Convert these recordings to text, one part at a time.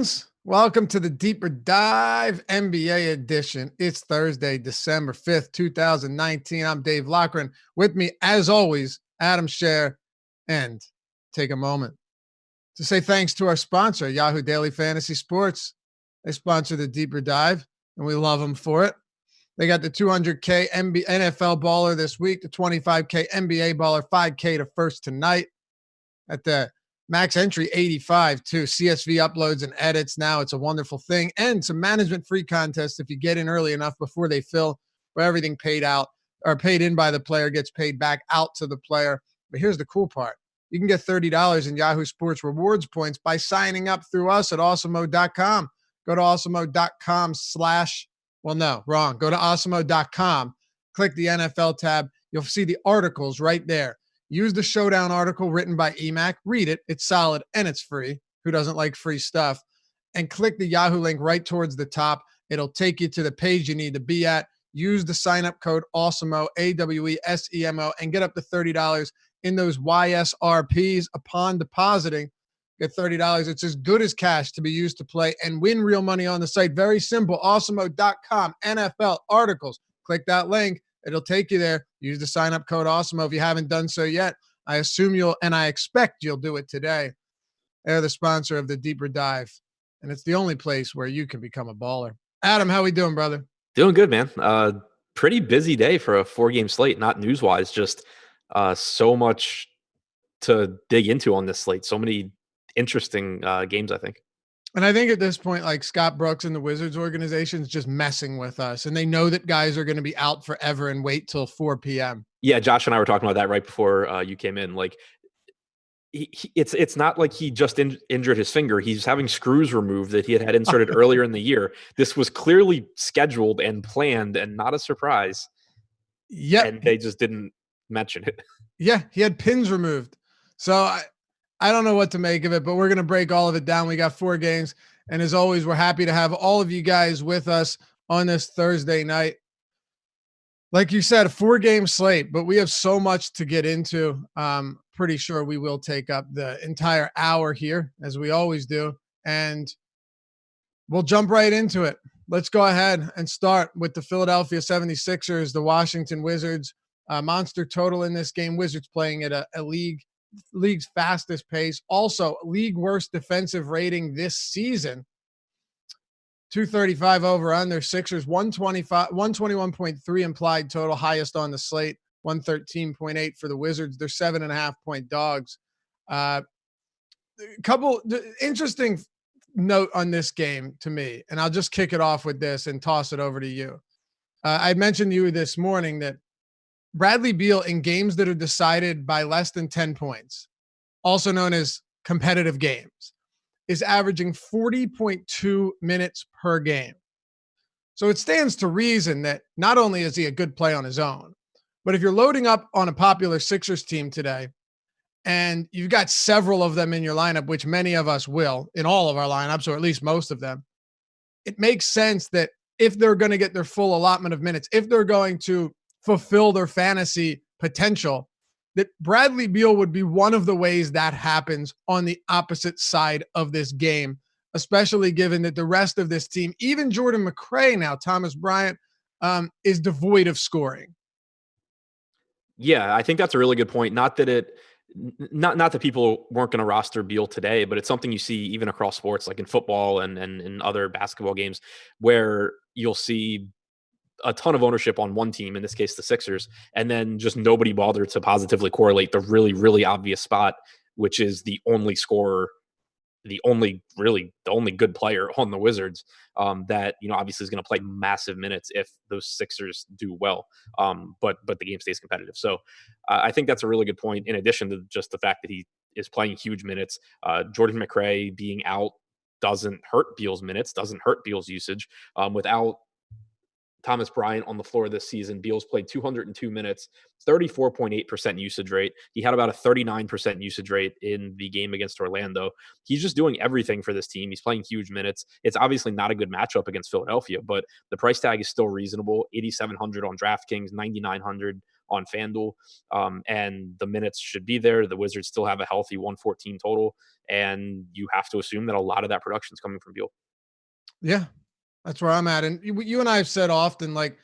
Draftkings, welcome to the Deeper Dive NBA edition. It's Thursday, December 5th, 2019. I'm Dave Loughran. With me, as always, Adam Scher. And take a moment to say thanks to our sponsor, Yahoo Daily Fantasy Sports. They sponsor the Deeper Dive, and we love them for it. They got the 200K NFL baller this week, the 25K NBA baller, 5K to first tonight at the max entry 85 too. CSV uploads and edits now. It's a wonderful thing. And some management free contests if you get in early enough before they fill, where everything paid out or paid in by the player gets paid back out to the player. But here's the cool part. You can get $30 in Yahoo Sports rewards points by signing up through us at awesomemo.com. Go to awesomemo.com Go to awesomemo.com. Click the NFL tab. You'll see the articles right there. Use the Showdown article written by EMAC. Read it. It's solid and it's free. Who doesn't like free stuff? And click the Yahoo link right towards the top. It'll take you to the page you need to be at. Use the sign-up code AWESEMO, AWESEMO, and get up to $30 in those YSRPs upon depositing. Get $30. It's as good as cash to be used to play and win real money on the site. Very simple. Awesomemo.com, NFL articles. Click that link. It'll take you there. Use the sign-up code AWESEMO if you haven't done so yet. I assume you'll, and I expect you'll do it today. They're the sponsor of the Deeper Dive, and it's the only place where you can become a baller. Adam, how we doing, brother? Doing good, man. Pretty busy day for a 4-game slate, not news-wise, just so much to dig into on this slate. So many interesting games, I think. And I think at this point, like Scott Brooks and the Wizards organization is just messing with us. And they know that guys are going to be out forever and wait till 4 p.m. Yeah, Josh and I were talking about that right before you came in. Like, it's not like he just injured his finger. He's having screws removed that he had inserted earlier in the year. This was clearly scheduled and planned and not a surprise. Yeah. And they just didn't mention it. Yeah, he had pins removed. So I don't know what to make of it, but we're going to break all of it down. We got 4 games. And as always, we're happy to have all of you guys with us on this Thursday night. Like you said, a 4-game slate, but we have so much to get into. Pretty sure we will take up the entire hour here, as we always do. And we'll jump right into it. Let's go ahead and start with the Philadelphia 76ers, the Washington Wizards. Monster total in this game. Wizards playing at a league's fastest pace. Also, league worst defensive rating this season. 235 over under. Sixers 121.3 implied total, highest on the slate. 113.8 for the Wizards. They're 7.5-point dogs. Couple interesting note on this game to me, and I'll just kick it off with this and toss it over to you. I mentioned to you this morning that Bradley Beal in games that are decided by less than 10 points, also known as competitive games, is averaging 40.2 minutes per game. So it stands to reason that not only is he a good play on his own, but if you're loading up on a popular Sixers team today, and you've got several of them in your lineup, which many of us will in all of our lineups, or at least most of them, it makes sense that if they're going to get their full allotment of minutes, if they're going to fulfill their fantasy potential, that Bradley Beal would be one of the ways that happens on the opposite side of this game, especially given that the rest of this team, even Jordan McRae now, Thomas Bryant, is devoid of scoring. Yeah, I think that's a really good point. Not that people weren't going to roster Beal today, but it's something you see even across sports, like in football and in other basketball games, where you'll see a ton of ownership on one team, in this case, the Sixers, and then just nobody bothered to positively correlate the really, really obvious spot, which is the only scorer, the only good player on the Wizards, that, obviously is going to play massive minutes if those Sixers do well. But the game stays competitive. So I think that's a really good point. In addition to just the fact that he is playing huge minutes, Jordan McRae being out doesn't hurt Beal's minutes, doesn't hurt Beal's usage. Without Thomas Bryant on the floor this season, Beal's played 202 minutes, 34.8% usage rate. He had about a 39% usage rate in the game against Orlando. He's just doing everything for this team. He's playing huge minutes. It's obviously not a good matchup against Philadelphia, but the price tag is still reasonable. 8,700 on DraftKings, 9,900 on FanDuel. And the minutes should be there. The Wizards still have a healthy 114 total, and you have to assume that a lot of that production is coming from Beal. Yeah, that's where I'm at. And you and I have said often, like,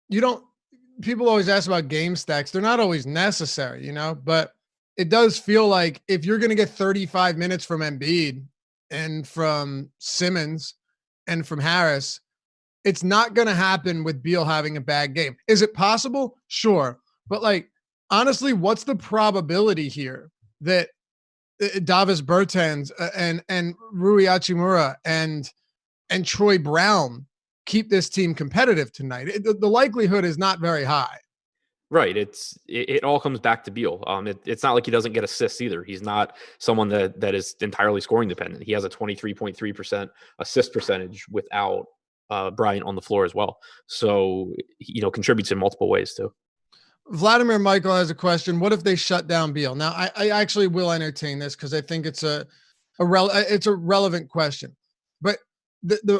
people always ask about game stacks. They're not always necessary, but it does feel like if you're going to get 35 minutes from Embiid and from Simmons and from Harris, it's not going to happen with Beal having a bad game. Is it possible? Sure. But like, honestly, what's the probability here that Davis Bertans and Rui Hachimura and Troy Brown keep this team competitive tonight? The likelihood is not very high. Right. It all comes back to Beal. It's not like he doesn't get assists either. He's not someone that is entirely scoring dependent. He has a 23.3% assist percentage without Bryant on the floor as well. So, contributes in multiple ways too. Vladimir Michael has a question. What if they shut down Beal? Now, I actually will entertain this because I think it's a relevant question. But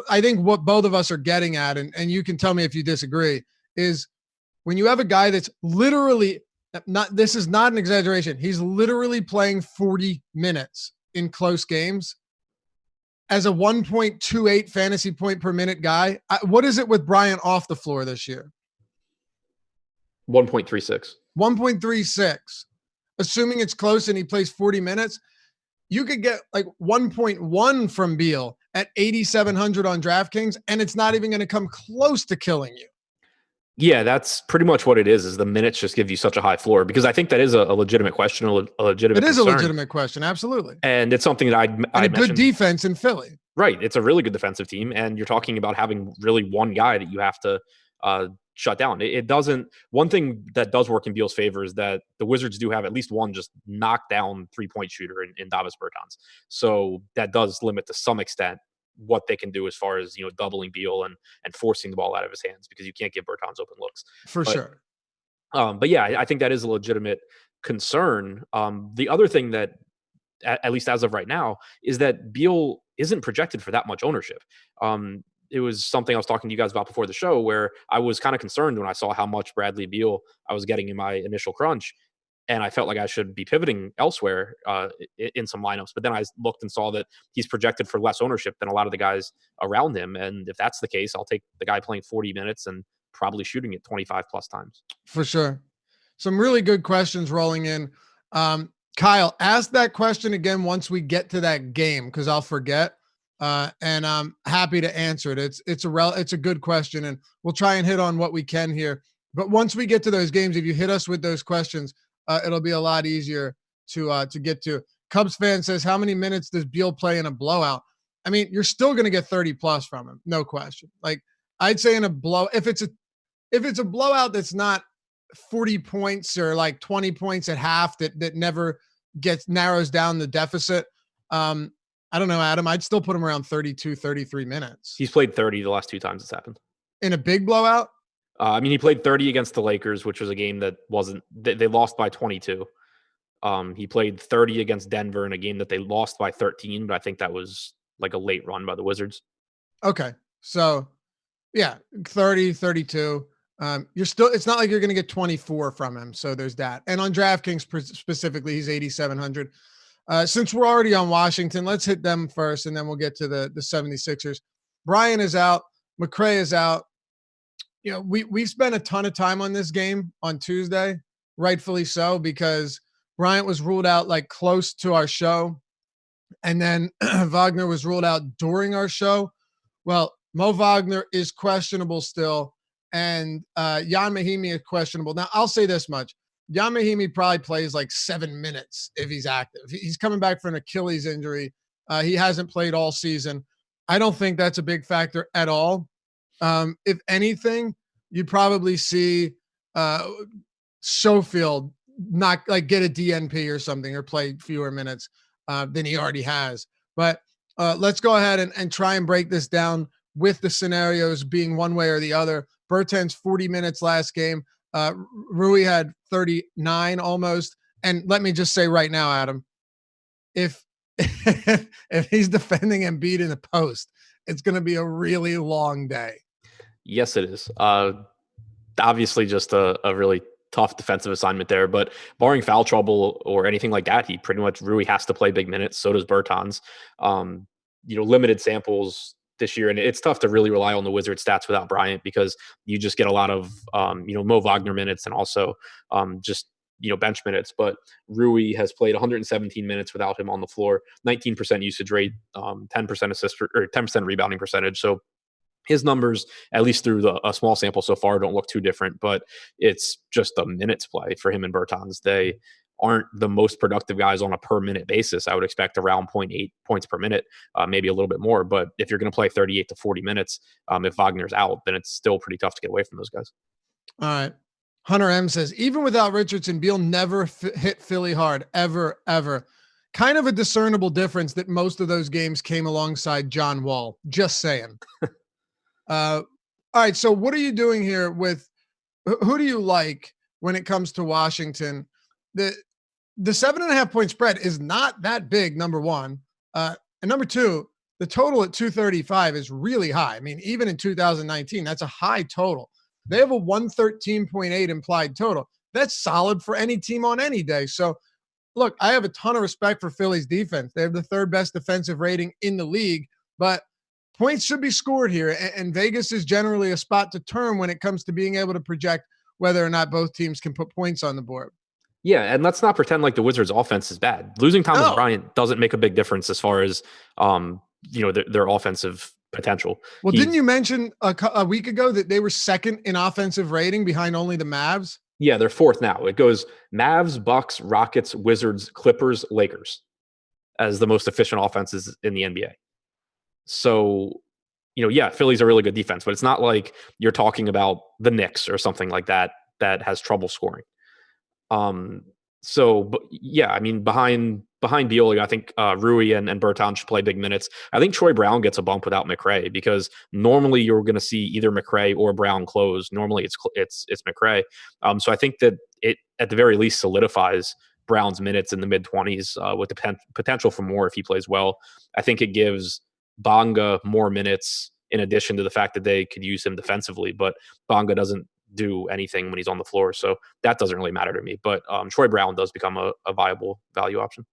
I think what both of us are getting at, and you can tell me if you disagree, is when you have a guy that's literally this is not an exaggeration. He's literally playing 40 minutes in close games as a 1.28 fantasy point per minute guy. What is it with Bryant off the floor this year? 1.36. 1.36. Assuming it's close and he plays 40 minutes, you could get like 1.1 from Beal at 8,700 on DraftKings, and it's not even going to come close to killing you. Yeah, that's pretty much what it is the minutes just give you such a high floor, because I think that is a legitimate question, a legitimate concern. It is a legitimate question, absolutely. And it's something that I mentioned. Good defense in Philly. Right. It's a really good defensive team, and you're talking about having really one guy that you have to shut down. It doesn't. One thing that does work in Beal's favor is that the Wizards do have at least one just knockdown 3-point shooter in Davis Bertans. So that does limit to some extent what they can do as far as doubling Beal and forcing the ball out of his hands, because you can't give Bertans open looks for sure. But yeah, I think that is a legitimate concern. The other thing that, at least as of right now, is that Beal isn't projected for that much ownership. It was something I was talking to you guys about before the show, where I was kind of concerned when I saw how much Bradley Beal I was getting in my initial crunch. And I felt like I should be pivoting elsewhere in some lineups. But then I looked and saw that he's projected for less ownership than a lot of the guys around him. And if that's the case, I'll take the guy playing 40 minutes and probably shooting it 25 plus times. For sure. Some really good questions rolling in. Kyle, ask that question again once we get to that game, because I'll forget. And I'm happy to answer it. It's a good question, and we'll try and hit on what we can here. But once we get to those games, if you hit us with those questions, it'll be a lot easier to get to. Cubs fan says, how many minutes does Beal play in a blowout? I mean, you're still going to get 30 plus from him. No question. Like, I'd say in a if it's a blowout that's not 40 points or like 20 points at half that never narrows down the deficit. I don't know, Adam, I'd still put him around 32, 33 minutes. He's played 30 the last two times it's happened. In a big blowout? He played 30 against the Lakers, which was a game that they lost by 22. He played 30 against Denver in a game that they lost by 13, but I think that was like a late run by the Wizards. Okay. So, yeah, 30, 32. It's not like you're going to get 24 from him. So there's that. And on DraftKings specifically, he's 8,700. Since we're already on Washington, let's hit them first, and then we'll get to the 76ers. Bryant is out. McRae is out. We spent a ton of time on this game on Tuesday, rightfully so, because Bryant was ruled out like close to our show. And then Wagner was ruled out during our show. Well, Moe Vogner is questionable still, and Jan Mahimi is questionable. Now, I'll say this much. Jan Mahimi probably plays like 7 minutes if he's active. He's coming back from an Achilles injury. He hasn't played all season. I don't think that's a big factor at all. If anything, you'd probably see Schofield not like get a DNP or something, or play fewer minutes than he already has. But let's go ahead and try and break this down with the scenarios being one way or the other. Bertans 40 minutes last game. Rui had 39 almost. And let me just say right now, Adam, if he's defending Embiid in the post, it's going to be a really long day. Yes, it is. Obviously just a really tough defensive assignment there. But barring foul trouble or anything like that, he pretty much Rui has to play big minutes. So does Bertans. Limited samples this year, and it's tough to really rely on the Wizards stats without Bryant because you just get a lot of Moe Vogner minutes and also just bench minutes. But Rui has played 117 minutes without him on the floor, 19% usage rate, 10% assist or 10% rebounding percentage. So his numbers, at least through a small sample so far, don't look too different, but it's just a minutes play for him and Bertans. They aren't the most productive guys on a per minute basis. I would expect around 0.8 points per minute, maybe a little bit more. But if you're going to play 38 to 40 minutes, if Wagner's out, then it's still pretty tough to get away from those guys. All right. Hunter M says, even without Richardson, Beal never hit Philly hard, ever. Kind of a discernible difference that most of those games came alongside John Wall. Just saying. All right. So what are you doing here with who do you like when it comes to Washington? The 7.5 point spread is not that big, number one. And number two, the total at 235 is really high. I mean, even in 2019, that's a high total. They have a 113.8 implied total. That's solid for any team on any day. So look, I have a ton of respect for Philly's defense. They have the third best defensive rating in the league, but points should be scored here. And Vegas is generally a spot to turn when it comes to being able to project whether or not both teams can put points on the board. Yeah, and let's not pretend like the Wizards' offense is bad. Losing Thomas Bryant doesn't make a big difference as far as their offensive potential. Well, didn't you mention a week ago that they were second in offensive rating behind only the Mavs? Yeah, they're fourth now. It goes Mavs, Bucks, Rockets, Wizards, Clippers, Lakers as the most efficient offenses in the NBA. So, Philly's a really good defense, but it's not like you're talking about the Knicks or something like that that has trouble scoring. Behind Beal, I think Rui and Bertans should play big minutes. I think Troy Brown gets a bump without McRae because normally you're going to see either McRae or Brown close. Normally it's McRae. So I think that it at the very least solidifies Brown's minutes in the mid-20s with the potential for more if he plays well. I think it gives Bonga more minutes in addition to the fact that they could use him defensively, but Bonga doesn't do anything when he's on the floor. So that doesn't really matter to me, but Troy Brown does become a viable value option.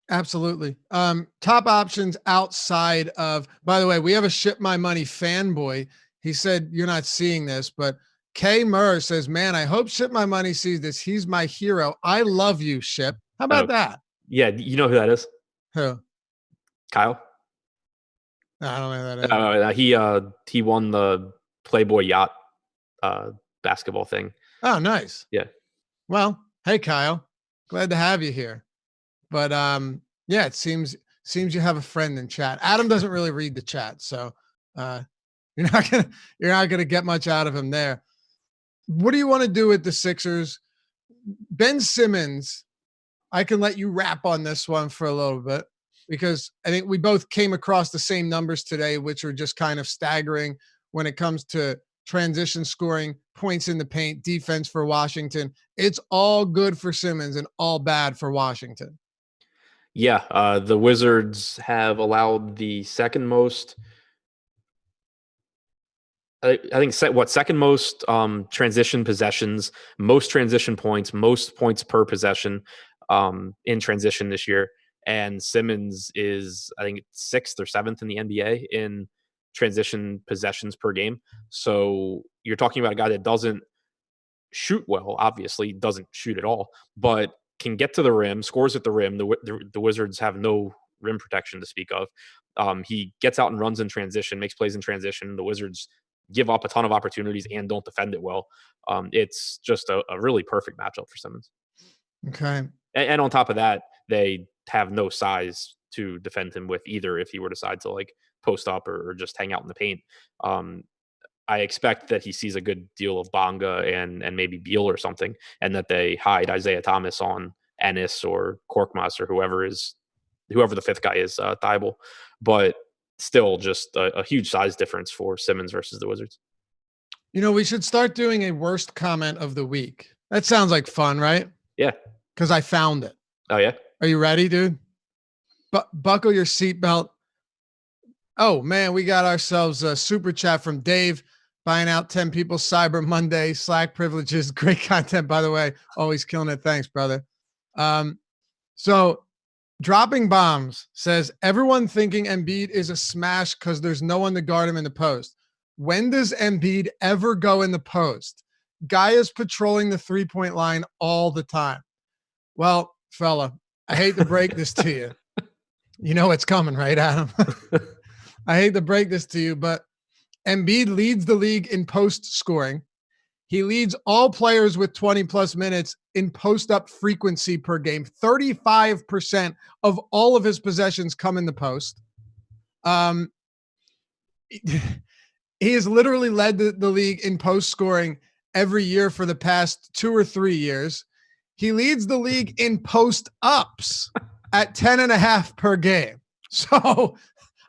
Absolutely. Top options outside of, by the way, we have a Ship My Money fanboy. He said, you're not seeing this, but Kay Murr says, man, I hope Ship My Money sees this. He's my hero. I love you, Ship. How about that? Yeah. You know who that is? Who? Kyle? No, I don't know who that is. He won the Playboy Yacht basketball thing. Oh, nice. Yeah. Well, hey, Kyle, glad to have you here. But yeah, it seems you have a friend in chat. Adam doesn't really read the chat, so you're not gonna get much out of him there. What do you want to do with the Sixers? Ben Simmons, I can let you wrap on this one for a little bit because I think we both came across the same numbers today, which are just kind of staggering when it comes to transition scoring, points in the paint, defense for Washington. It's all good for Simmons and all bad for Washington. Yeah, the Wizards have allowed the second most. I think second most transition possessions, most transition points, most points per possession in transition this year. And Simmons is, I think, sixth or seventh in the NBA in transition possessions per game. So you're talking about a guy that doesn't shoot well, obviously doesn't shoot at all, but can get to the rim, scores at the rim. The Wizards have no rim protection to speak of. He gets out and runs in transition, makes plays in transition. The Wizards give up a ton of opportunities and don't defend it well. It's just a really perfect matchup for Simmons. Okay. And on top of that, they have no size to defend him with either if he were to decide to like post up or just hang out in the paint. I expect that he sees a good deal of Bonga and maybe Beal or something, and that they hide Isaiah Thomas on Ennis or Korkmaz or whoever the fifth guy is, Thibault. But still just a huge size difference for Simmons versus the Wizards. We should start doing a worst comment of the week. That sounds like fun, right? Yeah. Because I found it. Oh, yeah? Are you ready, dude? Buckle your seatbelt. Oh, man, we got ourselves a super chat from Dave. Buying out 10 people Cyber Monday, Slack privileges. Great content, by the way. Always killing it. Thanks, brother. So Dropping Bombs says, everyone thinking Embiid is a smash because there's no one to guard him in the post. When does Embiid ever go in the post? Guy is patrolling the three-point line all the time. Well, fella, I hate to break this to you. You know it's coming, right, Adam? I hate to break this to you, but Embiid leads the league in post scoring. He leads all players with 20-plus minutes in post-up frequency per game. 35% of all of his possessions come in the post. He has literally led the league in post scoring every year for the past 2 or 3 years. He leads the league in post-ups at 10.5 per game. So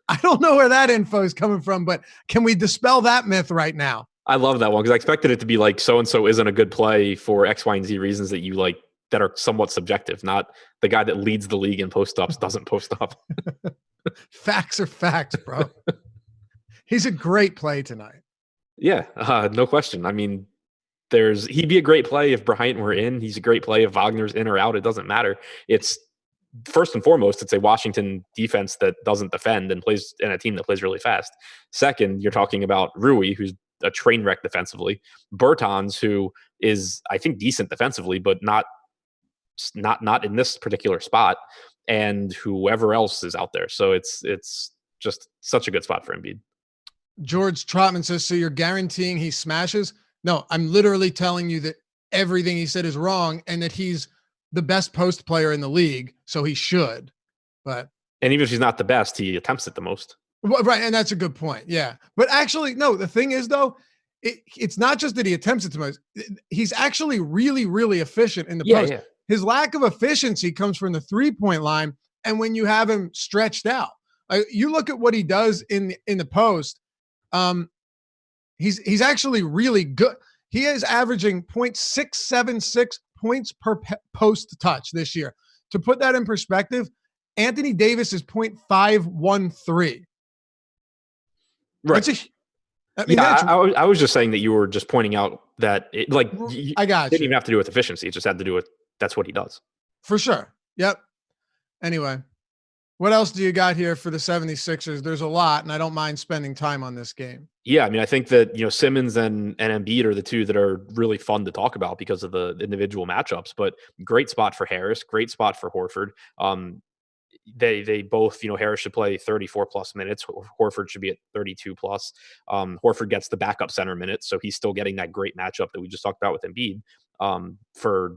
I don't know where that info is coming from, but can we dispel that myth right now? I love that one because I expected it to be like so-and-so isn't a good play for X, Y, and Z reasons that you like that are somewhat subjective, not the guy that leads the league in post-ups doesn't post up. Facts are facts, bro. He's a great play tonight. Yeah, no question. I mean, he'd be a great play if Bryant were in. He's a great play if Wagner's in or out. It doesn't matter. It's first and foremost, it's a Washington defense that doesn't defend and plays in a team that plays really fast. Second, you're talking about Rui, who's a train wreck defensively. Bertans, who is, I think, decent defensively, but not in this particular spot. And whoever else is out there. So it's just such a good spot for Embiid. George Trotman says, so you're guaranteeing he smashes? No, I'm literally telling you that everything he said is wrong and that he's the best post player in the league, so he should. And even if he's not the best, he attempts it the most. Right, and that's a good point. Yeah. But actually, no, the thing is, though, it's not just that he attempts it the most. He's actually really, really efficient in the post. Yeah. His lack of efficiency comes from the three-point line and when you have him stretched out. You look at what he does in the post, he's actually really good. He is averaging 0.676 points per post touch this year. To put that in perspective, Anthony Davis is 0.513. Right. I was just saying that you were just pointing out that you didn't even have to do with efficiency. It just had to do with that's what he does. For sure. Yep. Anyway, what else do you got here for the 76ers? There's a lot, and I don't mind spending time on this game. Yeah, I mean, I think that Simmons and Embiid are the two that are really fun to talk about because of the individual matchups. But great spot for Harris, great spot for Horford. They both, Harris should play 34 plus minutes. Horford should be at 32 plus. Horford gets the backup center minutes, so he's still getting that great matchup that we just talked about with Embiid for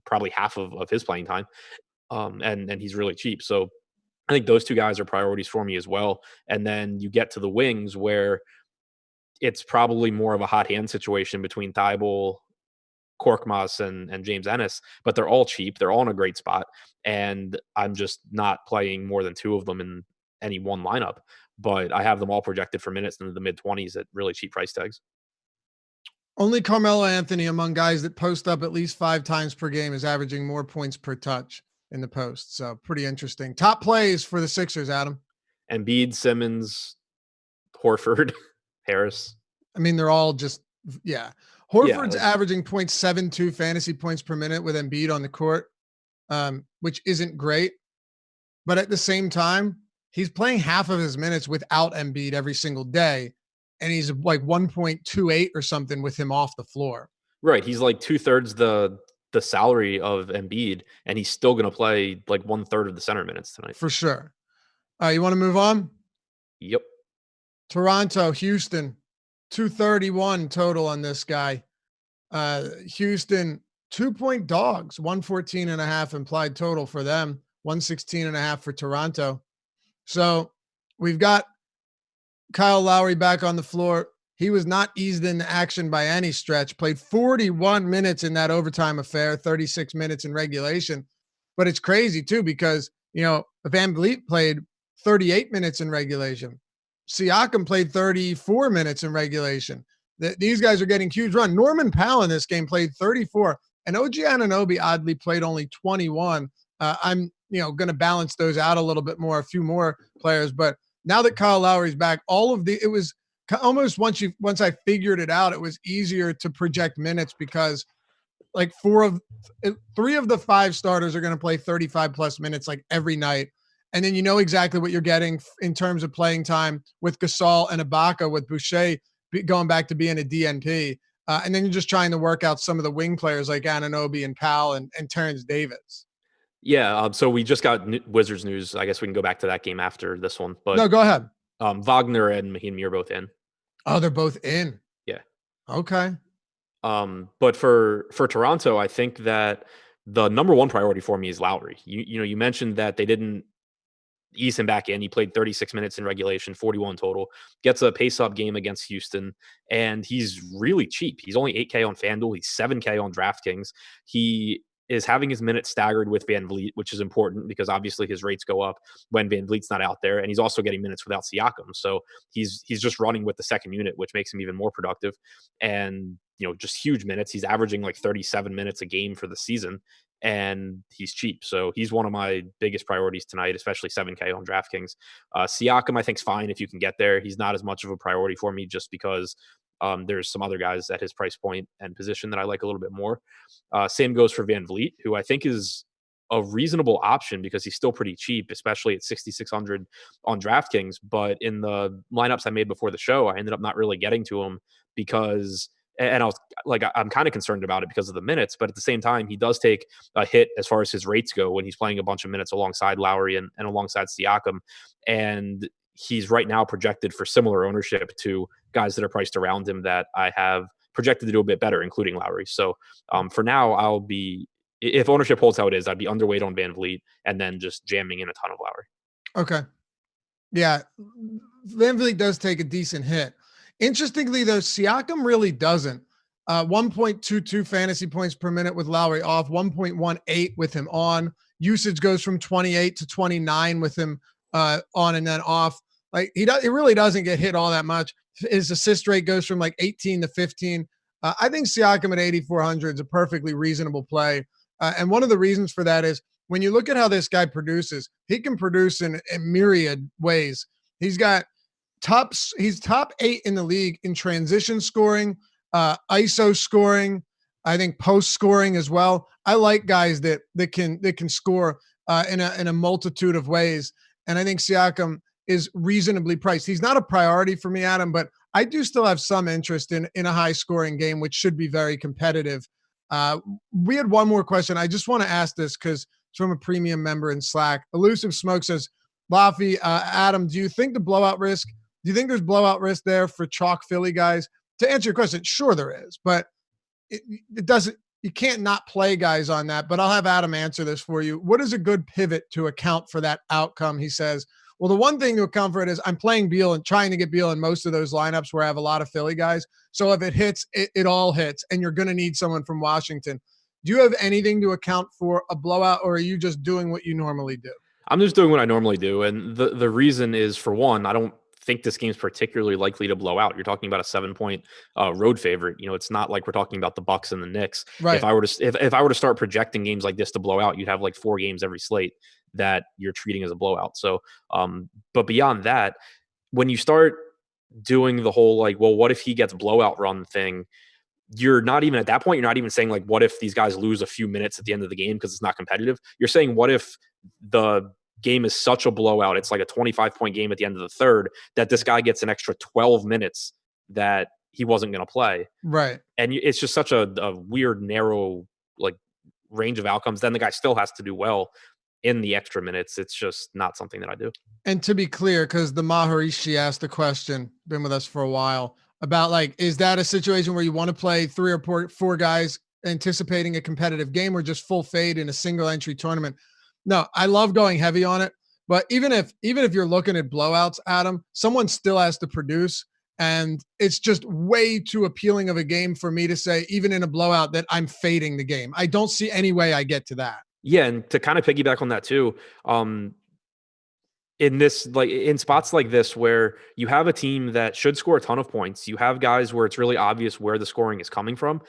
probably half of his playing time. And he's really cheap. So I think those two guys are priorities for me as well. And then you get to the wings where it's probably more of a hot hand situation between Thibault, Korkmaz, and James Ennis, but they're all cheap. They're all in a great spot. And I'm just not playing more than two of them in any one lineup. But I have them all projected for minutes into the mid-20s at really cheap price tags. Only Carmelo Anthony among guys that post up at least 5 times per game is averaging more points per touch in the post. So pretty interesting. Top plays for the Sixers, Adam. Embiid, Simmons, Horford, Harris. I mean, they're all just, yeah. Horford's averaging 0.72 fantasy points per minute with Embiid on the court, which isn't great. But at the same time, he's playing half of his minutes without Embiid every single day. And he's like 1.28 or something with him off the floor. Right. He's like 2/3 the salary of Embiid, and he's still going to play like 1/3 of the center minutes tonight. For sure. You want to move on? Yep. Toronto, Houston, 231 total on this guy. Houston, 2-point dogs, 114.5 implied total for them, 116.5 for Toronto. So we've got Kyle Lowry back on the floor. He was not eased into action by any stretch, played 41 minutes in that overtime affair, 36 minutes in regulation. But it's crazy too, because, Van Vliet played 38 minutes in regulation. Siakam played 34 minutes in regulation. These guys are getting huge run. Norman Powell in this game played 34, and OG Anunoby oddly played only 21. I'm, going to balance those out a little bit more, a few more players. But now that Kyle Lowry's back, it was almost once I figured it out, it was easier to project minutes because like three of the five starters are going to play 35 plus minutes like every night. And then you know exactly what you're getting in terms of playing time with Gasol and Ibaka, with Boucher going back to being a DNP. And then you're just trying to work out some of the wing players like Anunoby and Powell and Terrence Davis. Yeah. So we just got Wizards news. I guess we can go back to that game after this one. But no, go ahead. Wagner and Mahinmi are both in. Oh, they're both in. Yeah. Okay. But for Toronto, I think that the number one priority for me is Lowry. You mentioned that they didn't ease him back in. He played 36 minutes in regulation, 41 total, gets a pace-up game against Houston, and he's really cheap. He's only 8K on FanDuel. He's 7K on DraftKings. He is having his minutes staggered with Van Vliet, which is important because obviously his rates go up when Van Vliet's not out there, and he's also getting minutes without Siakam. So he's just running with the second unit, which makes him even more productive. And just huge minutes. He's averaging like 37 minutes a game for the season, and he's cheap. So he's one of my biggest priorities tonight, especially 7K on DraftKings. Siakam, I think, is fine if you can get there. He's not as much of a priority for me just because there's some other guys at his price point and position that I like a little bit more. Same goes for Van Vliet, who I think is a reasonable option because he's still pretty cheap, especially at 6,600 on DraftKings. But in the lineups I made before the show, I ended up not really getting to him because – and I was like, I'm kind of concerned about it because of the minutes, but at the same time, he does take a hit as far as his rates go when he's playing a bunch of minutes alongside Lowry and alongside Siakam. And he's right now projected for similar ownership to guys that are priced around him that I have projected to do a bit better, including Lowry. So for now, if ownership holds how it is, I'd be underweight on Van Vliet and then just jamming in a ton of Lowry. Okay. Yeah. Van Vliet does take a decent hit. Interestingly, though, Siakam really doesn't. 1.22 fantasy points per minute with Lowry off, 1.18 with him on. Usage goes from 28 to 29 with him on and then off. Like he really doesn't get hit all that much. His assist rate goes from like 18 to 15. I think Siakam at 8,400 is a perfectly reasonable play. And one of the reasons for that is when you look at how this guy produces, he can produce in myriad ways. He's top 8 in the league in transition scoring, ISO scoring, I think post scoring as well. I like guys that can score in a multitude of ways. And I think Siakam is reasonably priced. He's not a priority for me, Adam, but I do still have some interest in a high scoring game, which should be very competitive. We had one more question. I just want to ask this because it's from a premium member in Slack. Elusive Smoke says, Laffy, Adam, do you think there's blowout risk there for chalk Philly guys? To answer your question, sure there is, but it doesn't. You can't not play guys on that. But I'll have Adam answer this for you. What is a good pivot to account for that outcome? He says, well, the one thing to account for it is I'm playing Beal and trying to get Beal in most of those lineups where I have a lot of Philly guys. So if it hits, it all hits, and you're going to need someone from Washington. Do you have anything to account for a blowout, or are you just doing what you normally do? I'm just doing what I normally do. And the reason is, for one, I don't think this game's particularly likely to blow out. You're talking about a 7-point road favorite. It's not like we're talking about the Bucks and the Knicks. Right. If I were to start projecting games like this to blow out, you'd have like 4 games every slate that you're treating as a blowout. So, but beyond that, when you start doing the whole like, well, what if he gets blowout run thing? You're not even at that point. You're not even saying like, what if these guys lose a few minutes at the end of the game because it's not competitive? You're saying, what if the game is such a blowout, it's like a 25-point game at the end of the third, that this guy gets an extra 12 minutes that he wasn't going to play. Right. And it's just such a weird, narrow like range of outcomes. Then the guy still has to do well in the extra minutes. It's just not something that I do. And to be clear, because the Maharishi asked the question, been with us for a while, about like, is that a situation where you want to play 3 or 4 guys anticipating a competitive game, or just full fade in a single entry tournament? No, I love going heavy on it, but even if you're looking at blowouts, Adam, someone still has to produce, and it's just way too appealing of a game for me to say, even in a blowout, that I'm fading the game. I don't see any way I get to that. Yeah, and to kind of piggyback on that too, in spots like this where you have a team that should score a ton of points, you have guys where it's really obvious where the scoring is coming from.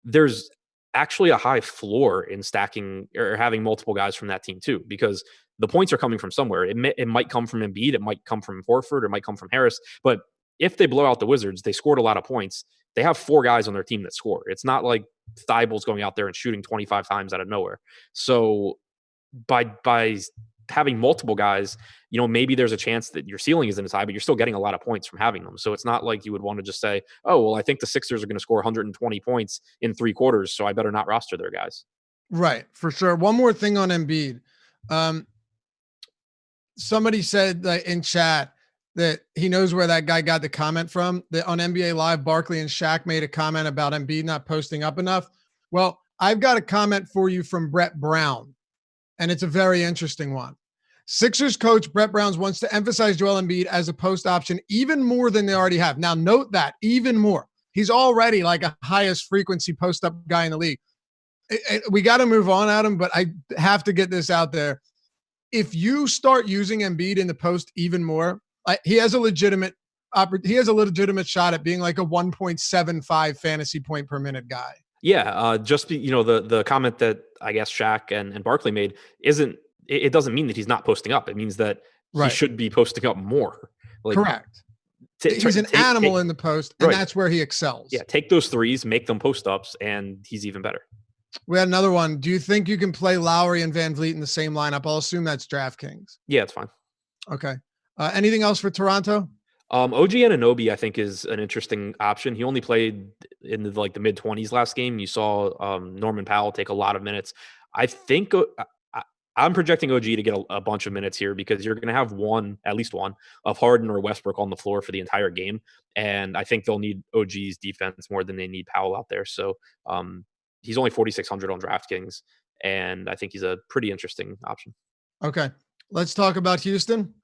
There's actually a high floor in stacking or having multiple guys from that team too, because the points are coming from somewhere. It might come from Embiid, it might come from Horford, or it might come from Harris, but if they blow out the Wizards, they scored a lot of points. They have 4 guys on their team that score. It's not like Thibel's going out there and shooting 25 times out of nowhere. So by having multiple guys, maybe there's a chance that your ceiling isn't as high, but you're still getting a lot of points from having them. So it's not like you would want to just say, oh, well, I think the Sixers are going to score 120 points in 3 quarters, so I better not roster their guys. Right, for sure. One more thing on Embiid. Somebody said in chat that he knows where that guy got the comment from. That on NBA Live, Barkley and Shaq made a comment about Embiid not posting up enough. Well, I've got a comment for you from Brett Brown, and it's a very interesting one. Sixers coach Brett Brown wants to emphasize Joel Embiid as a post option even more than they already have. Now, note that, even more. He's already like a highest frequency post up guy in the league. We got to move on, Adam, but I have to get this out there. If you start using Embiid in the post even more, he has a legitimate shot at being like a 1.75 fantasy point per minute guy. Yeah, the comment that I guess Shaq and Barkley made it doesn't mean that he's not posting up. It means that he should be posting up more. Correct. He's an animal in the post, and that's where he excels. Yeah, take those threes, make them post ups, and he's even better. We had another one. Do you think you can play Lowry and Van Vliet in the same lineup? I'll assume that's DraftKings. Yeah, it's fine. Okay. Anything else for Toronto? OG Anunoby, I think, is an interesting option. He only played in the mid-20s last game. You saw Norman Powell take a lot of minutes. I think I'm projecting OG to get a bunch of minutes here because you're going to have at least one of Harden or Westbrook on the floor for the entire game. And I think they'll need OG's defense more than they need Powell out there. So he's only 4,600 on DraftKings, and I think he's a pretty interesting option. Okay. Let's talk about Houston.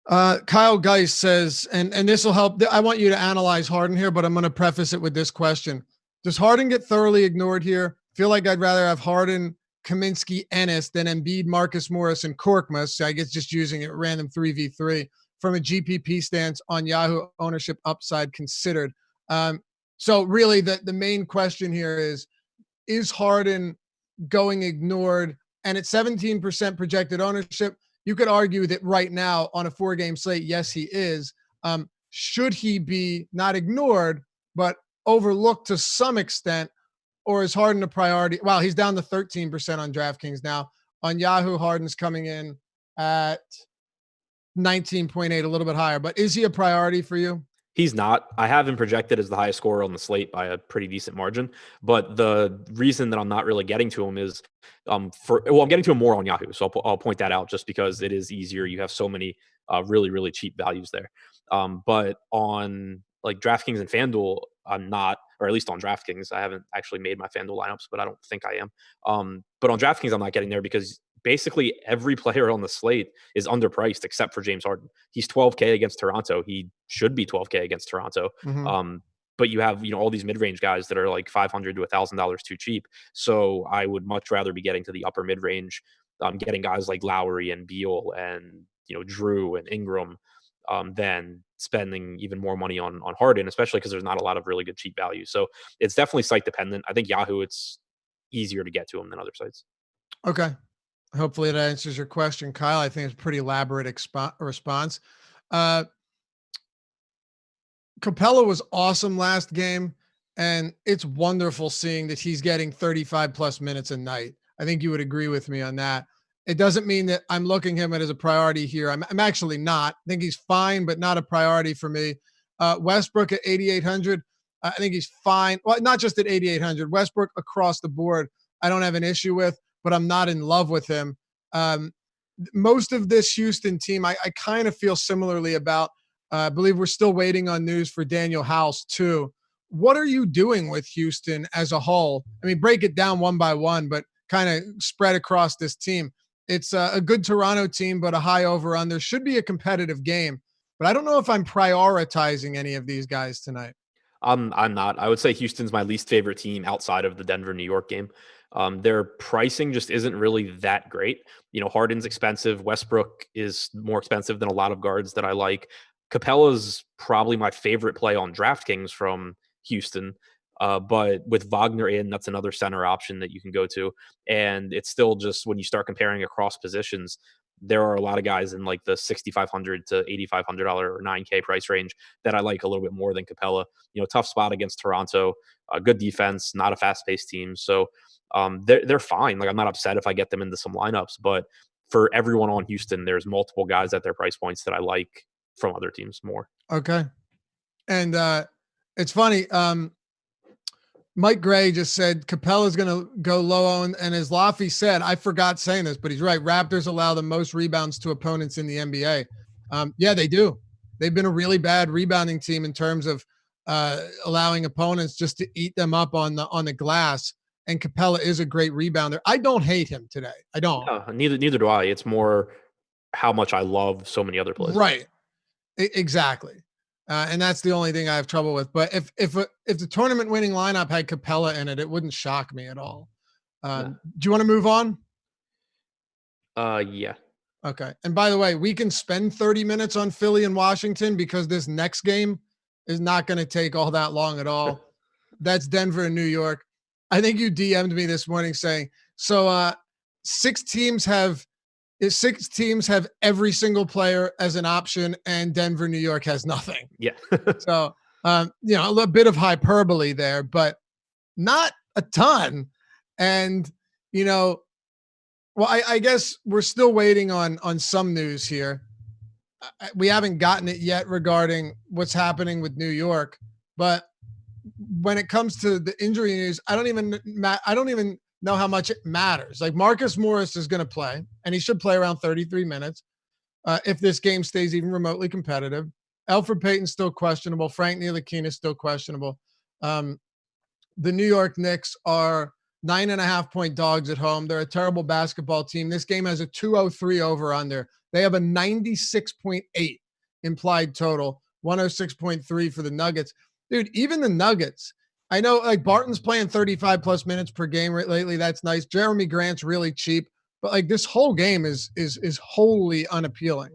Kyle Geis says, and this will help. I want you to analyze Harden here, but I'm going to preface it with this question. Does Harden get thoroughly ignored here? Feel like I'd rather have Harden, Kaminsky, Ennis than Embiid, Marcus Morris, and Korkmaz. So I guess just using it random 3v3 from a GPP stance on Yahoo ownership upside considered. So really the main question here is Harden going ignored? And at 17% projected ownership, you could argue that right now on a 4-game slate, yes, he is. Should he be not ignored, but overlooked to some extent, or is Harden a priority? Well, he's down to 13% on DraftKings now. On Yahoo, Harden's coming in at 19.8, a little bit higher. But is he a priority for you? He's not. I have him projected as the highest scorer on the slate by a pretty decent margin. But the reason that I'm not really getting to him is I'm getting to him more on Yahoo. So I'll point that out just because it is easier. You have so many really, really cheap values there. But on like DraftKings and FanDuel, I'm not, or at least on DraftKings. I haven't actually made my FanDuel lineups, but I don't think I am. But on DraftKings, I'm not getting there because basically every player on the slate is underpriced except for James Harden. He's 12K against Toronto. He should be 12K against Toronto. Mm-hmm. But you have, all these mid-range guys that are like $500 to $1,000 too cheap. So I would much rather be getting to the upper mid-range, getting guys like Lowry and Beal and, Drew and Ingram, than spending even more money on Harden, especially because there's not a lot of really good cheap value. So it's definitely site dependent. I think Yahoo, it's easier to get to him than other sites. Okay. Hopefully that answers your question, Kyle. I think it's a pretty elaborate response. Capella was awesome last game, and it's wonderful seeing that he's getting 35 plus minutes a night. I think you would agree with me on that. It doesn't mean that I'm looking him at as a priority here. I'm actually not. I think he's fine, but not a priority for me. Westbrook at 8,800. I think he's fine. Well, not just at 8,800. Westbrook across the board, I don't have an issue with, but I'm not in love with him. Most of this Houston team, I kind of feel similarly about. I believe we're still waiting on news for Daniel House too. What are you doing with Houston as a whole? I mean, break it down one by one, but kind of spread across this team. It's a good Toronto team, but a high over-under. Should be a competitive game, but I don't know if I'm prioritizing any of these guys tonight. I'm not. I would say Houston's my least favorite team outside of the Denver-New York game. Their pricing just isn't really that great. Harden's expensive. Westbrook is more expensive than a lot of guards that I like. Capella's probably my favorite play on DraftKings from Houston. But with Vogner in, that's another center option that you can go to. And it's still just when you start comparing across positions, there are a lot of guys in like the $6,500 to $8,500 or $9K price range that I like a little bit more than Capella. Tough spot against Toronto, good defense, not a fast-paced team. So they're fine. Like, I'm not upset if I get them into some lineups, but for everyone on Houston, there's multiple guys at their price points that I like from other teams more. Okay. And it's funny. Mike Gray just said Capella's going to go low on, and as Laffy said, I forgot saying this, but he's right. Raptors allow the most rebounds to opponents in the NBA. Yeah, they do. They've been a really bad rebounding team in terms of allowing opponents just to eat them up on the glass. And Capella is a great rebounder. I don't hate him today. I don't. No, neither do I. It's more how much I love so many other players. Right. Exactly. And that's the only thing I have trouble with. But if the tournament winning lineup had Capella in it, it wouldn't shock me at all. Do you want to move on? Yeah. Okay. And by the way, we can spend 30 minutes on Philly and Washington because this next game is not going to take all that long at all. That's Denver and New York. I think you DM'd me this morning saying, so six teams have every single player as an option, and Denver, New York has nothing. Yeah. So, a little bit of hyperbole there, but not a ton. And, well, I guess we're still waiting on some news here. We haven't gotten it yet regarding what's happening with New York, but when it comes to the injury news, I don't even know how much it matters. Like, Marcus Morris is going to play, and he should play around 33 minutes if this game stays even remotely competitive. Elfrid Payton's still questionable. Frank Ntilikina is still questionable. The New York Knicks are 9.5-point dogs at home. They're a terrible basketball team. This game has a 203 over under. They have a 96.8 implied total, 106.3 for the Nuggets. Dude, even the Nuggets, I know, like, Barton's playing 35 plus minutes per game lately. That's nice. Jeremy Grant's really cheap, but like, this whole game is wholly unappealing.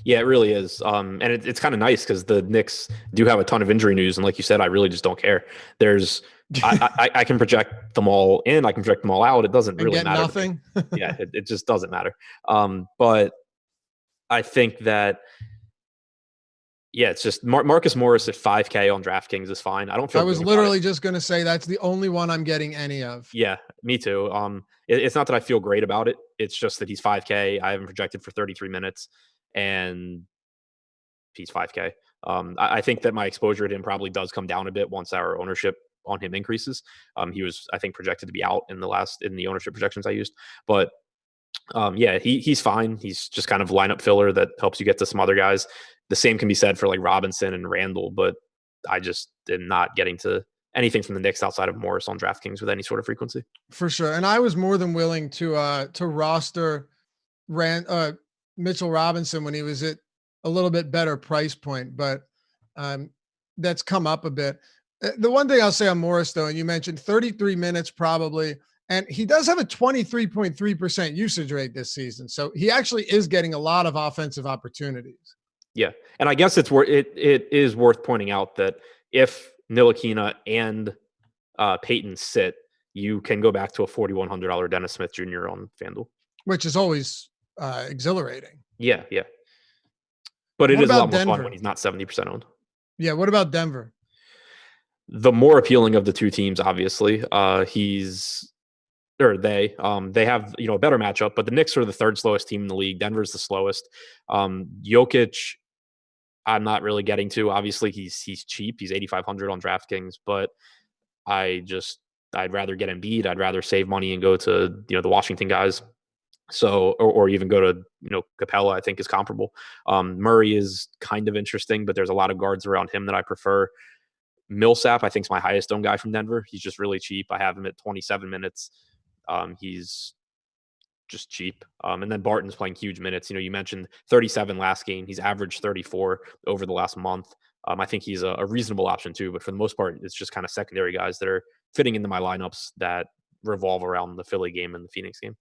Yeah, it really is. And it's kind of nice because the Knicks do have a ton of injury news, and like you said, I really just don't care. I can project them all in, I can project them all out. It doesn't really matter. Nothing. Yeah, it just doesn't matter. But I think that, yeah, it's just Marcus Morris at 5K on DraftKings is fine. I don't feel. I was literally just going to say that's the only one I'm getting any of. Yeah, me too. It's not that I feel great about it. It's just that he's 5K. I haven't projected for 33 minutes, and he's 5K. I think that my exposure to him probably does come down a bit once our ownership on him increases. He was, I think, projected to be out in the ownership projections I used, but yeah, he's fine. He's just kind of lineup filler that helps you get to some other guys. The same can be said for like Robinson and Randall, but I just am not getting to anything from the Knicks outside of Morris on DraftKings with any sort of frequency. For sure. And I was more than willing to roster Mitchell Robinson when he was at a little bit better price point, but that's come up a bit. The one thing I'll say on Morris, though, and you mentioned 33 minutes probably, and he does have a 23.3% usage rate this season. So he actually is getting a lot of offensive opportunities. Yeah. And I guess it is worth pointing out that if Ntilikina and Payton sit, you can go back to a $4,100 Dennis Smith Jr. on FanDuel, which is always exhilarating. Yeah. Yeah. But it is a lot more fun when he's not 70% owned. Yeah. What about Denver? The more appealing of the two teams, obviously. They have, a better matchup, but the Knicks are the third slowest team in the league. Denver's the slowest. Jokic, I'm not really getting to. Obviously, he's cheap. He's 8,500 on DraftKings, but I'd rather get Embiid. I'd rather save money and go to, the Washington guys. So, or even go to, Capella, I think is comparable. Murray is kind of interesting, but there's a lot of guards around him that I prefer. Millsap, I think, is my highest owned guy from Denver. He's just really cheap. I have him at 27 minutes. He's just cheap. And then Barton's playing huge minutes. You mentioned 37 last game. He's averaged 34 over the last month. I think he's a reasonable option too, but for the most part, it's just kind of secondary guys that are fitting into my lineups that revolve around the Philly game and the Phoenix game.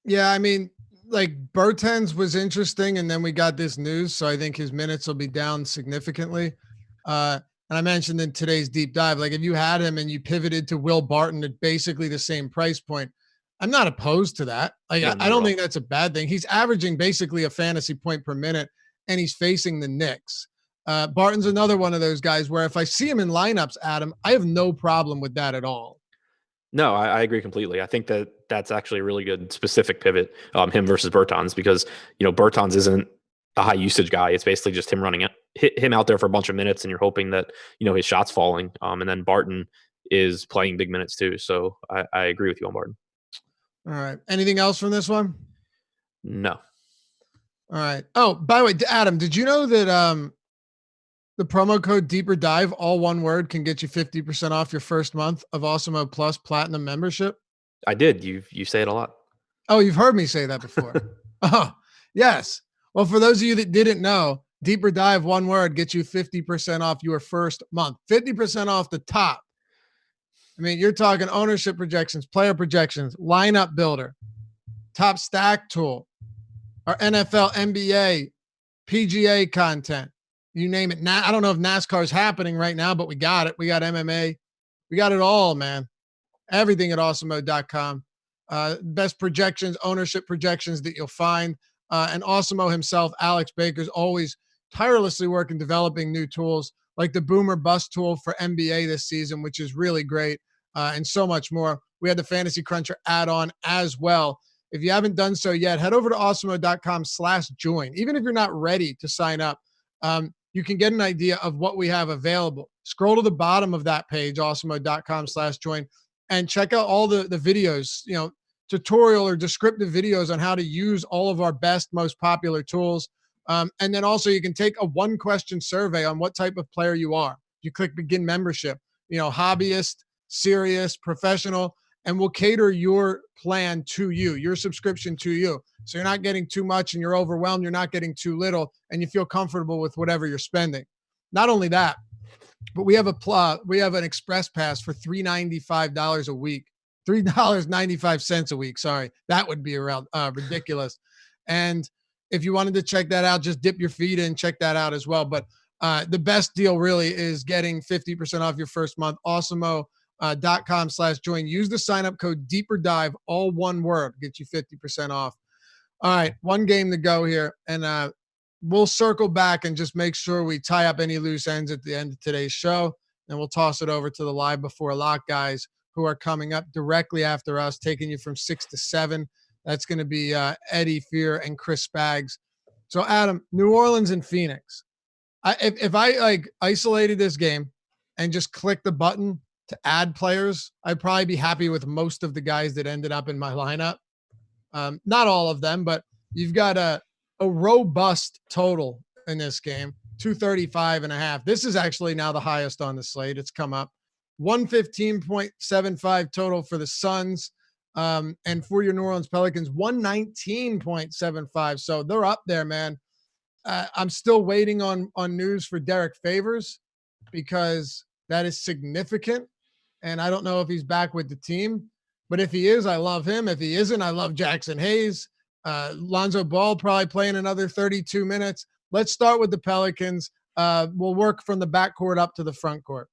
Yeah, I mean, like, Bertans was interesting, and then we got this news, so I think his minutes will be down significantly. And I mentioned in today's deep dive, like, if you had him and you pivoted to Will Barton at basically the same price point, I'm not opposed to that. Like, No, I not at don't all. think that's a bad thing. He's averaging basically a fantasy point per minute, and he's facing the Knicks. Barton's another one of those guys where if I see him in lineups, Adam, I have no problem with that at all. No, I agree completely. I think that that's actually a really good specific pivot, him versus Bertans, because Bertans isn't a high usage guy. It's basically just him running it, hit him out there for a bunch of minutes, and you're hoping that his shot's falling. And then Barton is playing big minutes too. So I agree with you on Barton. All right. Anything else from this one? No, All right. Oh, by the way, Adam, did you know that the promo code Deeper Dive, all one word, can get you 50% off your first month of Awesemo Plus Platinum membership? I did. You say it a lot. Oh, you've heard me say that before. Oh, yes. Well, for those of you that didn't know, Deeper Dive, one word, gets you 50% off your first month. 50% off the top. I mean, you're talking ownership projections, player projections, lineup builder, top stack tool, our NFL, NBA, PGA content. You name it. I don't know if NASCAR is happening right now, but we got it. We got MMA. We got it all, man. Everything at awesemo.com. Best projections, ownership projections that you'll find. And Awesemo himself, Alex Baker's always tirelessly working developing new tools like the Boomer Bust tool for NBA this season, which is really great, and so much more. We had the Fantasy Cruncher add-on as well. If you haven't done so yet, head over to awesemo.com/join. Even if you're not ready to sign up, you can get an idea of what we have available. Scroll to the bottom of that page, awesemo.com/join, and check out all the videos, tutorial or descriptive videos on how to use all of our best, most popular tools. And then also you can take a 1-question survey on what type of player you are. You click begin membership, hobbyist, serious, professional, and we'll cater your plan to you, your subscription to you. So you're not getting too much and you're overwhelmed. You're not getting too little, and you feel comfortable with whatever you're spending. Not only that, but we have an express pass for $395 a week, $3.95 a week. Sorry, that would be around ridiculous. And if you wanted to check that out, just dip your feet in, check that out as well. But the best deal really is getting 50% off your first month. Awesemo.com/join. Use the sign up code Deeper Dive, all one word, get you 50% off. All right, one game to go here, and we'll circle back and just make sure we tie up any loose ends at the end of today's show. And we'll toss it over to the Live Before Lock guys who are coming up directly after us, taking you from 6 to 7. That's going to be Eddie Fear and Chris Spags. So, Adam, New Orleans and Phoenix. If I isolated this game and just click the button to add players, I'd probably be happy with most of the guys that ended up in my lineup. Not all of them, but you've got a robust total in this game, 235.5. This is actually now the highest on the slate. It's come up 115.75 total for the Suns. And for your New Orleans Pelicans, 119.75. So they're up there, man. I'm still waiting on news for Derek Favors because that is significant. And I don't know if he's back with the team, but if he is, I love him. If he isn't, I love Jackson Hayes. Lonzo Ball probably playing another 32 minutes. Let's start with the Pelicans. We'll work from the backcourt up to the front court.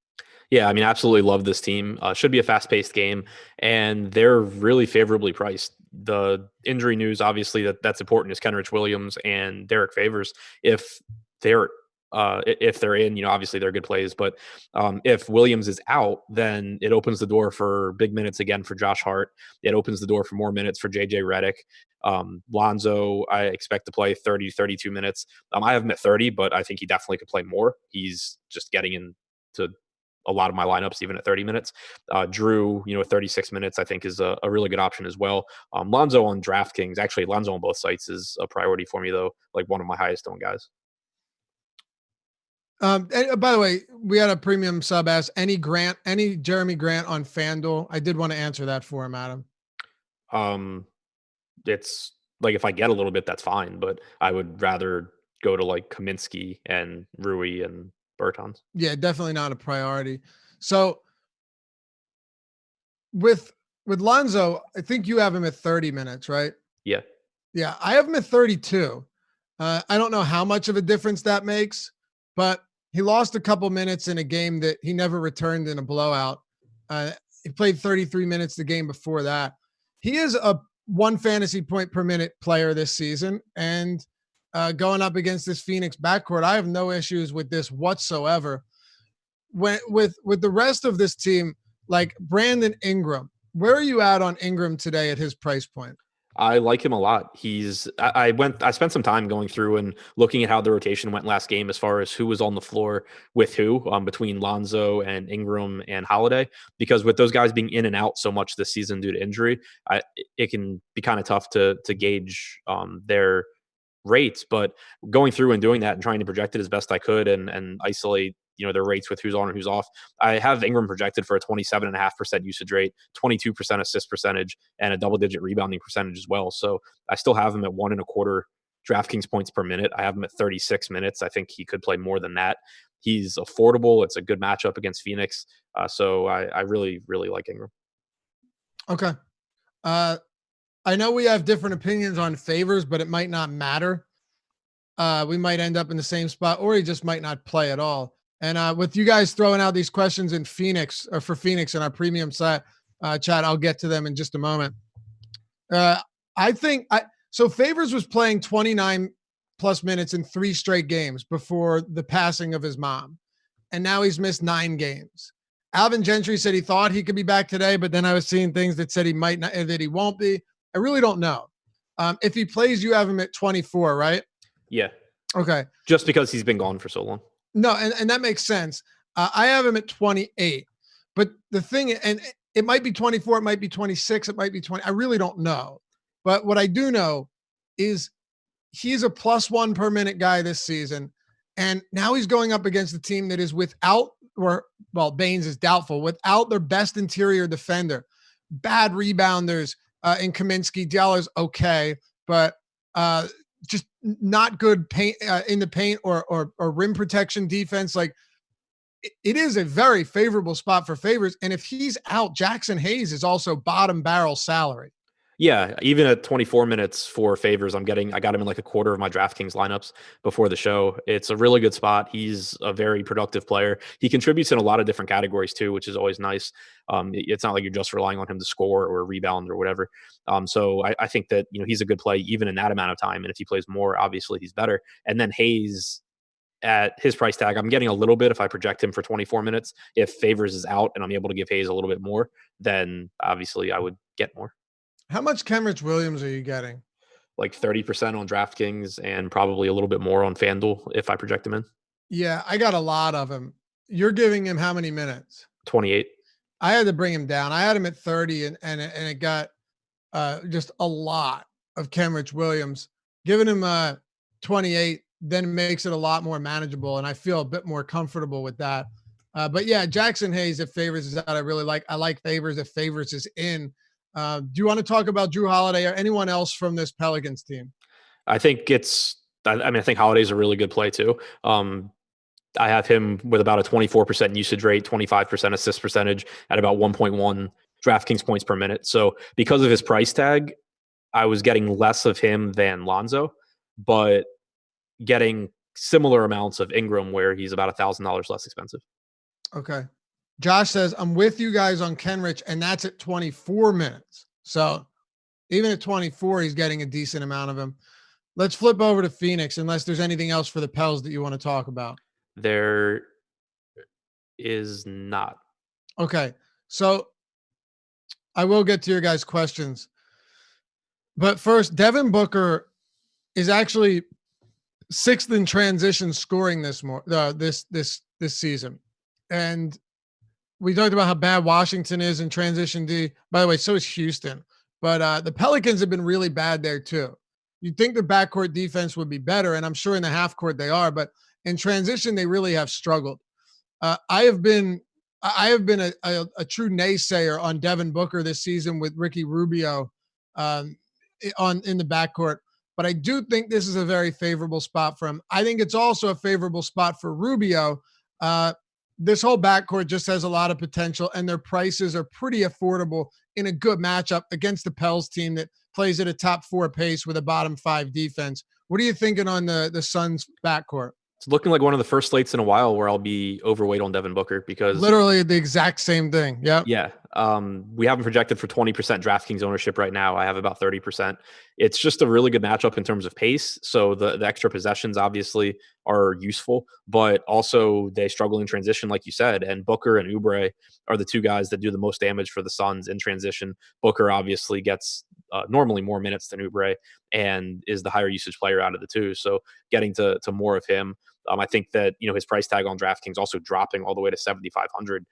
Yeah, I mean, absolutely love this team. Should be a fast-paced game, and they're really favorably priced. The injury news, obviously, that's important is Kenrich Williams and Derek Favors. If they're in, obviously they're good plays. But if Williams is out, then it opens the door for big minutes again for Josh Hart. It opens the door for more minutes for JJ Redick. Lonzo, I expect to play 30, 32 minutes. I have him at 30, but I think he definitely could play more. He's just getting into a lot of my lineups, even at 30 minutes. Drew, 36 minutes, I think is a really good option as well. Lonzo on DraftKings, actually Lonzo on both sites is a priority for me though, like one of my highest owned guys. And by the way, we had a premium sub ask any Jeremy Grant on FanDuel. I did want to answer that for him, Adam. It's like, if I get a little bit, that's fine, but I would rather go to like Kaminsky and Rui and Bertans. Yeah, definitely not a priority. So with Lonzo, I think you have him at 30 minutes, right? Yeah. Yeah, I have him at 32. I don't know how much of a difference that makes, but he lost a couple minutes in a game that he never returned in a blowout. He played 33 minutes the game before that. he is a 1 fantasy point per minute player this season, and going up against this Phoenix backcourt, I have no issues with this whatsoever. With the rest of this team, like Brandon Ingram, where are you at on Ingram today at his price point? I like him a lot. I spent some time going through and looking at how the rotation went last game as far as who was on the floor with who, between Lonzo and Ingram and Holliday, because with those guys being in and out so much this season due to injury, it can be kind of tough to gauge their rates. But going through and doing that and trying to project it as best I could and isolate their rates with who's on and who's off. I have Ingram projected for a 27.5% usage rate, 22% assist percentage, and a double-digit rebounding percentage as well. So I still have him at 1.25 DraftKings points per minute. I have him at 36 minutes. I think he could play more than that. He's affordable. It's a good matchup against Phoenix. So I really, really like Ingram. Okay. I know we have different opinions on favors, but it might not matter. We might end up in the same spot, or he just might not play at all. And with you guys throwing out these questions in Phoenix or for Phoenix in our premium site chat, I'll get to them in just a moment. So Favors was playing 29 plus minutes in 3 straight games before the passing of his mom. And now he's missed 9 games. Alvin Gentry said he thought he could be back today, but then I was seeing things that said he might not, that he won't be. I really don't know. If he plays, you have him at 24, right? Yeah. Okay. Just because he's been gone for so long. No, and that makes sense. I have him at 28, but the thing, and it might be 24, it might be 26, it might be 20. I really don't know. But what I do know is he's a +1 per minute guy this season. And now he's going up against a team that is without, Baines is doubtful, without their best interior defender, bad rebounders in Kaminsky. Diallo's okay, but just not good paint in the paint or rim protection defense. Like it is a very favorable spot for Favors. And if he's out, Jackson Hayes is also bottom barrel salary. Yeah, even at 24 minutes for Favors, I got him in like a quarter of my DraftKings lineups before the show. It's a really good spot. He's a very productive player. He contributes in a lot of different categories too, which is always nice. It's not like you're just relying on him to score or rebound or whatever. So I think that he's a good play even in that amount of time. And if he plays more, obviously he's better. And then Hayes, at his price tag, I'm getting a little bit if I project him for 24 minutes. If Favors is out and I'm able to give Hayes a little bit more, then obviously I would get more. How much Kenrich Williams are you getting? Like 30% on DraftKings and probably a little bit more on FanDuel if I project him in. Yeah, I got a lot of him. You're giving him how many minutes? 28. I had to bring him down. I had him at 30 and it got just a lot of Kenrich Williams. Giving him 28 then makes it a lot more manageable, and I feel a bit more comfortable with that. But yeah, Jackson Hayes, if Favors is out, I really like. I like Favors if Favors is in. Do you want to talk about Drew Holiday or anyone else from this Pelicans team? I think I think Holiday's a really good play too. I have him with about a 24% usage rate, 25% assist percentage at about 1.1 DraftKings points per minute. So because of his price tag, I was getting less of him than Lonzo, but getting similar amounts of Ingram where he's about $1,000 less expensive. Okay. Josh says, I'm with you guys on Kenrich, and that's at 24 minutes. So even at 24, he's getting a decent amount of him. Let's flip over to Phoenix, unless there's anything else for the Pels that you want to talk about. There is not. Okay. So I will get to your guys' questions. But first, Devin Booker is actually 6th in transition scoring this season. And we talked about how bad Washington is in transition D. By the way, so is Houston. But the Pelicans have been really bad there too. You'd think their backcourt defense would be better, and I'm sure in the half court they are, but in transition they really have struggled. I have been a true naysayer on Devin Booker this season with Ricky Rubio in the backcourt, but I do think this is a very favorable spot for him. I think it's also a favorable spot for Rubio. This whole backcourt just has a lot of potential, and their prices are pretty affordable in a good matchup against the Pels team that plays at a top 4 pace with a bottom 5 defense. What are you thinking on the Suns backcourt? It's looking like one of the first slates in a while where I'll be overweight on Devin Booker because literally the exact same thing. Yep. Yeah. We have him projected for 20% DraftKings ownership right now. I have about 30%. It's just a really good matchup in terms of pace. So the extra possessions obviously are useful, but also they struggle in transition, like you said. And Booker and Oubre are the two guys that do the most damage for the Suns in transition. Booker obviously gets normally more minutes than Oubre and is the higher usage player out of the two. So getting to more of him, I think that his price tag on DraftKings also dropping all the way to 7,500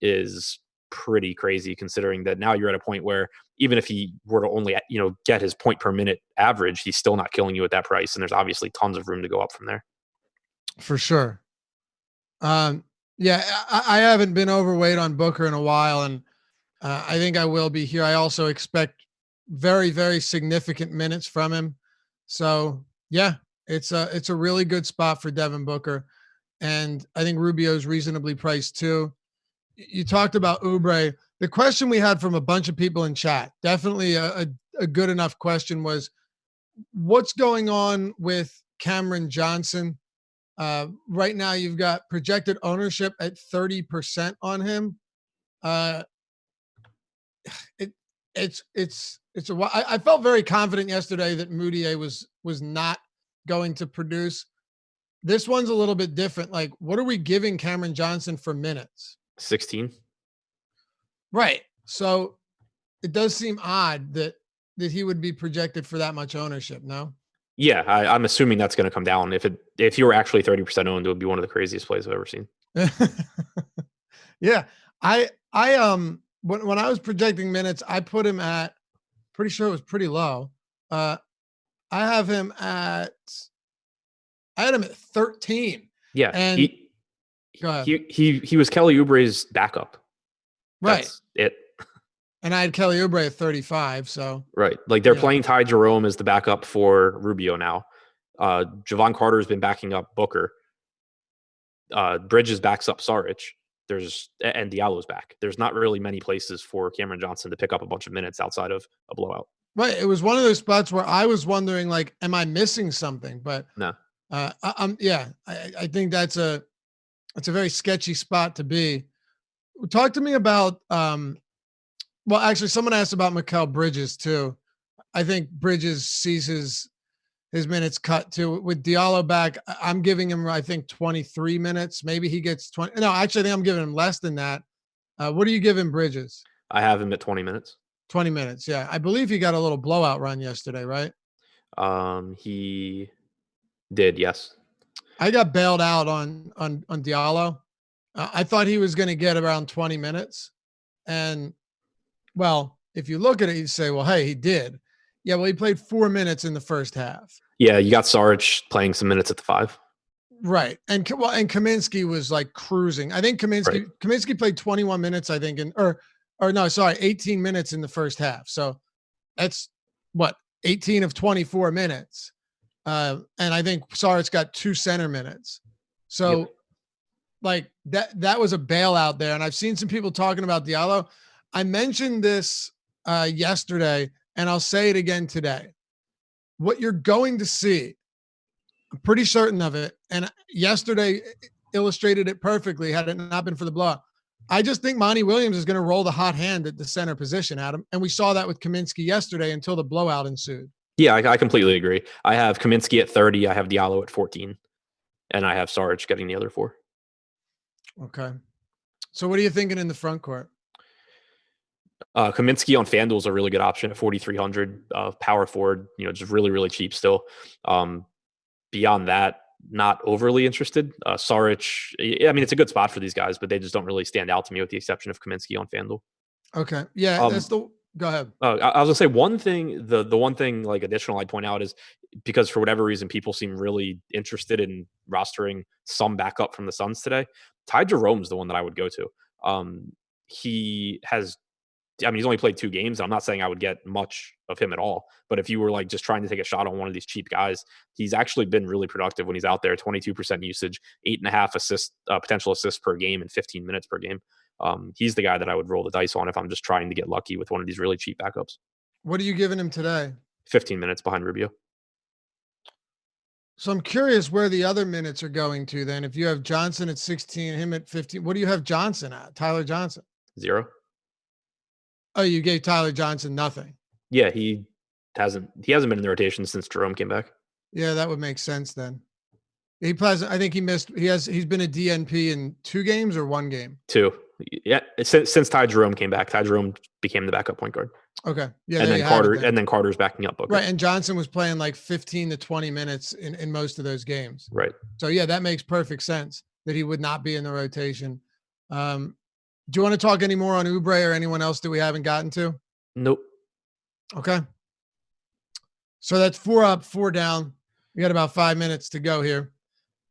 is pretty crazy, considering that now you're at a point where even if he were to only get his point per minute average, he's still not killing you at that price, and there's obviously tons of room to go up from there. For sure. Yeah, I haven't been overweight on Booker in a while, and I think I will be here. I also expect very, very significant minutes from him. So yeah, it's a really good spot for Devin Booker, and I think Rubio's reasonably priced too. You talked about Oubre. The question we had from a bunch of people in chat, definitely a good enough question, was what's going on with Cameron Johnson? Right now you've got projected ownership at 30% on him. I felt very confident yesterday that Moutier was not going to produce. This one's a little bit different. Like, what are we giving Cameron Johnson for minutes? 16. Right. So it does seem odd that he would be projected for that much ownership. No. Yeah, I'm assuming that's going to come down. If you were actually 30% owned, it would be one of the craziest plays I've ever seen. Yeah, I when I was projecting minutes, I put him at, pretty sure it was pretty low. I had him at 13. Yeah, and he was Kelly Oubre's backup. Right. That's it. And I had Kelly Oubre at 35. So right, like they're playing Ty Jerome as the backup for Rubio now. Javon Carter's been backing up Booker. Bridges backs up Saric. And Diallo's back. There's not really many places for Cameron Johnson to pick up a bunch of minutes outside of a blowout. Right. It was one of those spots where I was wondering, like, am I missing something? But no. I think that's a very sketchy spot to be. Talk to me about well, actually, someone asked about Mikkel Bridges too. I think Bridges sees his minutes cut too. With Diallo back, I'm giving him, I think, 23 minutes. Maybe he gets 20. No, actually, I think I'm giving him less than that. What are you giving Bridges? I have him at 20 minutes. 20 minutes, yeah. I believe he got a little blowout run yesterday, right? He did, yes. I got bailed out on Diallo. I thought he was going to get around 20 minutes. And, well, if you look at it, you say, well, hey, he did. Yeah, well, he played 4 minutes in the first half. Yeah, you got Saric playing some minutes at the 5. Right. And Kaminsky was like cruising. I think Kaminsky played 21 minutes, I think, 18 minutes in the first half. So that's 18 of 24 minutes. And I think Saric got 2 center minutes. So like that was a bailout there. And I've seen some people talking about Diallo. I mentioned this yesterday, and I'll say it again today. What you're going to see, I'm pretty certain of it, and yesterday illustrated it perfectly had it not been for the blowout. I just think Monty Williams is going to roll the hot hand at the center position, Adam. And we saw that with Kaminsky yesterday until the blowout ensued. Yeah, I completely agree. I have Kaminsky at 30. I have Diallo at 14. And I have Saric getting the other 4. Okay. So what are you thinking in the front court? Kaminsky on FanDuel is a really good option at 4,300. Power forward, just really, really cheap still. Beyond that, not overly interested. Saric, I mean, it's a good spot for these guys, but they just don't really stand out to me with the exception of Kaminsky on FanDuel. Okay. Yeah, go ahead. I was gonna say one thing, the one thing like additional I'd point out is because for whatever reason, people seem really interested in rostering some backup from the Suns today. Ty Jerome's the one that I would go to. He's only played 2 games. And I'm not saying I would get much of him at all, but if you were like just trying to take a shot on one of these cheap guys, he's actually been really productive when he's out there. 22% usage, 8.5 potential assists per game, and 15 minutes per game. He's the guy that I would roll the dice on if I'm just trying to get lucky with one of these really cheap backups. What are you giving him today? 15 minutes behind Rubio. So I'm curious where the other minutes are going to then. If you have Johnson at 16, him at 15, what do you have Johnson at? Tyler Johnson? 0. Oh, you gave Tyler Johnson nothing. Yeah, he hasn't been in the rotation since Jerome came back. Yeah, that would make sense then. He plays. I think he missed. He's been a DNP in 2 games or 1 game. 2. Yeah, since Ty Jerome came back, Ty Jerome became the backup point guard. Okay. Yeah. And then Carter's backing up Booker. Right. And Johnson was playing like 15 to 20 minutes in most of those games. Right. So yeah, that makes perfect sense that he would not be in the rotation. Do you want to talk any more on Oubre or anyone else that we haven't gotten to? Nope. Okay. So that's 4 up, 4 down. We got about 5 minutes to go here.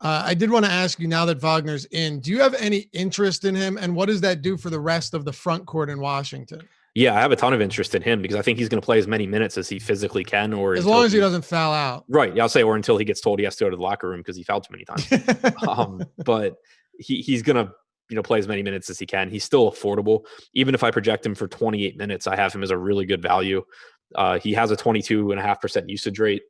I did want to ask you, now that Wagner's in, do you have any interest in him? And what does that do for the rest of the front court in Washington? Yeah, I have a ton of interest in him because I think he's going to play as many minutes as he physically can, or as long as he doesn't foul out. Right. Yeah, I'll say, or until he gets told he has to go to the locker room because he fouled too many times. But he's going to play as many minutes as he can. He's still affordable. Even if I project him for 28 minutes, I have him as a really good value. He has a 22.5% usage rate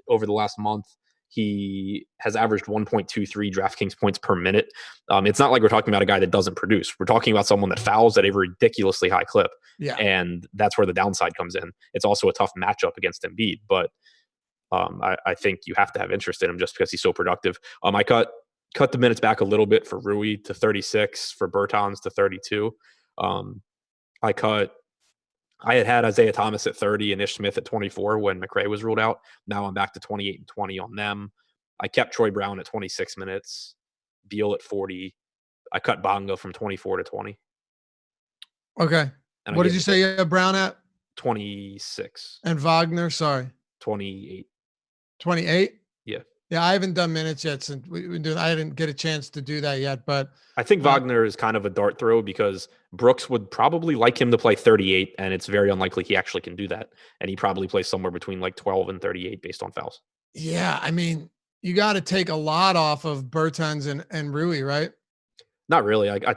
over the last month. He has averaged 1.23 DraftKings points per minute. It's not like we're talking about a guy that doesn't produce. We're talking about someone that fouls at a ridiculously high clip. Yeah. And that's where the downside comes in. It's also a tough matchup against Embiid, but I think you have to have interest in him just because he's so productive. I cut the minutes back a little bit for Rui to 36, for Bertans to 32. I had Isaiah Thomas at 30 and Ish Smith at 24 when McRae was ruled out. Now I'm back to 28 and 20 on them. I kept Troy Brown at 26 minutes, Beal at 40. I cut Bonga from 24 to 20. Okay. And what did you say you have Brown at? 26. And Wagner, sorry. 28. 28? Yeah. Yeah, I haven't done minutes yet since I didn't get a chance to do that yet, but I think Wagner is kind of a dart throw because Brooks would probably like him to play 38, and it's very unlikely he actually can do that. And he probably plays somewhere between like 12 and 38 based on fouls. Yeah, I mean, you got to take a lot off of Bertans and Rui, right? Not really. I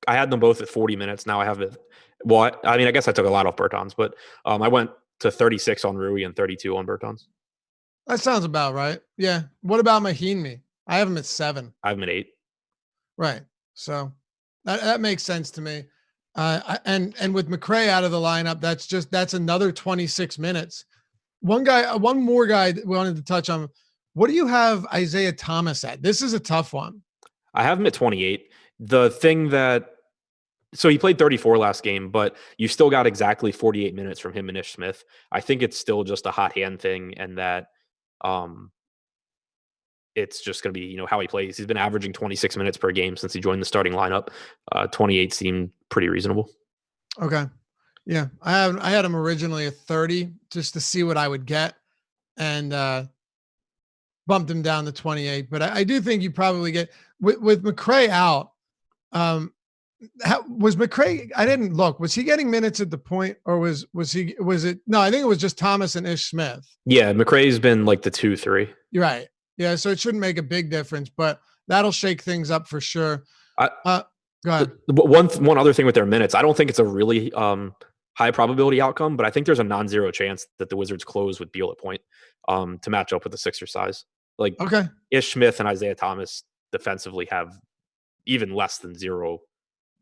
had them both at 40 minutes. Now I have it. Well, I mean, I guess I took a lot off Bertans, but I went to 36 on Rui and 32 on Bertans. That sounds about right. Yeah. What about Mahinmi? I have him at 7. I have him at 8. Right. So that makes sense to me. And with McRae out of the lineup, that's another 26 minutes. One more guy that we wanted to touch on. What do you have Isaiah Thomas at? This is a tough one. I have him at 28. The thing so he played 34 last game, but you still got exactly 48 minutes from him and Ish Smith. I think it's still just a hot hand thing, and that it's just going to be, how he plays. He's been averaging 26 minutes per game since he joined the starting lineup. 28 seemed pretty reasonable. Okay. Yeah. I had him originally at 30 just to see what I would get, and bumped him down to 28. But I do think you probably get with McRae out. Was McRae? I didn't look. Was he getting minutes at the point, or was it? No, I think it was just Thomas and Ish Smith. Yeah, McRae's been like the 2-3. You're right. Yeah, so it shouldn't make a big difference, but that'll shake things up for sure. Go ahead. One other thing with their minutes, I don't think it's a really high probability outcome, but I think there's a non-zero chance that the Wizards close with Beal at point to match up with the Sixers size. Like, okay, Ish Smith and Isaiah Thomas defensively have even less than 0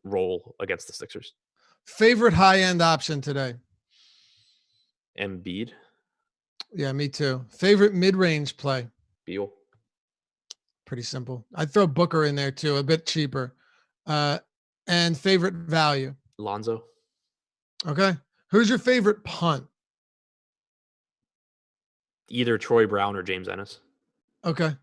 role against the Sixers. Favorite high-end option today? Embiid. Yeah, me too. Favorite mid-range play? Beal. Pretty simple. I'd throw Booker in there too, a bit cheaper. And favorite value? Lonzo. Okay. Who's your favorite punt? Either Troy Brown or James Ennis. Okay.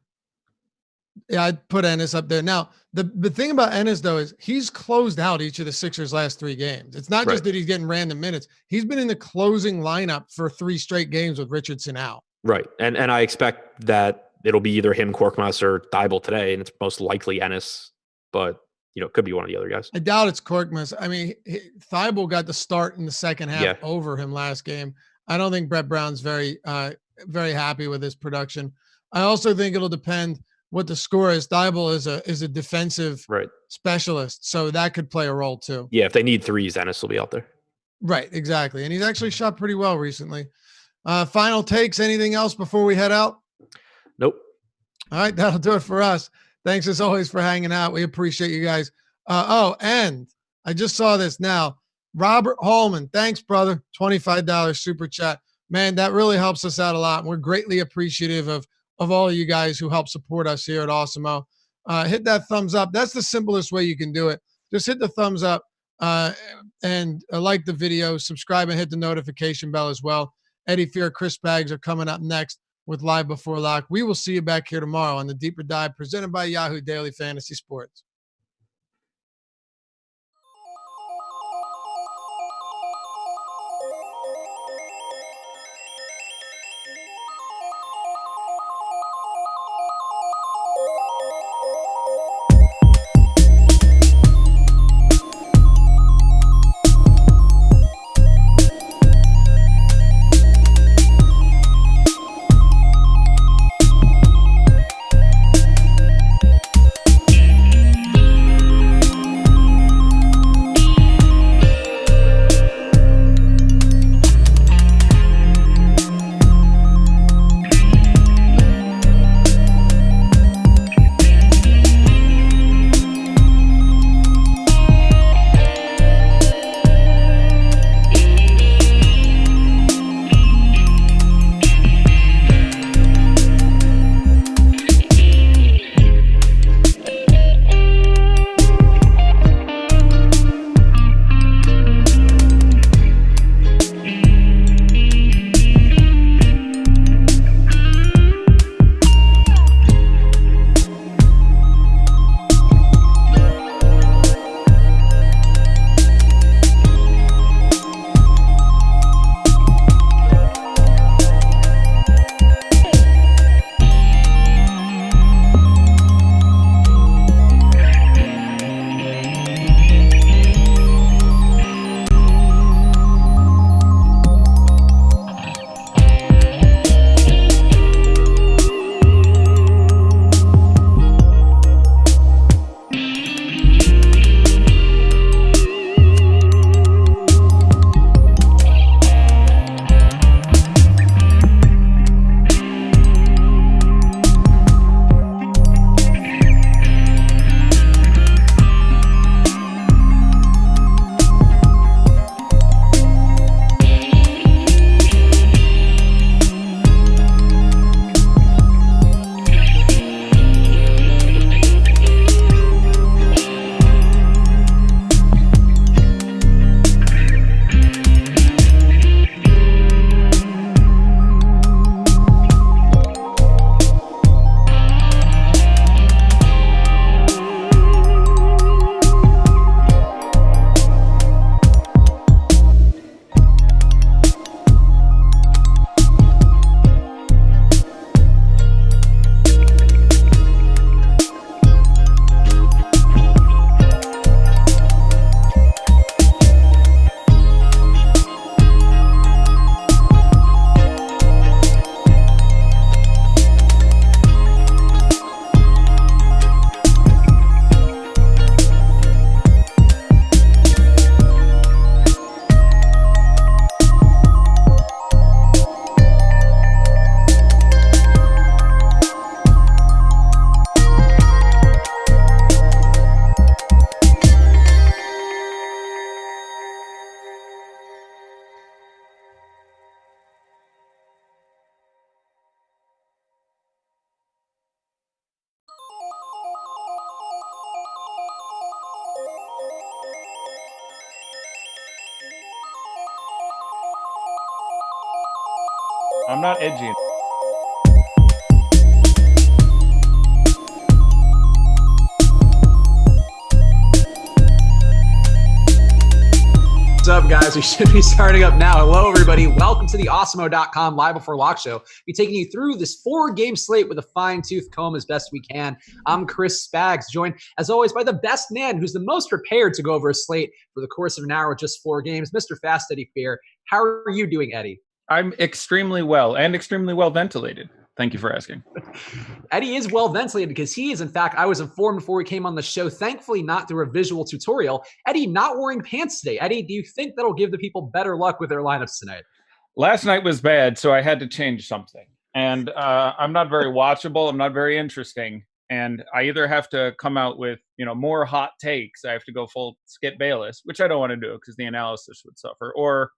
Yeah, I'd put Ennis up there. Now, the thing about Ennis, though, is he's closed out each of the Sixers' last 3 games. It's not just that he's getting random minutes. He's been in the closing lineup for 3 straight games with Richardson out. Right. And I expect that it'll be either him, Korkmaz, or Thibault today, and it's most likely Ennis, but it could be one of the other guys. I doubt it's Korkmaz. I mean, Thibault got the start in the second half over him last game. I don't think Brett Brown's very happy with his production. I also think it'll depend what the score is. Thibault is a defensive specialist, so that could play a role too. Yeah, if they need threes, Ennis will be out there. Right, exactly. And he's actually shot pretty well recently. Final takes, anything else before we head out? Nope. All right, that'll do it for us. Thanks as always for hanging out. We appreciate you guys. And I just saw this now. Robert Holman, thanks, brother. $25 super chat. Man, that really helps us out a lot. We're greatly appreciative of all of you guys who help support us here at Awesemo. Hit that thumbs up. That's the simplest way you can do it. Just hit the thumbs up and like the video, subscribe, and hit the notification bell as well. Eddie Fear, Chris Baggs are coming up next with Live Before Lock. We will see you back here tomorrow on the Deeper Dive presented by Yahoo Daily Fantasy Sports. I'm not edgy. What's up, guys? We should be starting up now. Hello, everybody. Welcome to the Awesemo.com Live Before Lock Show. We're taking you through this 4-game slate with a fine-tooth comb as best we can. I'm Chris Spags, joined, as always, by the best man who's the most prepared to go over a slate for the course of an hour with just 4 games, Mr. Fast Eddie Fear. How are you doing, Eddie? I'm extremely well and extremely well ventilated. Thank you for asking. Eddie is well ventilated because he is, in fact, I was informed before we came on the show, thankfully not through a visual tutorial, Eddie not wearing pants today. Eddie, do you think that'll give the people better luck with their lineups tonight? Last night was bad, so I had to change something. And I'm not very watchable. I'm not very interesting. And I either have to come out with, more hot takes. I have to go full Skip Bayless, which I don't want to do because the analysis would suffer, or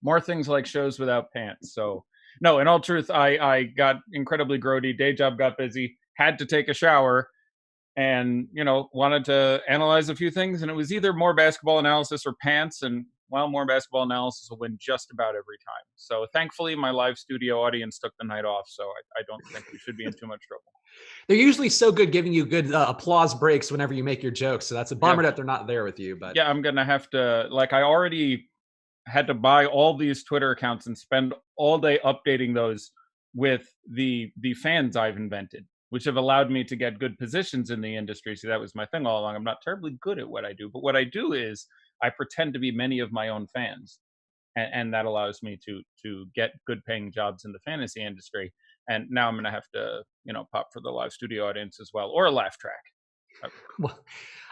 more things like shows without pants. So no, in all truth, I got incredibly grody. Day job got busy, had to take a shower, and wanted to analyze a few things, and it was either more basketball analysis or pants, and more basketball analysis will win just about every time. So thankfully my live studio audience took the night off, so I don't think we should be in too much trouble. They're usually so good giving you good applause breaks whenever you make your jokes, so that's a bummer that they're not there with you. But yeah, I'm gonna have to, I already had to buy all these Twitter accounts and spend all day updating those with the fans I've invented, which have allowed me to get good positions in the industry. See, that was my thing all along. I'm not terribly good at what I do, but what I do is I pretend to be many of my own fans. And that allows me to get good paying jobs in the fantasy industry. And now I'm going to have to, pop for the live studio audience as well, or a laugh track. Well,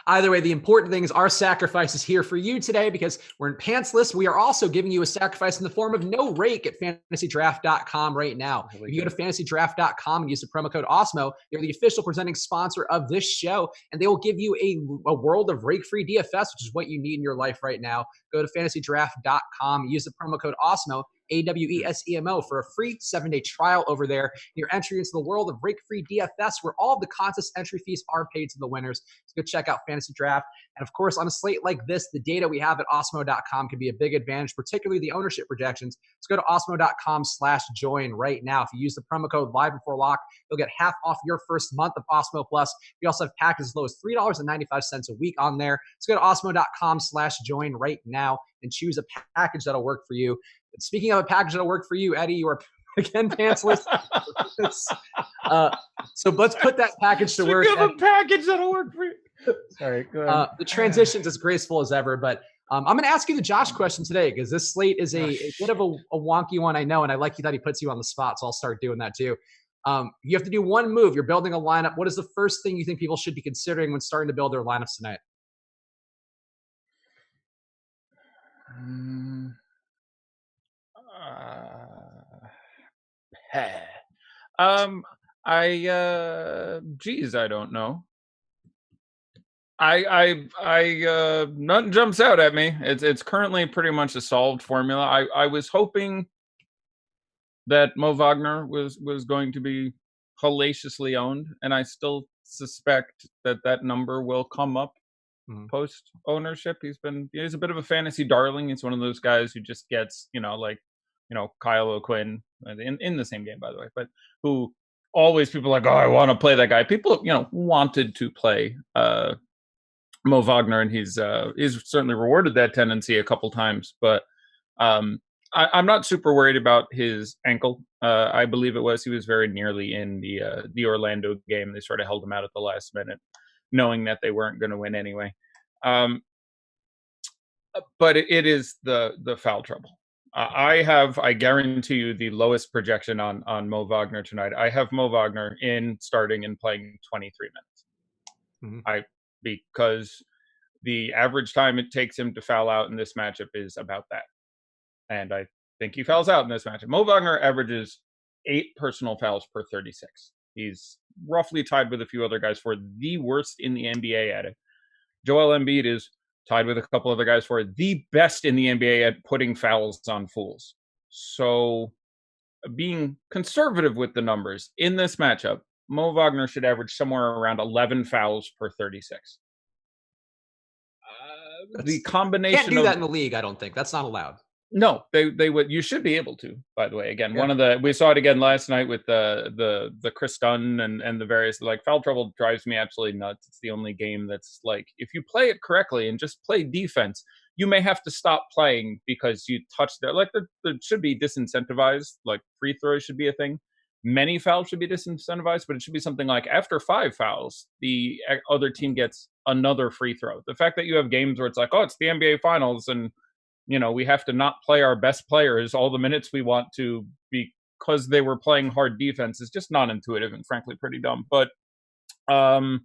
either way, the important thing is our sacrifice is here for you today because we're in pantsless. We are also giving you a sacrifice in the form of no rake at fantasydraft.com right now. If you go to fantasydraft.com and use the promo code OSMO, they're the official presenting sponsor of this show, and they will give you a world of rake-free DFS, which is what you need in your life right now. Go to fantasydraft.com, use the promo code OSMO, AWESEMO, for a free 7-day trial over there. You're entering into the world of rake-free DFS, where all of the contest entry fees are paid to the winners. So go check out Fantasy Draft. And of course, on a slate like this, the data we have at Osmo.com can be a big advantage, particularly the ownership projections. So go to Osmo.com/join right now. If you use the promo code live before lock, you'll get half off your first month of Osmo Plus. We also have packages as low as $3.95 a week on there. So go to Osmo.com/join right now and choose a package that'll work for you. And speaking of a package that'll work for you, Eddie, you are again pantsless. So let's put that package to work. A package that'll work for you. Sorry, go ahead. The transition's as graceful as ever, but I'm going to ask you the Josh question today because this slate is a bit of a wonky one, I know, and I like that he puts you on the spot, so I'll start doing that too. You have to do one move. You're building a lineup. What is the first thing you think people should be considering when starting to build their lineups tonight? I don't know. Nothing jumps out at me. It's currently pretty much a solved formula. I was hoping that Moe Vogner was going to be hellaciously owned, and I still suspect that number will come up post ownership. He's a bit of a fantasy darling. He's one of those guys who just gets, Kyle O'Quinn in the same game, by the way, but who always people are like, oh, I want to play that guy. People, wanted to play Moe Vogner, and he's certainly rewarded that tendency a couple times. But I'm not super worried about his ankle. I believe he was very nearly in the Orlando game. They sort of held him out at the last minute, knowing that they weren't going to win anyway. But it is the foul trouble. I guarantee you the lowest projection on Moe Vogner tonight. I have Moe Vogner in starting and playing 23 minutes. Because the average time it takes him to foul out in this matchup is about that. And I think he fouls out in this matchup. Moe Vogner averages 8 personal fouls per 36. He's roughly tied with a few other guys for the worst in the NBA at it. Joel Embiid is tied with a couple other guys for the best in the NBA at putting fouls on fools. So being conservative with the numbers in this matchup, Moe Vogner should average somewhere around 11 fouls per 36. The combination can't do that in the league, I don't think. That's not allowed. No, they would. You should be able to. By the way, again, we saw it again last night with the Chris Dunn and the various foul trouble drives me absolutely nuts. It's the only game that's if you play it correctly and just play defense, you may have to stop playing because you touched there should be disincentivized. Free throws should be a thing. Many fouls should be disincentivized, but it should be something like after 5 fouls, the other team gets another free throw. The fact that you have games where it's it's the NBA Finals and we have to not play our best players all the minutes we want to because they were playing hard defense is just not intuitive and frankly pretty dumb. But I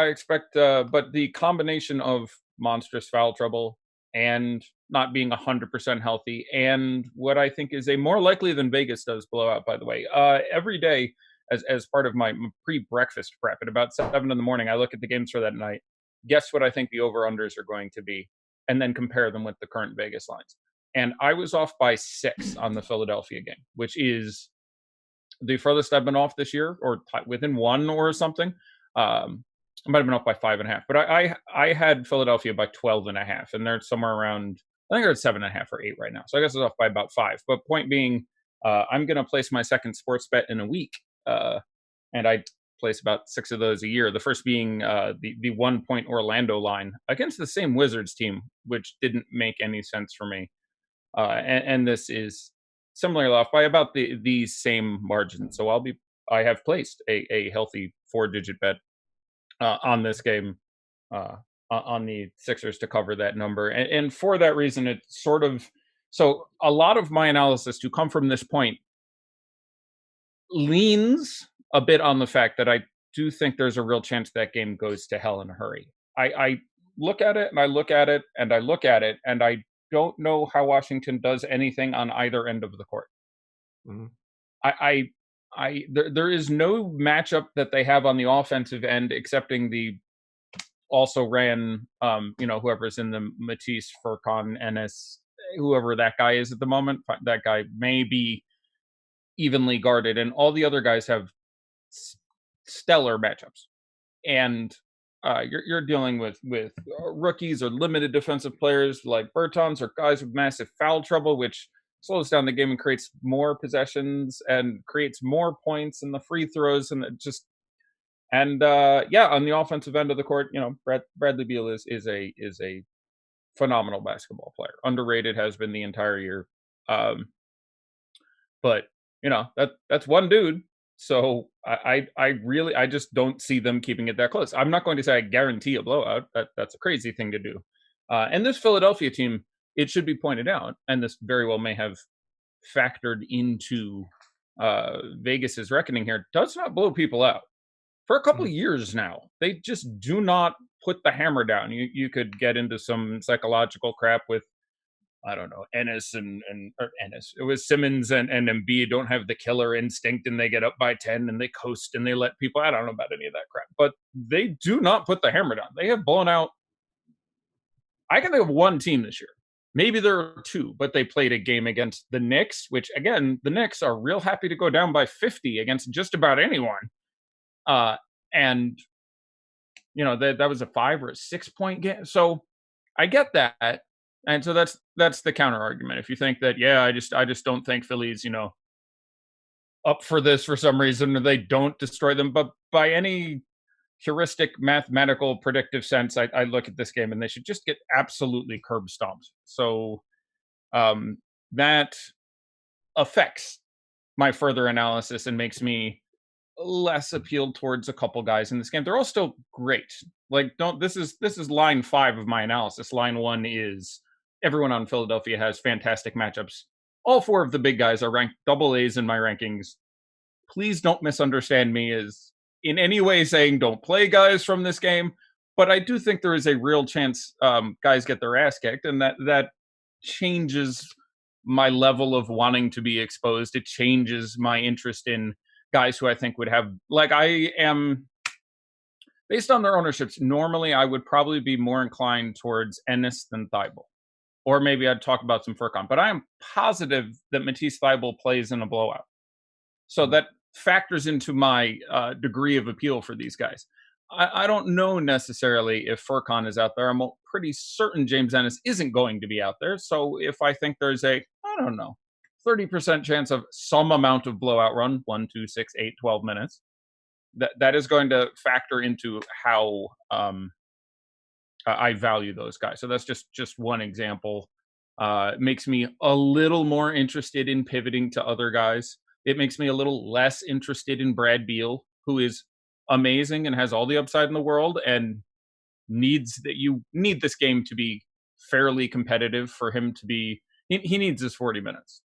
expect, but the combination of monstrous foul trouble and not being 100% healthy and what I think is a more likely than Vegas does blowout, by the way, every day as part of my pre-breakfast prep. At about 7 in the morning, I look at the games for that night, guess what I think the over-unders are going to be, and then compare them with the current Vegas lines. And I was off by 6 on the Philadelphia game, which is the furthest I've been off this year, or within 1 or something. I might have been off by 5.5, but I had Philadelphia by 12.5, and they're somewhere around, I think they're at 7.5 or 8 right now. So I guess it's off by about 5. But point being, I'm going to place my second sports bet in a week, and I place about 6 of those a year. The first being the 1 point Orlando line against the same Wizards team, which didn't make any sense for me. And this is similarly off by about the same margin. So I have placed a healthy 4-digit bet on this game, on the Sixers to cover that number. And for that reason, it's sort of, so a lot of my analysis to come from this point leans a bit on the fact that I do think there's a real chance that game goes to hell in a hurry. I look at it and I look at it and I look at it, and I don't know how Washington does anything on either end of the court. Mm-hmm. There is no matchup that they have on the offensive end, excepting the also ran, whoever's in the Matisse, Furkan, Ennis, whoever that guy is at the moment. That guy may be evenly guarded, and all the other guys have stellar matchups. And you're dealing with rookies or limited defensive players like Bertans, or guys with massive foul trouble, which slows down the game and creates more possessions and creates more points and the free throws, and on the offensive end of the court, Bradley Beal is a phenomenal basketball player. Underrated, has been the entire year. But that's one dude. So I just don't see them keeping it that close. I'm not going to say I guarantee a blowout. That's a crazy thing to do. And this Philadelphia team, it should be pointed out, and this very well may have factored into Vegas's reckoning here, does not blow people out. For a couple of years now, they just do not put the hammer down. You could get into some psychological crap with, I don't know, Ennis. It was Simmons and Embiid don't have the killer instinct, and they get up by 10 and they coast and they let people. I don't know about any of that crap, but they do not put the hammer down. They have blown out. I can think of one team this year. Maybe there are 2, but they played a game against the Knicks, which, again, the Knicks are real happy to go down by 50 against just about anyone. And that was a 5 or a 6 point game. So I get that. And so that's the counter argument. If you think that, I just don't think Philly's, up for this for some reason, or they don't destroy them. But by any heuristic, mathematical, predictive sense, I look at this game and they should just get absolutely curb stomped. So that affects my further analysis and makes me less appealed towards a couple guys in this game. They're all still great. This is line 5 of my analysis. Line 1 is everyone on Philadelphia has fantastic matchups. All 4 of the big guys are ranked double A's in my rankings. Please don't misunderstand me as in any way saying don't play guys from this game, but I do think there is a real chance guys get their ass kicked, and that changes my level of wanting to be exposed. It changes my interest in guys who I think would have, I am, based on their ownerships, normally I would probably be more inclined towards Ennis than Thibault. Or maybe I'd talk about some Furkan. But I am positive that Matisse Thibault plays in a blowout. So that factors into my degree of appeal for these guys. I don't know necessarily if Furkan is out there. I'm pretty certain James Ennis isn't going to be out there. So if I think there's 30% chance of some amount of blowout run, 1, 2, 6, 8, 12 minutes, that is going to factor into how I value those guys. So that's just one example. It makes me a little more interested in pivoting to other guys. It makes me a little less interested in Brad Beal, who is amazing and has all the upside in the world, and you need this game to be fairly competitive for him to be. He needs his 40 minutes.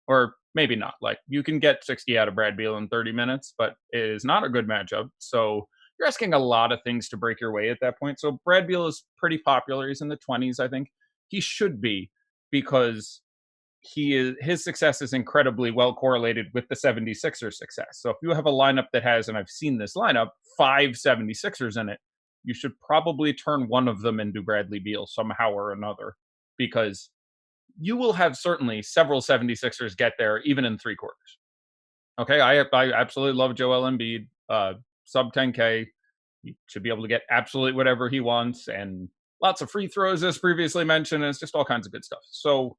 Or maybe not. You can get 60 out of Brad Beal in 30 minutes, but it is not a good matchup. So you're asking a lot of things to break your way at that point. So Brad Beal is pretty popular. He's in the 20s, I think. He should be, because his success is incredibly well correlated with the 76ers success. So if you have a lineup that has, and I've seen this lineup, 5 76ers in it, you should probably turn one of them into Bradley Beal somehow or another, because you will have certainly several 76ers get there even in 3 quarters. Okay, I absolutely love Joel Embiid, sub 10K. He should be able to get absolutely whatever he wants, and lots of free throws, as previously mentioned, and it's just all kinds of good stuff. So,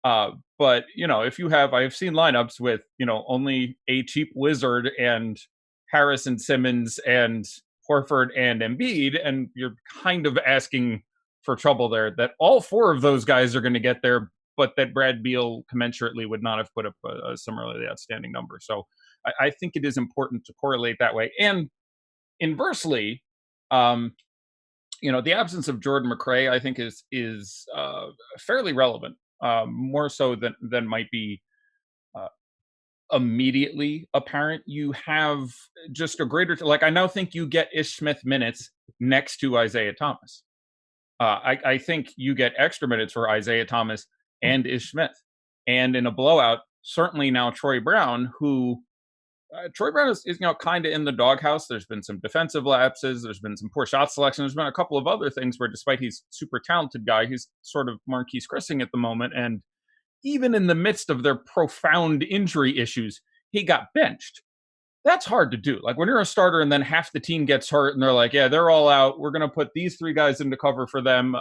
but, if you have, I've seen lineups with, only a cheap wizard and Harris and Simmons and Horford and Embiid, and you're kind of asking for trouble there, that all 4 of those guys are going to get there, but that Brad Beal commensurately would not have put up a similarly outstanding number. So I think it is important to correlate that way. And inversely, the absence of Jordan McRae, I think, is fairly relevant, more so than might be immediately apparent. You have just a greater, I now think you get Ish Smith minutes next to Isaiah Thomas. I think you get extra minutes for Isaiah Thomas and Ish Smith. And in a blowout, certainly now Troy Brown, who Troy Brown is kind of in the doghouse. There's been some defensive lapses. There's been some poor shot selection. There's been a couple of other things where, despite he's super talented guy, he's sort of Marquise Chrising at the moment. And even in the midst of their profound injury issues, he got benched. That's hard to do. Like when you're a starter and then half the team gets hurt and they're like, yeah, they're all out. We're going to put these 3 guys into cover for them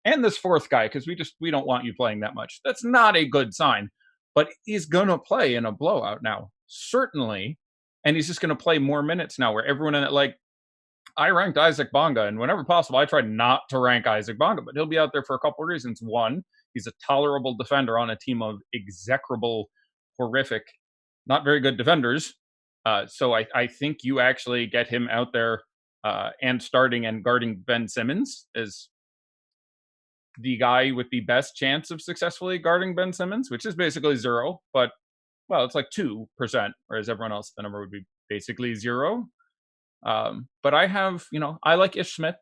and this 4th guy because we don't want you playing that much. That's not a good sign. But he's going to play in a blowout now, certainly. And he's just going to play more minutes now, where everyone in it, I ranked Isaac Bonga, and whenever possible, I tried not to rank Isaac Bonga, but he'll be out there for a couple of reasons. One, he's a tolerable defender on a team of execrable, horrific, not very good defenders. So I think you actually get him out there and starting and guarding Ben Simmons as the guy with the best chance of successfully guarding Ben Simmons, which is basically 0, but it's like 2%, whereas everyone else, the number would be basically 0. But I have, I like Ish Smith.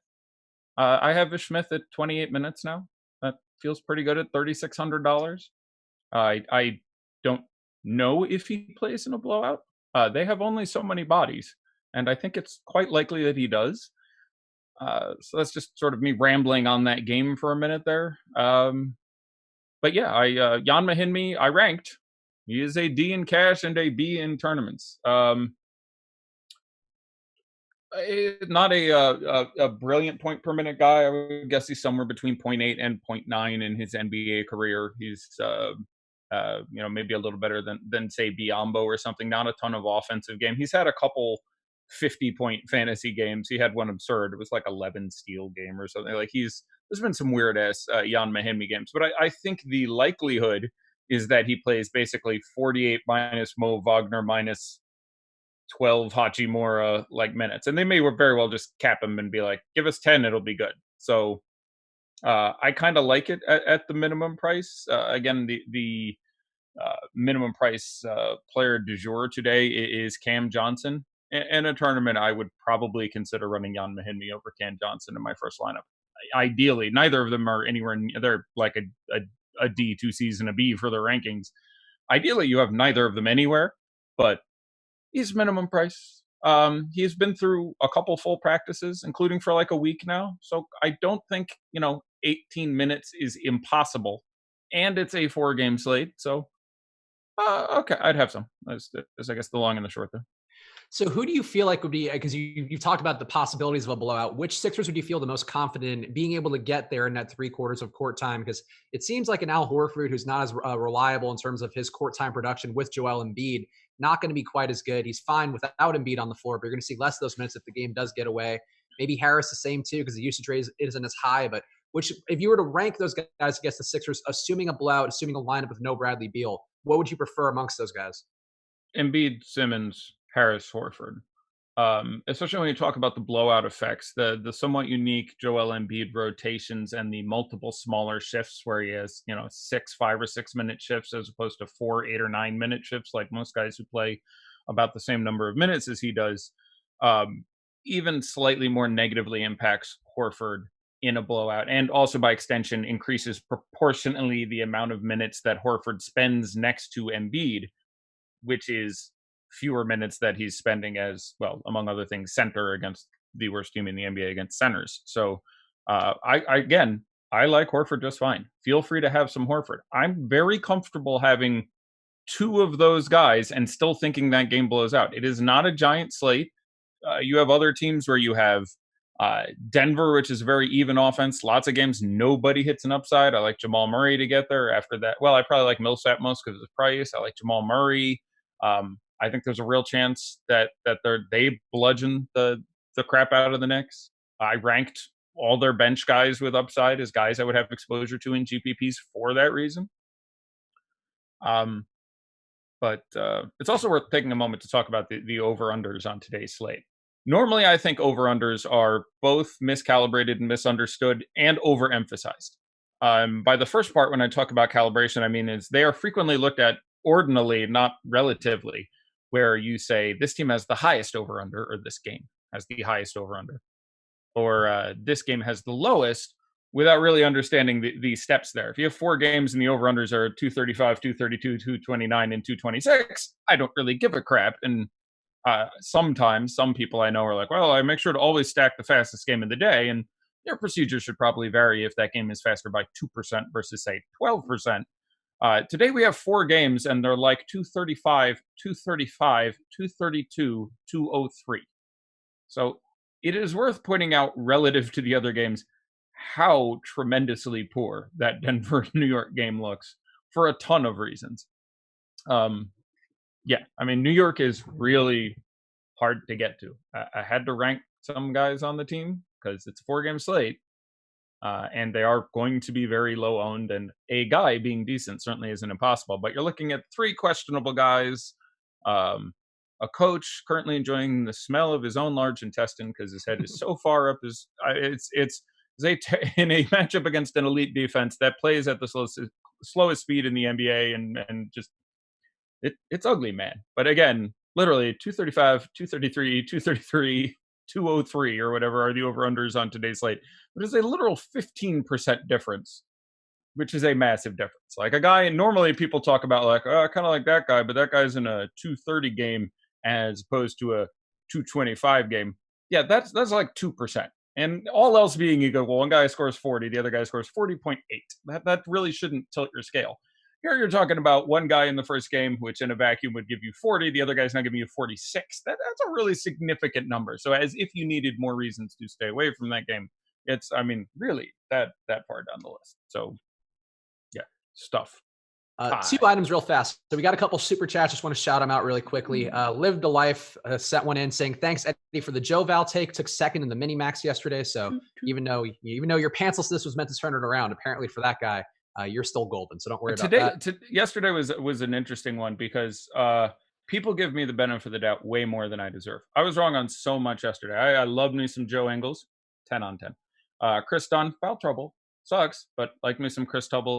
I have Ish Smith at 28 minutes now. That feels pretty good at $3,600. I don't know if he plays in a blowout. They have only so many bodies, and I think it's quite likely that he does. So that's just sort of me rambling on that game for a minute there. But yeah, Jan Mahinmi, I ranked. He is a D in cash and a B in tournaments. Not a brilliant point per minute guy. I would guess he's somewhere between 0.8 and 0.9 in his NBA career. He's maybe a little better than say Biyombo or something. Not a ton of offensive game. He's had a couple 50-point fantasy games. He had one absurd. It was like 11 steal game or something. There's been some weird ass Jan Mahinmi games, but I think the likelihood is that he plays basically 48 minus Moe Vogner minus 12 Hachimura minutes, and they may very well just cap him and be like, give us 10, it'll be good. So I kind of like it at the minimum price. Again, the minimum price player du jour today is Cam Johnson. In a tournament, I would probably consider running Jan Mahinmi over Cam Johnson in my first lineup. Ideally, neither of them are anywhere near, they're like a D 2 C's and a B for their rankings. Ideally, you have neither of them anywhere, but he's minimum price. He's been through a couple full practices, including for a week now. So I don't think, 18 minutes is impossible. And it's a 4-game slate. So, okay, I'd have some. That's I guess the long and the short there. So who do you feel like would be, because you've talked about the possibilities of a blowout, which Sixers would you feel the most confident in being able to get there in that 3/4 of court time? Because it seems like an Al Horford, who's not as reliable in terms of his court time production with Joel Embiid, not going to be quite as good. He's fine without Embiid on the floor, but you're going to see less of those minutes if the game does get away. Maybe Harris the same too, because the usage rate isn't as high. But if you were to rank those guys against the Sixers, assuming a blowout, assuming a lineup with no Bradley Beal, what would you prefer amongst those guys? Embiid, Simmons, Harris, Horford. Especially when you talk about the blowout effects, the somewhat unique Joel Embiid rotations and the multiple smaller shifts where he has, 5 or 6 minute shifts as opposed to 4, 8 or 9 minute shifts like most guys who play about the same number of minutes as he does, even slightly more negatively impacts Horford in a blowout, and also by extension increases proportionally the amount of minutes that Horford spends next to Embiid, which is fewer minutes that he's spending as, well, among other things, center against the worst team in the NBA against centers. So I like Horford just fine. Feel free to have some Horford. I'm very comfortable having two of those guys and still thinking that game blows out. It is not a giant slate. You have other teams where you have Denver, which is a very even offense. Lots of games, nobody hits an upside. I like Jamal Murray to get there. After that, well, I probably like Millsap most because of the price. I like Jamal Murray. I think there's a real chance that they bludgeon the crap out of the Knicks. I ranked all their bench guys with upside as guys I would have exposure to in GPPs for that reason. But it's also worth taking a moment to talk about the over-unders on today's slate. Normally, I think over-unders are both miscalibrated and misunderstood and overemphasized. By the first part, when I talk about calibration, I mean is they are frequently looked at ordinally, not relatively, where you say this team has the highest over-under, or this game has the highest over-under, or this game has the lowest, without really understanding the steps there. If you have four games and the over-unders are 235, 232, 229, and 226, I don't really give a crap. And sometimes some people I know are like, well, I make sure to always stack the fastest game of the day, and your procedure should probably vary if that game is faster by 2% versus, say, 12%. Today we have four games, and they're like 235, 235, 232, 203. So it is worth pointing out, relative to the other games, how tremendously poor that Denver-New York game looks for a ton of reasons. Yeah, I mean, New York is really hard to get to. I had to rank some guys on the team because it's a four-game slate, and they are going to be very low-owned, and a guy being decent certainly isn't impossible. But you're looking at three questionable guys, a coach currently enjoying the smell of his own large intestine because his head is so far up his. It's in a matchup against an elite defense that plays at the slowest speed in the NBA, and just it's ugly, man. But again, literally 235, 233, 233, 203, or whatever are the over-unders on today's slate. But it's a literal 15% difference, which is a massive difference. Like a guy, normally people talk about like, oh, I kind of like that guy, but that guy's in a 230 game as opposed to a 225 game. Yeah, that's like 2%. And all else being equal, well, one guy scores 40, the other guy scores 40.8. That really shouldn't tilt your scale. Here you're talking about one guy in the first game, which in a vacuum would give you 40. The other guy's not giving you 46. That's a really significant number. So as if you needed more reasons to stay away from that game, it's, I mean, really that far down the list. So yeah, stuff. Two items real fast. So we got a couple super chats. Just want to shout them out really quickly. Lived a Life sent one in saying, thanks, Eddie, for the Joe Val take. Took second in the mini max yesterday. So even though your pantslessness was meant to turn it around, apparently for that guy, you're still golden. So don't worry about that. Yesterday was an interesting one because people give me the benefit of the doubt way more than I deserve. I was wrong on so much yesterday. I love me some Joe Ingles, 10 on 10. Chris Dunn, foul trouble. Sucks, but like me some Chris Dunn.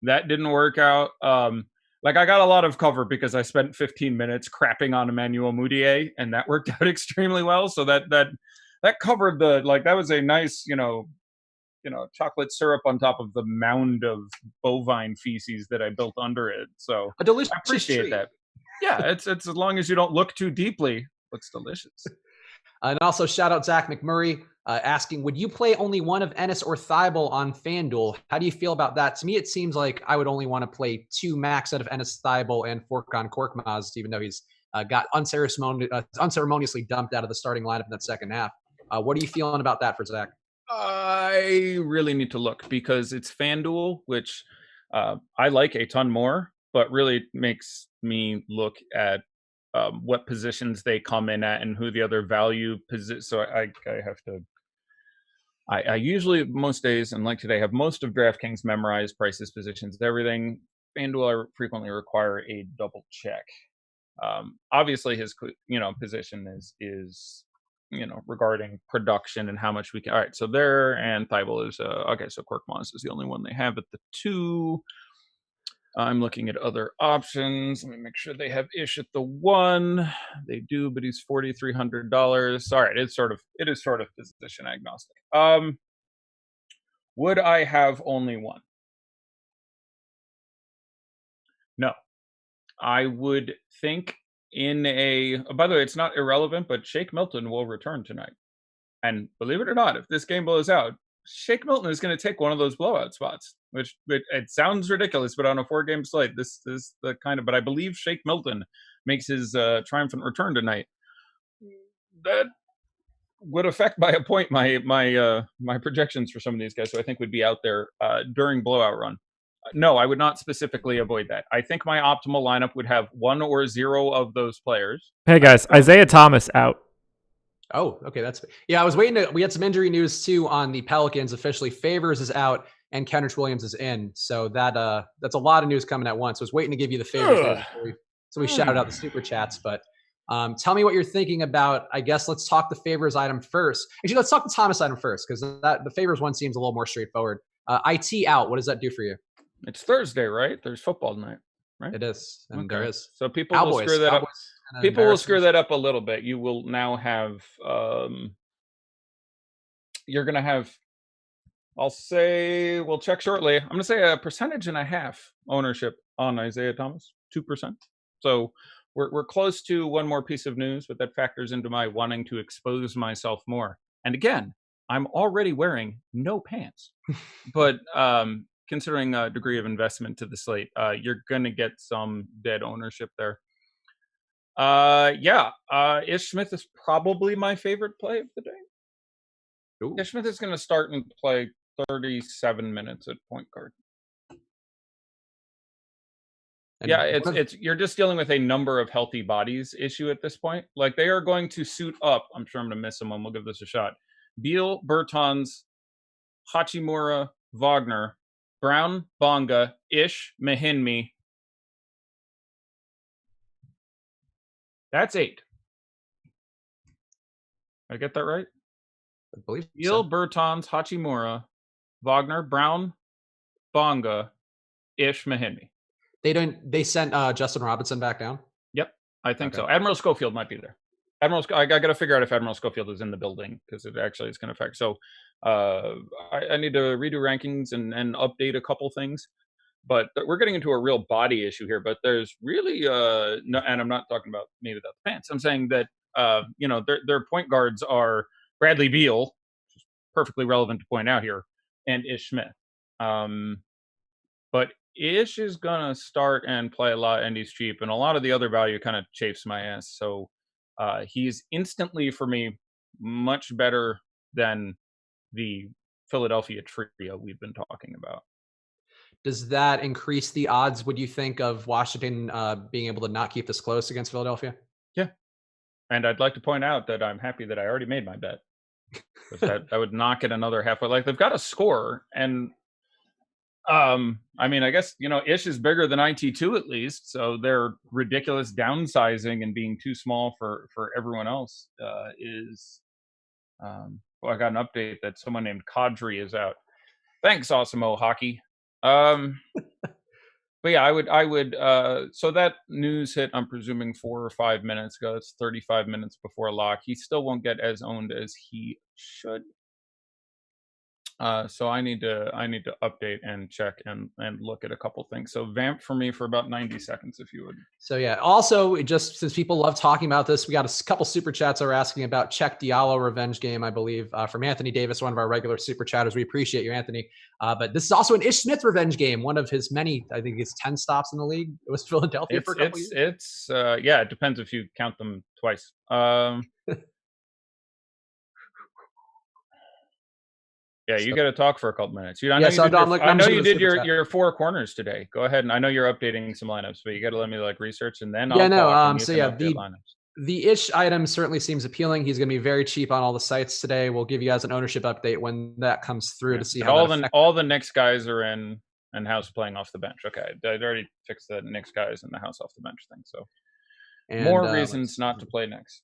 That didn't work out. Like I got a lot of cover because I spent 15 minutes crapping on Emmanuel Mudiay, and that worked out extremely well. So that covered that was a nice, chocolate syrup on top of the mound of bovine feces that I built under it. So a delicious I appreciate treat. that. Yeah, it's as long as you don't look too deeply, looks delicious. And also shout out Zach McMurray asking, would you play only one of Ennis or Thibault on FanDuel? How do you feel about that? To me, it seems like I would only want to play two max out of Ennis Thibault and Furkan Korkmaz, even though he's got unceremoniously dumped out of the starting lineup in that second half. What are you feeling about that for Zach? I really need to look because it's FanDuel, which I like a ton more, but really makes me look at what positions they come in at and who the other value position. So I have to. I usually most days, and like today, have most of DraftKings memorized prices, positions, everything. FanDuel I frequently require a double check. Obviously, his position is regarding production and how much we can. All right, so there, and Thibault is okay. So Korkmaz is the only one they have at the 2. I'm looking at other options. Let me make sure they have Ish at the 1. They do, but he's $4,300. All right, it is sort of position agnostic. Would I have only one? No. I would think by the way, it's not irrelevant, but Shake Milton will return tonight. And believe it or not, if this game blows out, Shake Milton is going to take one of those blowout spots, which it sounds ridiculous, but on a 4-game slate, this is the kind of, but I believe Shake Milton makes his triumphant return tonight. That would affect by a point my projections for some of these guys, so I think would be out there during blowout run. No, I would not specifically avoid that. I think my optimal lineup would have 1 or 0 of those players. Hey guys, Isaiah Thomas out. Oh, okay. I was waiting we had some injury news too on the Pelicans. Officially, Favors is out and Kenrich Williams is in. So that's a lot of news coming at once. So I was waiting to give you the Favors news so we shouted out the super chats. But tell me what you're thinking about. I guess let's talk the Favors item first. Actually, let's talk the Thomas item first because the Favors one seems a little more straightforward. IT out. What does that do for you? It's Thursday, right? There's football tonight, right? It is, and there is. So people will screw that up. People will screw that up a little bit. You will now have, you're going to have, we'll check shortly. I'm going to say 1.5% ownership on Isaiah Thomas, 2%. So we're close to one more piece of news, but that factors into my wanting to expose myself more. And again, I'm already wearing no pants, but considering a degree of investment to the slate, you're going to get some dead ownership there. Ish Smith is probably my favorite play of the day. Ooh. Ish Smith is going to start and play 37 minutes at point guard. And it's you're just dealing with a number of healthy bodies issue at this point. Like they are going to suit up. I'm sure I'm going to miss someone. We'll give this a shot. Beal, Bertans, Hachimura, Vogner, Brown, Bonga, Ish, Mahinmi. That's 8. Did I get that right? I believe Beal, so. Bertans, Hachimura, Vogner, Brown, Bonga, Ish, Mahinmi. They sent Justin Robinson back down? Yep, I think so. Admiral Schofield might be there. I got to figure out if Admiral Schofield is in the building because it actually is going to affect. So I need to redo rankings and update a couple things. But we're getting into a real body issue here. But there's really no, and I'm not talking about me without the pants. I'm saying that their point guards are Bradley Beal, which is perfectly relevant to point out here, and Ish Smith. But Ish is gonna start and play a lot, and he's cheap, and a lot of the other value kind of chafes my ass. So he's instantly for me much better than the Philadelphia trio we've been talking about. Does that increase the odds, would you think, of Washington being able to not keep this close against Philadelphia? Yeah. And I'd like to point out that I'm happy that I already made my bet. That would knock it another halfway. Like they've got a score. And I mean, I guess, Ish is bigger than IT2 at least. So their ridiculous downsizing and being too small for everyone else is I got an update that someone named Kadri is out. Thanks, Awesemo Hockey. But yeah, I would so that news hit, I'm presuming 4 or 5 minutes ago. It's 35 minutes before lock. He still won't get as owned as he should. So I need to update and check and look at a couple things. So vamp for me for about 90 seconds, if you would. So yeah, also just since people love talking about this, we got a couple super chats that are asking about Czech Diallo revenge game, I believe, from Anthony Davis, one of our regular super chatters. We appreciate you, Anthony. But this is also an Ish Smith revenge game, one of his many, I think it's 10 stops in the league. It was Philadelphia for a couple years. It depends if you count them twice. Yeah, you got to talk for a couple minutes. I know you did your 4 corners today. Go ahead, and I know you're updating some lineups, but you got to let me research, and then the Ish item certainly seems appealing. He's going to be very cheap on all the sites today. We'll give you guys an ownership update when that comes through to see how all the Knicks guys are in and House playing off the bench. Okay, I'd already fixed the Knicks guys and the House off the bench thing. So more reasons not to play Knicks.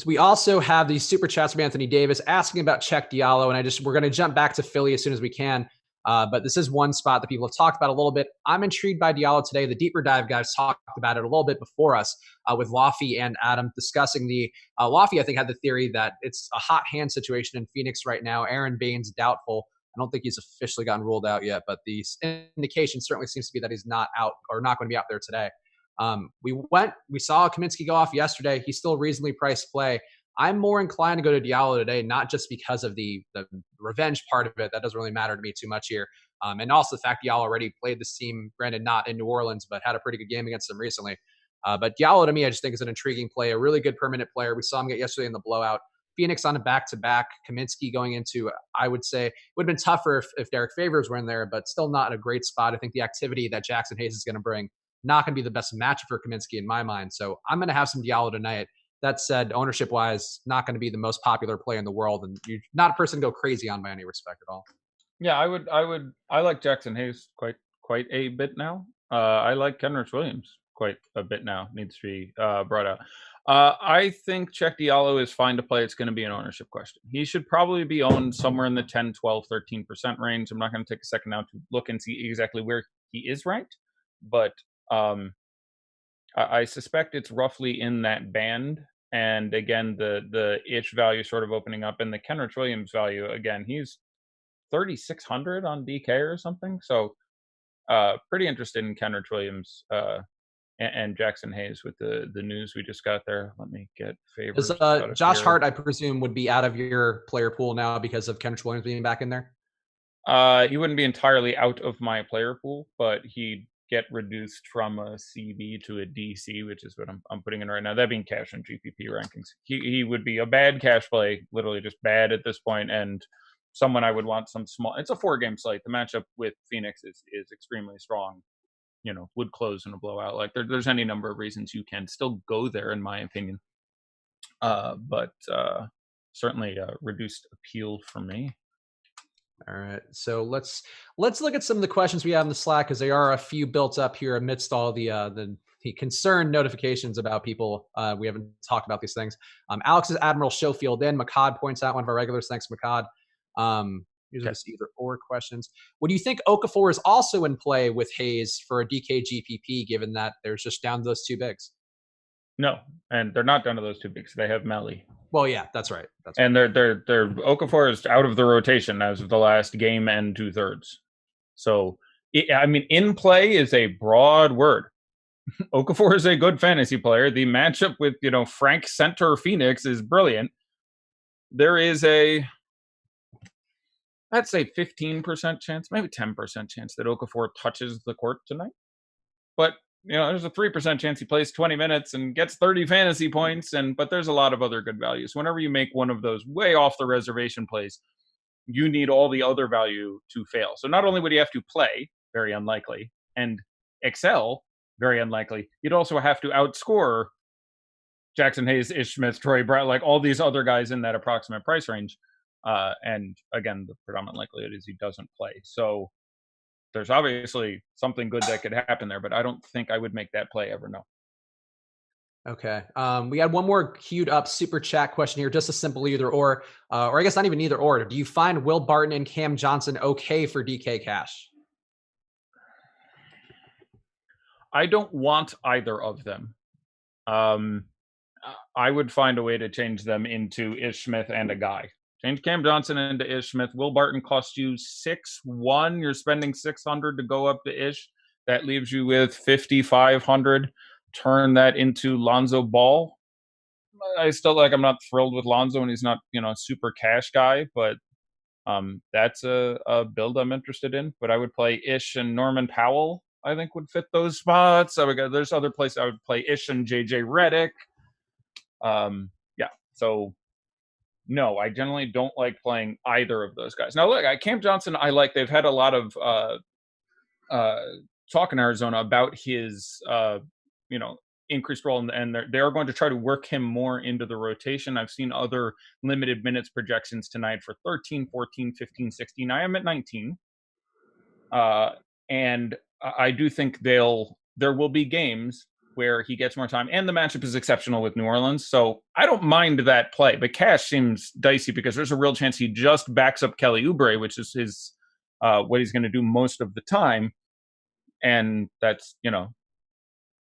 We also have these super chats from Anthony Davis asking about Czech Diallo, and we're going to jump back to Philly as soon as we can. But this is one spot that people have talked about a little bit. I'm intrigued by Diallo today. The deeper dive guys talked about it a little bit before us with Laffy and Adam discussing the Laffy, I think, had the theory that it's a hot hand situation in Phoenix right now. Aaron Baines doubtful. I don't think he's officially gotten ruled out yet, but the indication certainly seems to be that he's not out or not going to be out there today. We saw Kaminsky go off yesterday. He's still reasonably priced play. I'm more inclined to go to Diallo today, not just because of the revenge part of it. That doesn't really matter to me too much here. And also the fact Diallo already played this team, granted not in New Orleans, but had a pretty good game against them recently. But Diallo to me, I just think is an intriguing play, a really good permanent player. We saw him get yesterday in the blowout. Phoenix on a back-to-back. Kaminsky going into, I would say, it would have been tougher if Derek Favors were in there, but still not a great spot. I think the activity that Jackson Hayes is going to bring, not going to be the best match for Kaminsky in my mind. So I'm going to have some Diallo tonight. That said, ownership-wise, not going to be the most popular play in the world, and you're not a person to go crazy on by any respect at all. Yeah, I like Jackson Hayes quite a bit now. I like Kenrich Williams quite a bit now. Needs to be brought out. I think Cheikh Diallo is fine to play. It's going to be an ownership question. He should probably be owned somewhere in the 10, 12, 13% range. I'm not going to take a second now to look and see exactly where he is ranked, but I suspect it's roughly in that band. And again, the itch value sort of opening up, and the Kenrich Williams value, again, he's 3,600 on DK or something. So pretty interested in Kenrich Williams and Jackson Hayes with the news we just got there. Let me get favors. Josh Hart, I presume, would be out of your player pool now because of Kenrich Williams being back in there? He wouldn't be entirely out of my player pool, but he'd get reduced from a CB to a DC, which is what I'm putting in right now. That being cash and GPP rankings. He would be a bad cash play, literally just bad at this point, and someone I would want some small. It's a 4-game slate. The matchup with Phoenix is extremely strong. You know, would close in a blowout. Like there's any number of reasons you can still go there, in my opinion. But certainly reduced appeal for me. All right, so let's look at some of the questions we have in the Slack, because there are a few built up here amidst all the concerned notifications about people. We haven't talked about these things. Alex's Admiral Schofield in. Makad points out, one of our regulars. Thanks, Makad. These are just either or questions. Would you think Okafor is also in play with Hayes for a DK GPP, given that there's just down to those two bigs? No, and they're not down to those two bigs. They have Melly. Well, yeah, that's right. And they're Okafor is out of the rotation as of the last game and 2/3. So, in play is a broad word. Okafor is a good fantasy player. The matchup with Frank Center Phoenix is brilliant. There is I'd say 15% chance, maybe 10% chance that Okafor touches the court tonight. But there's a 3% chance he plays 20 minutes and gets 30 fantasy points, but there's a lot of other good values. Whenever you make one of those way off the reservation plays, you need all the other value to fail. So not only would he have to play, very unlikely, and excel, very unlikely, you'd also have to outscore Jackson Hayes, Ish Smith, Troy Brown, like all these other guys in that approximate price range. And again, the predominant likelihood is he doesn't play. So there's obviously something good that could happen there, but I don't think I would make that play ever. No. Okay. We had one more queued up super chat question here. Just a simple either or I guess not even either or. Do you find Will Barton and Cam Johnson okay for DK cash? I don't want either of them. I would find a way to change them into Ish Smith and a guy. Change Cam Johnson into Ish Smith. Will Barton cost you 6-1. You're spending 600 to go up to Ish. That leaves you with 5,500. Turn that into Lonzo Ball. I'm not thrilled with Lonzo, and he's not, a super cash guy, but that's a build I'm interested in. But I would play Ish and Norman Powell, I think, would fit those spots. There's other places I would play Ish and JJ Redick. So no, I generally don't like playing either of those guys. Now, look, Cam Johnson, I like. They've had a lot of talk in Arizona about his, increased role, and they are going to try to work him more into the rotation. I've seen other limited minutes projections tonight for 13, 14, 15, 16. I am at 19. And I do think there will be games where he gets more time, and the matchup is exceptional with New Orleans. So I don't mind that play, but cash seems dicey because there's a real chance he just backs up Kelly Oubre, which is his what he's going to do most of the time. And that's,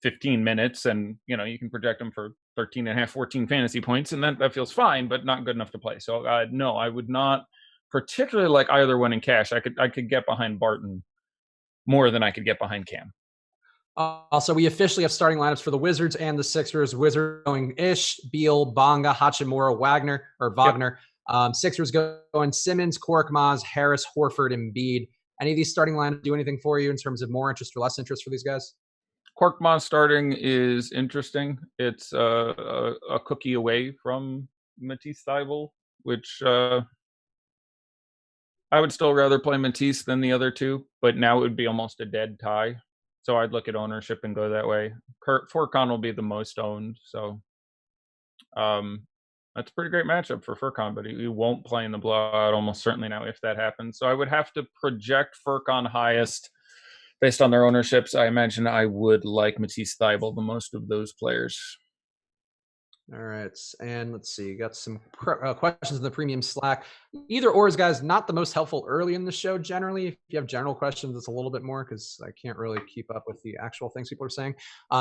15 minutes, and, you can project him for 13 and a half, 14 fantasy points, and that feels fine, but not good enough to play. So no, I would not particularly like either one in cash. I could get behind Barton more than I could get behind Cam. So we officially have starting lineups for the Wizards and the Sixers. Wizards going Ish, Beal, Bonga, Hachimura, Wagner. Yep. Sixers going Simmons, Korkmaz, Harris, Horford, and Embiid. Any of these starting lineups do anything for you in terms of more interest or less interest for these guys? Korkmaz starting is interesting. It's a cookie away from Matisse Thybulle, which I would still rather play Matisse than the other two, but now it would be almost a dead tie. So I'd look at ownership and go that way. Furkan will be the most owned, so that's a pretty great matchup for Furkan, but he won't play in the blowout almost certainly now if that happens. So I would have to project Furkan highest based on their ownerships. I imagine I would like Matisse Thybulle the most of those players. All right, and let's see. Got some questions in the premium Slack. Either or is, guys, not the most helpful early in the show. Generally, if you have general questions, it's a little bit more because I can't really keep up with the actual things people are saying.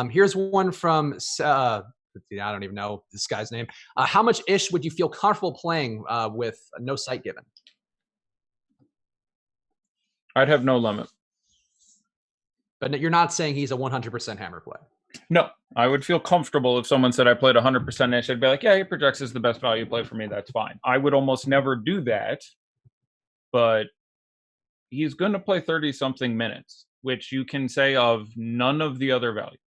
Here's one from I don't even know this guy's name. How much Ish would you feel comfortable playing with no site given? I'd have no limit. But you're not saying he's a 100% hammer play. No, I would feel comfortable if someone said I played 100% Ish. I'd be like, yeah, he projects as the best value play for me. That's fine. I would almost never do that, but he's going to play 30-something minutes, which you can say of none of the other value.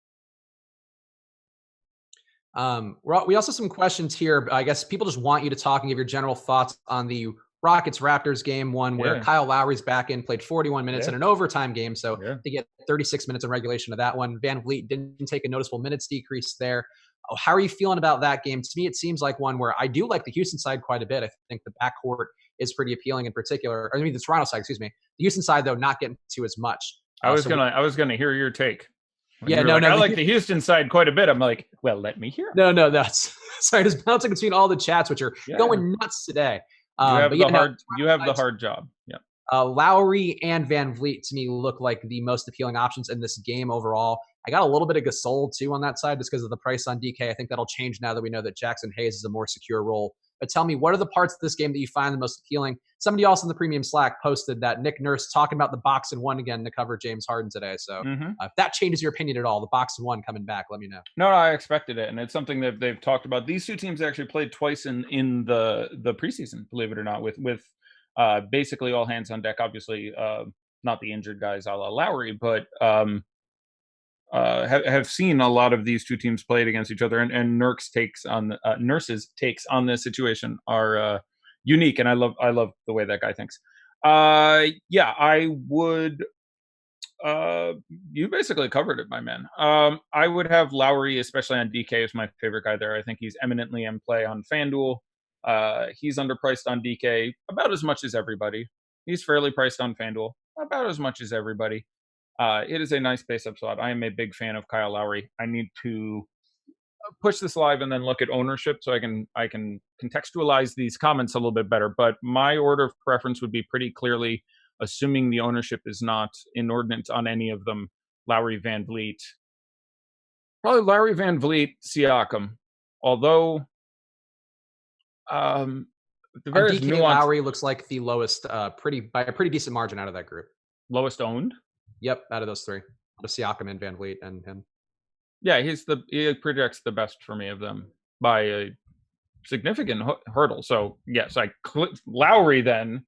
We also have some questions here. I guess people just want you to talk and give your general thoughts on the Rockets-Raptors game one where Kyle Lowry's back in, played 41 minutes in an overtime game. So they get 36 minutes in regulation of that one. Van Vliet didn't take a noticeable minutes decrease there. How are you feeling about that game? To me, it seems like one where I do like the Houston side quite a bit. I think the backcourt is pretty appealing in particular. The Toronto side, excuse me. The Houston side, though, not getting to as much. I was gonna hear your take. Yeah, no. I like the Houston side quite a bit. I'm like, well, let me hear. No, that's sorry. Just bouncing between all the chats, which are going nuts today. You have the hard job. Yeah. Lowry and Van Vliet to me look like the most appealing options in this game overall. I got a little bit of Gasol too on that side just because of the price on DK. I think that'll change now that we know that Jackson Hayes is a more secure role. But tell me, what are the parts of this game that you find the most appealing? Somebody else in the premium Slack posted that Nick Nurse talking about the box and one again to cover James Harden today. So if that changes your opinion at all, the box and one coming back, let me know. No, I expected it. And it's something that they've talked about. These two teams actually played twice in the preseason, believe it or not, with basically all hands on deck. Obviously, not the injured guys a la Lowry, but have seen a lot of these two teams played against each other, and Nurse's takes on this situation are unique, and I love the way that guy thinks. I would. You basically covered it, my man. I would have Lowry, especially on DK, as my favorite guy there. I think he's eminently in play on FanDuel. He's underpriced on DK about as much as everybody. He's fairly priced on FanDuel about as much as everybody. It is a nice base-up slot. I am a big fan of Kyle Lowry. I need to push this live and then look at ownership so I can contextualize these comments a little bit better. But my order of preference would be pretty clearly, assuming the ownership is not inordinate on any of them, Lowry, Van Vliet. Probably Lowry, Van Vliet, Siakam. Although the various DK, Lowry looks like the lowest, by a pretty decent margin out of that group. Lowest owned? Yep, out of those three. Siakam and Van Vliet and him. Yeah, he projects the best for me of them by a significant hurdle. So yes, Lowry then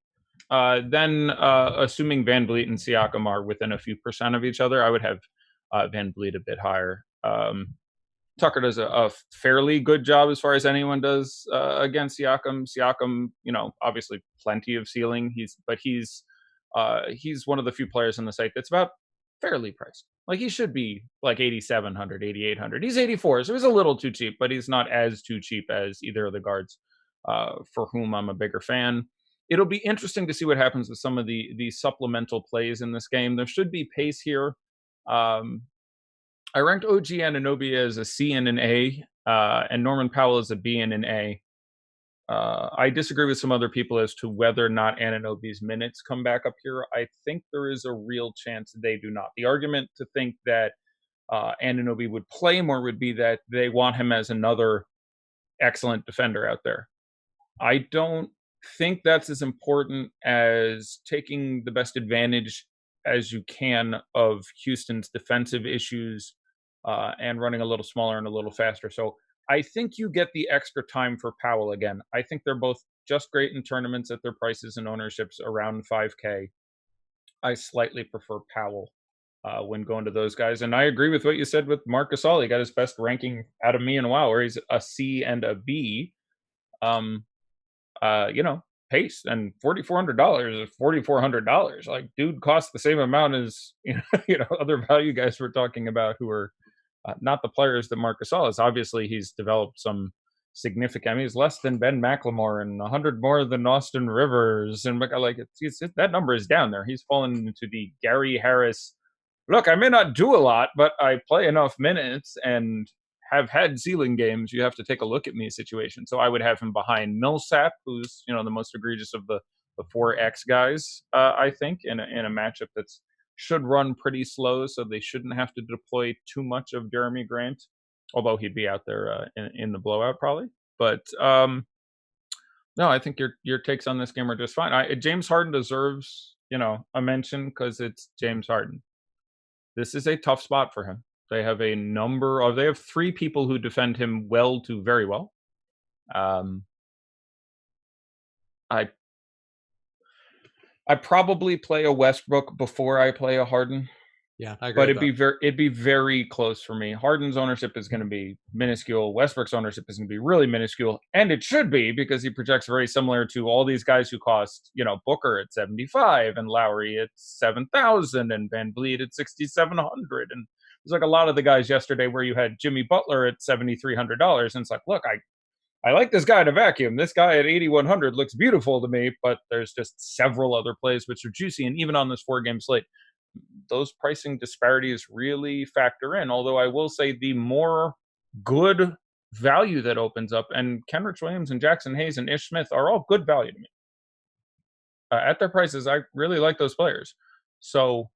assuming Van Vliet and Siakam are within a few percent of each other, I would have Van Vliet a bit higher. Tucker does a fairly good job as far as anyone does against Siakam. Siakam, obviously plenty of ceiling. He's one of the few players on the site that's about fairly priced. Like he should be like 8,700, 8,800. He's 84, so he's a little too cheap, but he's not as too cheap as either of the guards for whom I'm a bigger fan. It'll be interesting to see what happens with some of the supplemental plays in this game. There should be pace here. I ranked OG Anunoby as a C and an A, and Norman Powell as a B and an A. I disagree with some other people as to whether or not Anunoby's minutes come back up here. I think there is a real chance they do not. The argument to think that Anunoby would play more would be that they want him as another excellent defender out there. I don't think that's as important as taking the best advantage as you can of Houston's defensive issues and running a little smaller and a little faster. So I think you get the extra time for Powell again. I think they're both just great in tournaments at their prices and ownerships around 5K. I slightly prefer Powell when going to those guys. And I agree with what you said with Marc Gasol. He got his best ranking out of me in a while, where he's a C and a B. Pace, and $4,400 is $4,400. Like, dude costs the same amount as other value guys we're talking about who are not the players that Marc Gasol is. Obviously, he's developed some significant. I mean, he's less than Ben McLemore and 100 more than Austin Rivers, and that number is down there. He's fallen into the Gary Harris. Look, I may not do a lot, but I play enough minutes and have had ceiling games. You have to take a look at me situation. So I would have him behind Millsap, who's the most egregious of the 4X guys, I think, in a matchup that's should run pretty slow, so they shouldn't have to deploy too much of Jeremy Grant, although he'd be out there in the blowout probably. But no, I think your takes on this game are just fine. James Harden deserves a mention because it's James Harden. This is a tough spot for him. They have they have 3 people who defend him well to very well. I probably play a Westbrook before I play a Harden. Yeah, I agree. But it'd be very close for me. Harden's ownership is going to be minuscule. Westbrook's ownership is going to be really minuscule, and it should be because he projects very similar to all these guys who cost Booker at 75 and Lowry at 7,000 and Van Vliet at 6,700. And there's like a lot of the guys yesterday where you had Jimmy Butler at $7,300, and it's like, look, I like this guy in a vacuum. This guy at 8,100 looks beautiful to me, but there's just several other plays which are juicy. And even on this 4-game slate, those pricing disparities really factor in. Although I will say the more good value that opens up, and Kenrich Williams and Jackson Hayes and Ish Smith are all good value to me. At their prices, I really like those players. So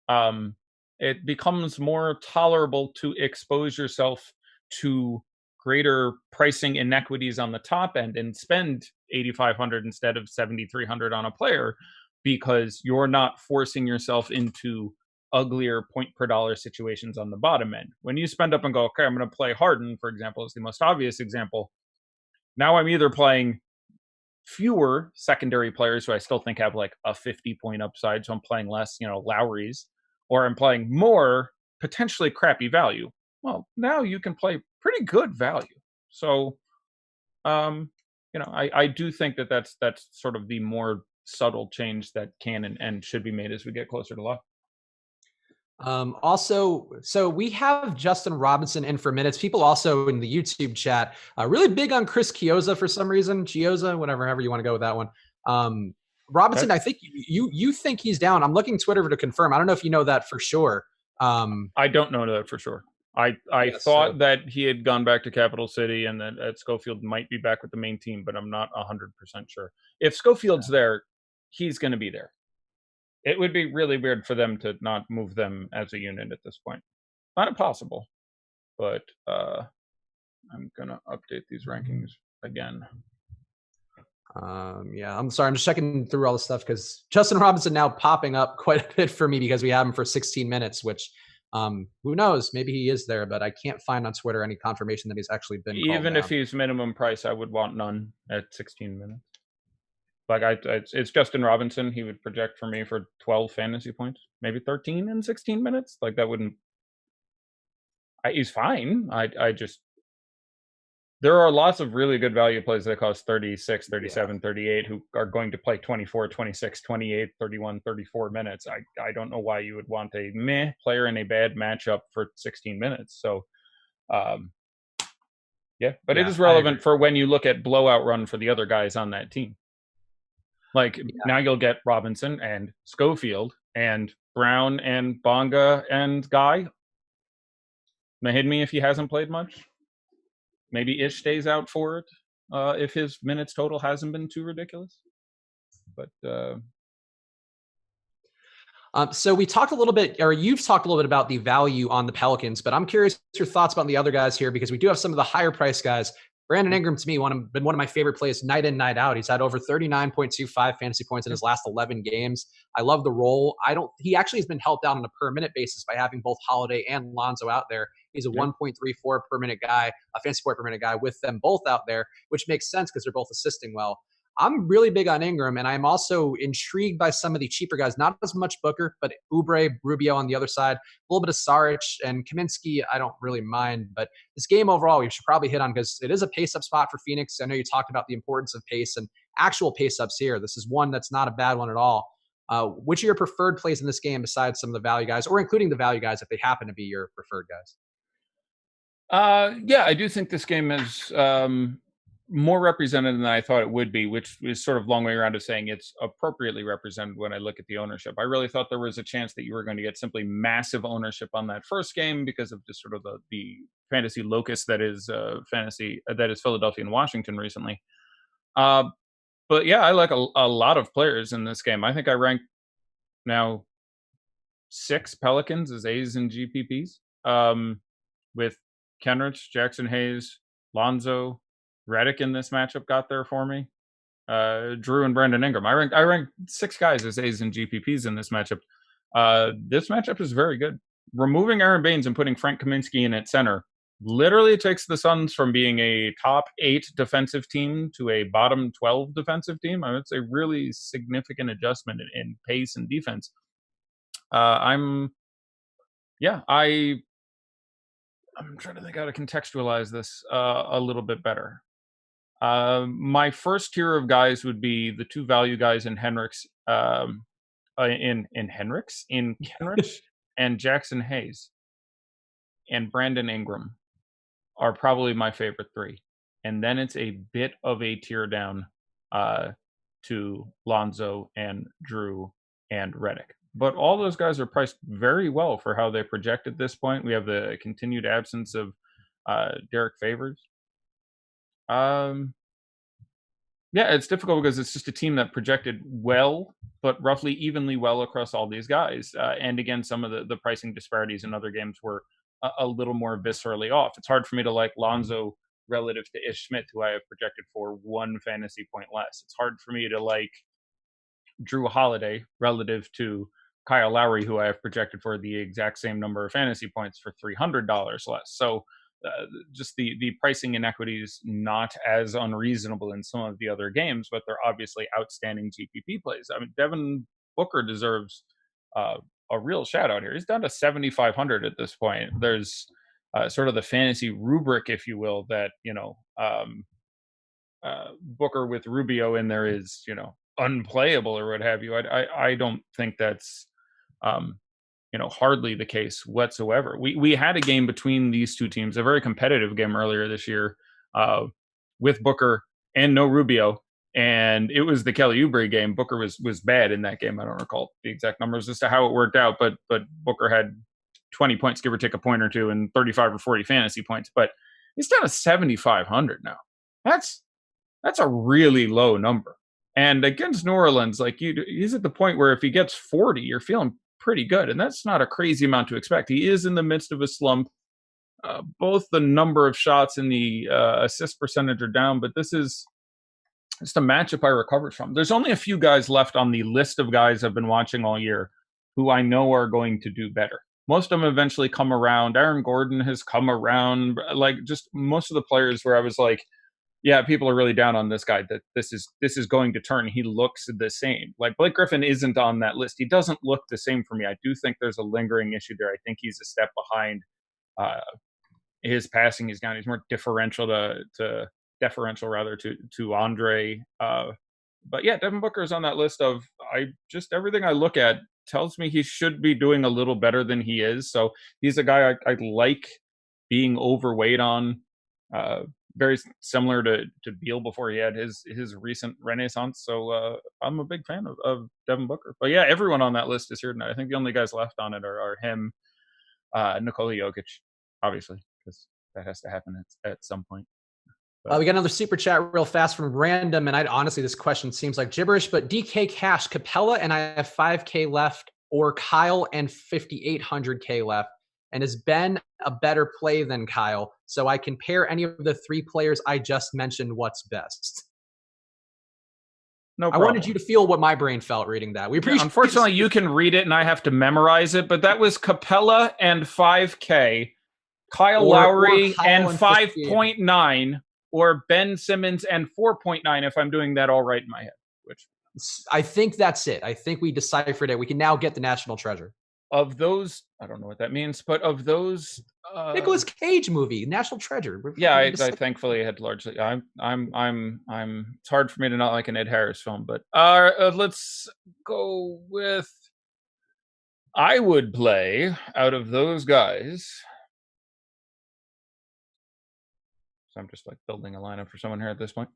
it becomes more tolerable to expose yourself to greater pricing inequities on the top end and spend $8,500 instead of $7,300 on a player, because you're not forcing yourself into uglier point per dollar situations on the bottom end. When you spend up and go, okay, I'm going to play Harden, for example, is the most obvious example. Now I'm either playing fewer secondary players who I still think have like a 50-point upside, so I'm playing less, Lowry's, or I'm playing more potentially crappy value. Well, now you can play pretty good value. So, I do think that's sort of the more subtle change that can and should be made as we get closer to lock. Also, so we have Justin Robinson in for minutes. People also in the YouTube chat really big on Chris Chiozza for some reason. Chiozza, however you want to go with that one. Robinson, I think you think he's down. I'm looking Twitter to confirm. I don't know if you know that for sure. I don't know that for sure. I thought that he had gone back to Capital City and that Schofield might be back with the main team, but I'm not 100% sure. If Schofield's there, he's going to be there. It would be really weird for them to not move them as a unit at this point. Not impossible, but I'm going to update these rankings again. I'm sorry. I'm just checking through all this stuff because Justin Robinson now popping up quite a bit for me because we have him for 16 minutes, which who knows? Maybe he is there, but I can't find on Twitter any confirmation that he's actually been. Even if he's minimum price, I would want none at 16 minutes. Like it's Justin Robinson. He would project for me for 12 fantasy points, maybe 13 in 16 minutes. Like that wouldn't. He's fine. I just. There are lots of really good value plays that cost 36, 37, 38 who are going to play 24, 26, 28, 31, 34 minutes. I don't know why you would want a meh player in a bad matchup for 16 minutes. So, but it is relevant for when you look at blowout run for the other guys on that team. Like now you'll get Robinson and Schofield and Brown and Bonga and Guy. Mahidme if he hasn't played much. Maybe Ish stays out for it. if his minutes total hasn't been too ridiculous. But so we talked a little bit, or you've talked a little bit about the value on the Pelicans, but I'm curious your thoughts about the other guys here, because we do have some of the higher price guys. Brandon Ingram, to me, been one of my favorite plays night in, night out. He's had over 39.25 fantasy points in his last 11 games. I love the role. He actually has been helped out on a per minute basis by having both Holliday and Lonzo out there. He's a 1.34 per minute guy, a fantasy point per minute guy with them both out there, which makes sense because they're both assisting well. I'm really big on Ingram, and I'm also intrigued by some of the cheaper guys. Not as much Booker, but Oubre, Rubio on the other side, a little bit of Saric and Kaminsky. I don't really mind, but this game overall, we should probably hit on because it is a pace-up spot for Phoenix. I know you talked about the importance of pace and actual pace-ups here. This is one that's not a bad one at all. Which are your preferred plays in this game besides some of the value guys, or including the value guys if they happen to be your preferred guys? Yeah, I do think this game is more represented than I thought it would be, which is sort of long way around to saying it's appropriately represented when I look at the ownership. I really thought there was a chance that you were going to get simply massive ownership on that first game because of just sort of the fantasy locus that is Philadelphia and Washington recently. But yeah, I like a lot of players in this game. I think I rank now 6 Pelicans as A's and GPPs, with Kenrich, Jackson Hayes, Lonzo, Redick in this matchup got there for me. Drew and Brandon Ingram. I rank 6 guys as A's and GPPs in this matchup. This matchup is very good. Removing Aaron Baines and putting Frank Kaminsky in at center literally takes the Suns from being a top 8 defensive team to a bottom 12 defensive team. I mean, it's a really significant adjustment in pace and defense. I'm trying to think how to contextualize this a little bit better. My first tier of guys would be the 2 value guys in Kenrich and Jackson Hayes and Brandon Ingram are probably my favorite 3. And then it's a bit of a tier down to Lonzo and Drew and Redick. But all those guys are priced very well for how they project at this point. We have the continued absence of Derek Favors. Yeah, it's difficult because it's just a team that projected well, but roughly evenly well across all these guys. And again, some of the pricing disparities in other games were a little more viscerally off. It's hard for me to like Lonzo relative to Ish Smith, who I have projected for 1 fantasy point less. It's hard for me to like Drew Holiday relative to Kyle Lowry, who I have projected for the exact same number of fantasy points for $300 less. So just the pricing inequities not as unreasonable in some of the other games, but they're obviously outstanding GPP plays. I mean, Devin Booker deserves a real shout out here. He's down to 7,500 at this point. There's sort of the fantasy rubric, if you will, that Booker with Rubio in there is unplayable or what have you. I don't think that's hardly the case whatsoever. We had a game between these 2 teams, a very competitive game earlier this year, with Booker and no Rubio, and it was the Kelly Oubre game. Booker was bad in that game. I don't recall the exact numbers as to how it worked out, but Booker had 20 points, give or take a point or two, and 35 or 40 fantasy points. But he's down to 7,500 now. That's a really low number. And against New Orleans, he's at the point where if he gets 40, you're feeling pretty good. And that's not a crazy amount to expect. He is in the midst of a slump. Both the number of shots and the assist percentage are down, but this is just a matchup I recovered from. There's only a few guys left on the list of guys I've been watching all year who I know are going to do better. Most of them eventually come around. Aaron Gordon has come around. Just most of the players where I was like, yeah, people are really down on this guy, that this is going to turn. He looks the same. Like Blake Griffin isn't on that list. He doesn't look the same for me. I do think there's a lingering issue there. I think he's a step behind. His passing is down. He's more deferential to Andre. But yeah, Devin Booker is on that list of everything I look at tells me he should be doing a little better than he is. So he's a guy I like being overweight on. Very similar to Beal before he had his recent renaissance. So I'm a big fan of Devin Booker. But yeah, everyone on that list is here tonight. I think the only guys left on it are him, Nikola Jokic, obviously, because that has to happen at some point. We got another super chat real fast from Random, and honestly, this question seems like gibberish, but DK Cash, Capella, and I have 5K left, or Kyle and 5,800K left. And is Ben a better play than Kyle? So I can pair any of the three players I just mentioned. What's best? No problem. I wanted you to feel what my brain felt reading that. We appreciate. Unfortunately, you can read it, and I have to memorize it. But that was Capella and 5K, Kyle Lowry and 5.9, or Ben Simmons and 4.9. If I'm doing that all right in my head, which I think that's it. I think we deciphered it. We can now get the national treasure. Of those, I don't know what that means, but of those, Nicolas Cage movie, National Treasure. Yeah, I thankfully had largely. It's hard for me to not like an Ed Harris film, but let's go with. I would play out of those guys. So I'm just like building a lineup for someone here at this point.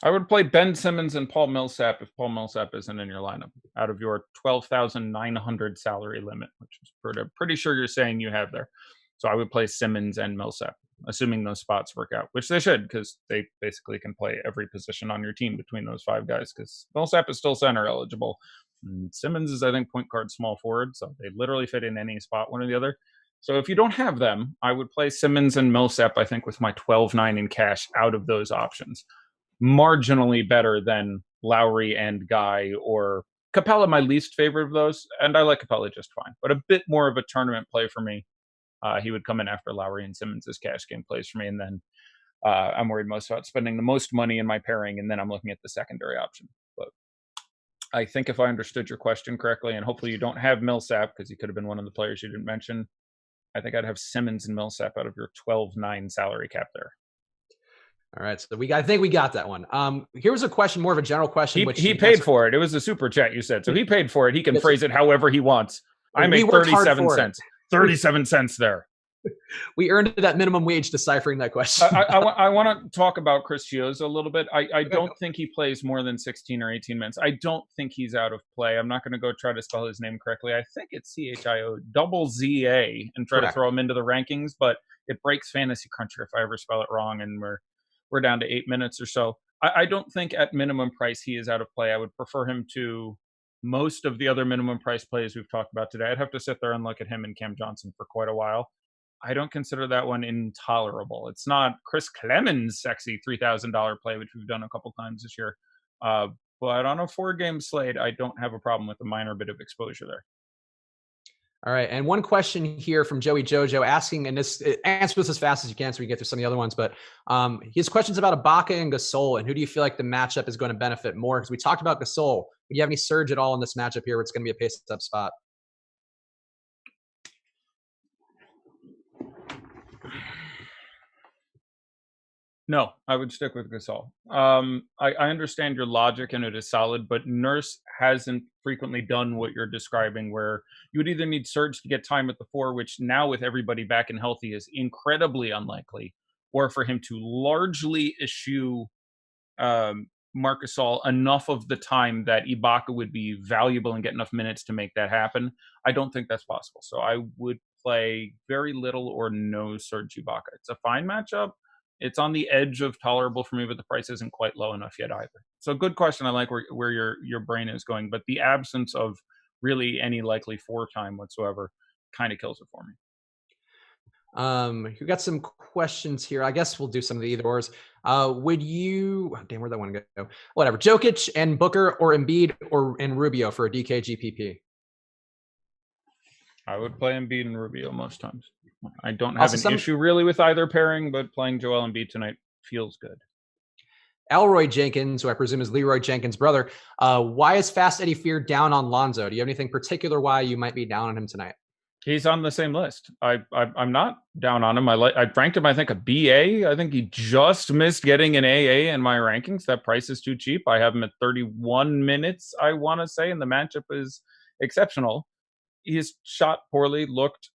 I would play Ben Simmons and Paul Millsap if Paul Millsap isn't in your lineup out of your 12,900 salary limit, which is pretty sure you're saying you have there. So I would play Simmons and Millsap, assuming those spots work out, which they should, because they basically can play every position on your team between those five guys, because Millsap is still center eligible. And Simmons is, I think, point guard small forward, so they literally fit in any spot, one or the other. So if you don't have them, I would play Simmons and Millsap, I think, with my 12-9 in cash out of those options. Marginally better than Lowry and Guy or Capella, my least favorite of those, and I like Capella just fine, but a bit more of a tournament play for me. He would come in after Lowry and Simmons as cash game plays for me, and then I'm worried most about spending the most money in my pairing, and then I'm looking at the secondary option. But I think if I understood your question correctly, and hopefully you don't have Millsap, because he could have been one of the players you didn't mention, I think I'd have Simmons and Millsap out of your 12-9 salary cap there. All right, so I think we got that one. Here was a question, more of a general question. He paid for it. It was a super chat, you said. So he paid for it. He can phrase it however he wants. I make 37 cents. 37 cents there. We earned it at minimum wage deciphering that question. I want to talk about Chris Chiozza a little bit. I don't think he plays more than 16 or 18 minutes. I don't think he's out of play. I'm not going to go try to spell his name correctly. I think it's CHIOZZA and try to throw him into the rankings, but it breaks Fantasy Cruncher if I ever spell it wrong, and we're down to 8 minutes or so. I don't think at minimum price he is out of play. I would prefer him to most of the other minimum price plays we've talked about today. I'd have to sit there and look at him and Cam Johnson for quite a while. I don't consider that one intolerable. It's not Chris Clemens' sexy $3,000 play, which we've done a couple times this year. But on a 4-game slate, I don't have a problem with a minor bit of exposure there. All right. And one question here from Joey Jojo asking, and answer this as fast as you can so we can get through some of the other ones, but his question's about Ibaka and Gasol, and who do you feel like the matchup is going to benefit more? Because we talked about Gasol. Do you have any surge at all in this matchup here where it's going to be a pace-up spot? No, I would stick with Gasol. I understand your logic, and it is solid, but Nurse hasn't frequently done what you're describing, where you would either need Serge to get time at the 4, which now with everybody back and healthy is incredibly unlikely, or for him to largely eschew Marc Gasol enough of the time that Ibaka would be valuable and get enough minutes to make that happen. I don't think that's possible. So I would play very little or no Serge Ibaka. It's a fine matchup. It's on the edge of tolerable for me, but the price isn't quite low enough yet either. So good question. I like where your brain is going, but the absence of really any likely 4 time whatsoever kind of kills it for me. We got some questions here. I guess we'll do some of the either ors. Would you, where'd that one go? Whatever. Jokic and Booker or Embiid and Rubio for a DK GPP? I would play Embiid and Rubio most times. I don't have an issue really with either pairing, but playing Joel Embiid tonight feels good. Elroy Jenkins, who I presume is Leroy Jenkins' brother. Why is Fast Eddie Fear down on Lonzo? Do you have anything particular why you might be down on him tonight? He's on the same list. I'm not down on him. I ranked him, I think, a BA. I think he just missed getting an AA in my rankings. That price is too cheap. I have him at 31 minutes, I want to say, and the matchup is exceptional. He's shot poorly, looked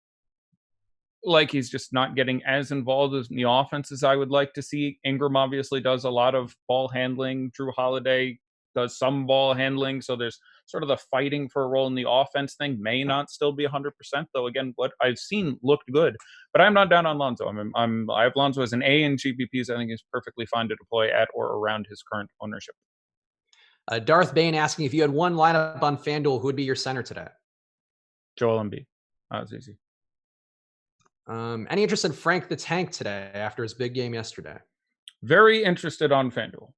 like he's just not getting as involved in the offense as I would like to see. Ingram obviously does a lot of ball handling. Drew Holliday does some ball handling. So there's sort of the fighting for a role in the offense thing may not still be 100%, though again, what I've seen looked good. But I'm not down on Lonzo. I have Lonzo as an A in GPPs. I think he's perfectly fine to deploy at or around his current ownership. Darth Bain asking, if you had one lineup on FanDuel, who would be your center today? Joel Embiid. That was easy. Any interest in Frank the Tank today after his big game yesterday? Very interested on FanDuel.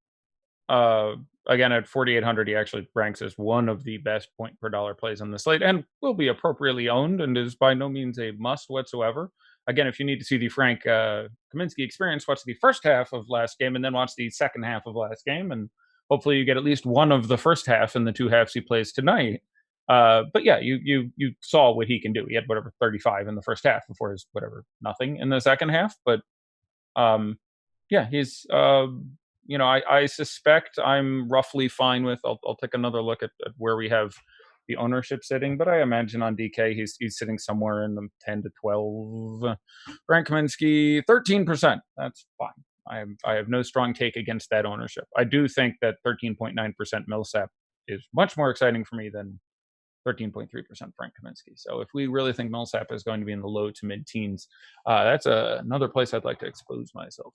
Again, at 4,800, he actually ranks as one of the best point per dollar plays on the slate and will be appropriately owned and is by no means a must whatsoever. Again, if you need to see the Frank Kaminsky experience, watch the first half of last game and then watch the second half of last game. And hopefully you get at least one of the first half in the two halves he plays tonight. But yeah, you saw what he can do. He had 35 in the first half before his nothing in the second half. But yeah, he's I suspect I'm roughly fine with. I'll take another look at where we have the ownership sitting, but I imagine on DK he's sitting somewhere in the 10 to 12. Frank Kaminsky 13%. That's fine. I have no strong take against that ownership. I do think that 13.9% Millsap is much more exciting for me than 13.3% Frank Kaminsky. So if we really think Millsap is going to be in the low to mid-teens, that's another place I'd like to expose myself.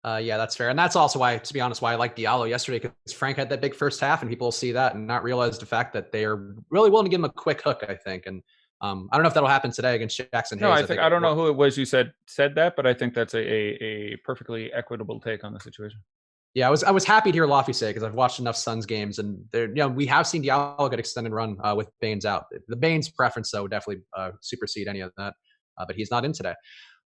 Yeah, that's fair. And that's also why, to be honest, why I liked Diallo yesterday, because Frank had that big first half and people will see that and not realize the fact that they are really willing to give him a quick hook, I think. And I don't know if that'll happen today against Jackson Hayes. No, I don't know who it was you said that, but I think that's a perfectly equitable take on the situation. Yeah, I was happy to hear Lofty say, because I've watched enough Suns games, and we have seen Diallo get extended run with Baines out. The Baines preference, though, would definitely supersede any of that, but he's not in today.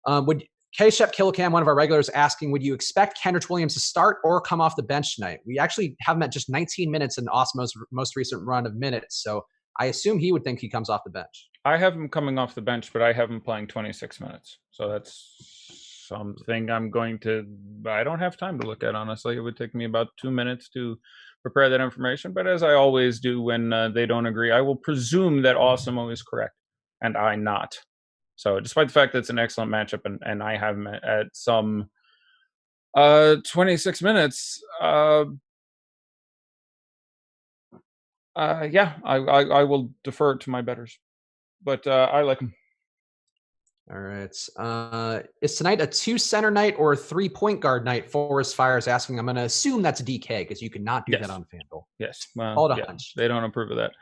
Would K-Shep Killcam, one of our regulars, asking, would you expect Kenrich Williams to start or come off the bench tonight? We actually have him at just 19 minutes in Osmo's most recent run of minutes, so I assume he would think he comes off the bench. I have him coming off the bench, but I have him playing 26 minutes, so that's something I don't have time to look at, honestly. It would take me about 2 minutes to prepare that information, but as I always do when they don't agree, I will presume that Osmo is correct, and I not. So despite the fact that it's an excellent matchup and I have him at some 26 minutes, yeah, I will defer to my bettors, but I like him. All right. Is tonight a 2-center night or a 3-point guard night? Forest Fire is asking. I'm going to assume that's DK because you cannot do that on FanDuel. Yes. Well, yeah, they don't approve of that.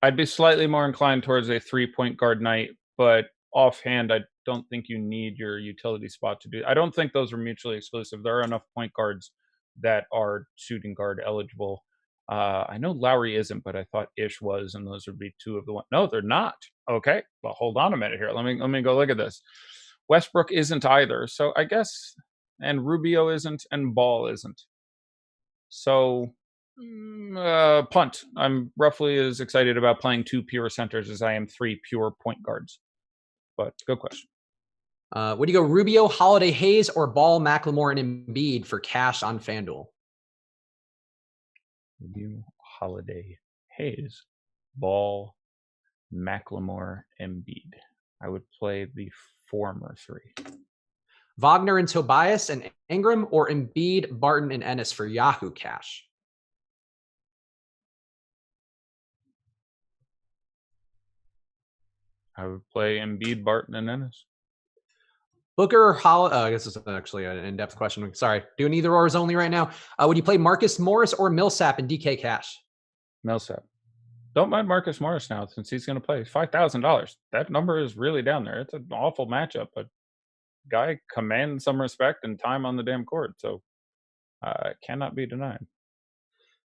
I'd be slightly more inclined towards a 3-point guard night, but offhand, I don't think you need your utility spot to do. I don't think those are mutually exclusive. There are enough point guards that are shooting guard eligible. I know Lowry isn't, but I thought Ish was, and those would be two of the one. No, they're not. Okay, well, hold on a minute here. Let me go look at this. Westbrook isn't either, so I guess, and Rubio isn't, and Ball isn't. So, punt. I'm roughly as excited about playing 2 pure centers as I am 3 pure point guards. But good question. Would you go Rubio, Holliday, Hayes, or Ball, McLemore, and Embiid for cash on FanDuel? Rubio, Holliday, Hayes, Ball, McLemore, Embiid. I would play the former 3. Vogner and Tobias and Ingram, or Embiid, Barton, and Ennis for Yahoo cash? I would play Embiid, Barton, and Ennis. Booker or Holliday? I guess this is actually an in-depth question. Sorry, doing either ors only right now. Would you play Marcus Morris or Millsap in DK cash? Millsap. Don't mind Marcus Morris now since he's going to play $5,000. That number is really down there. It's an awful matchup, but guy commands some respect and time on the damn court, so cannot be denied.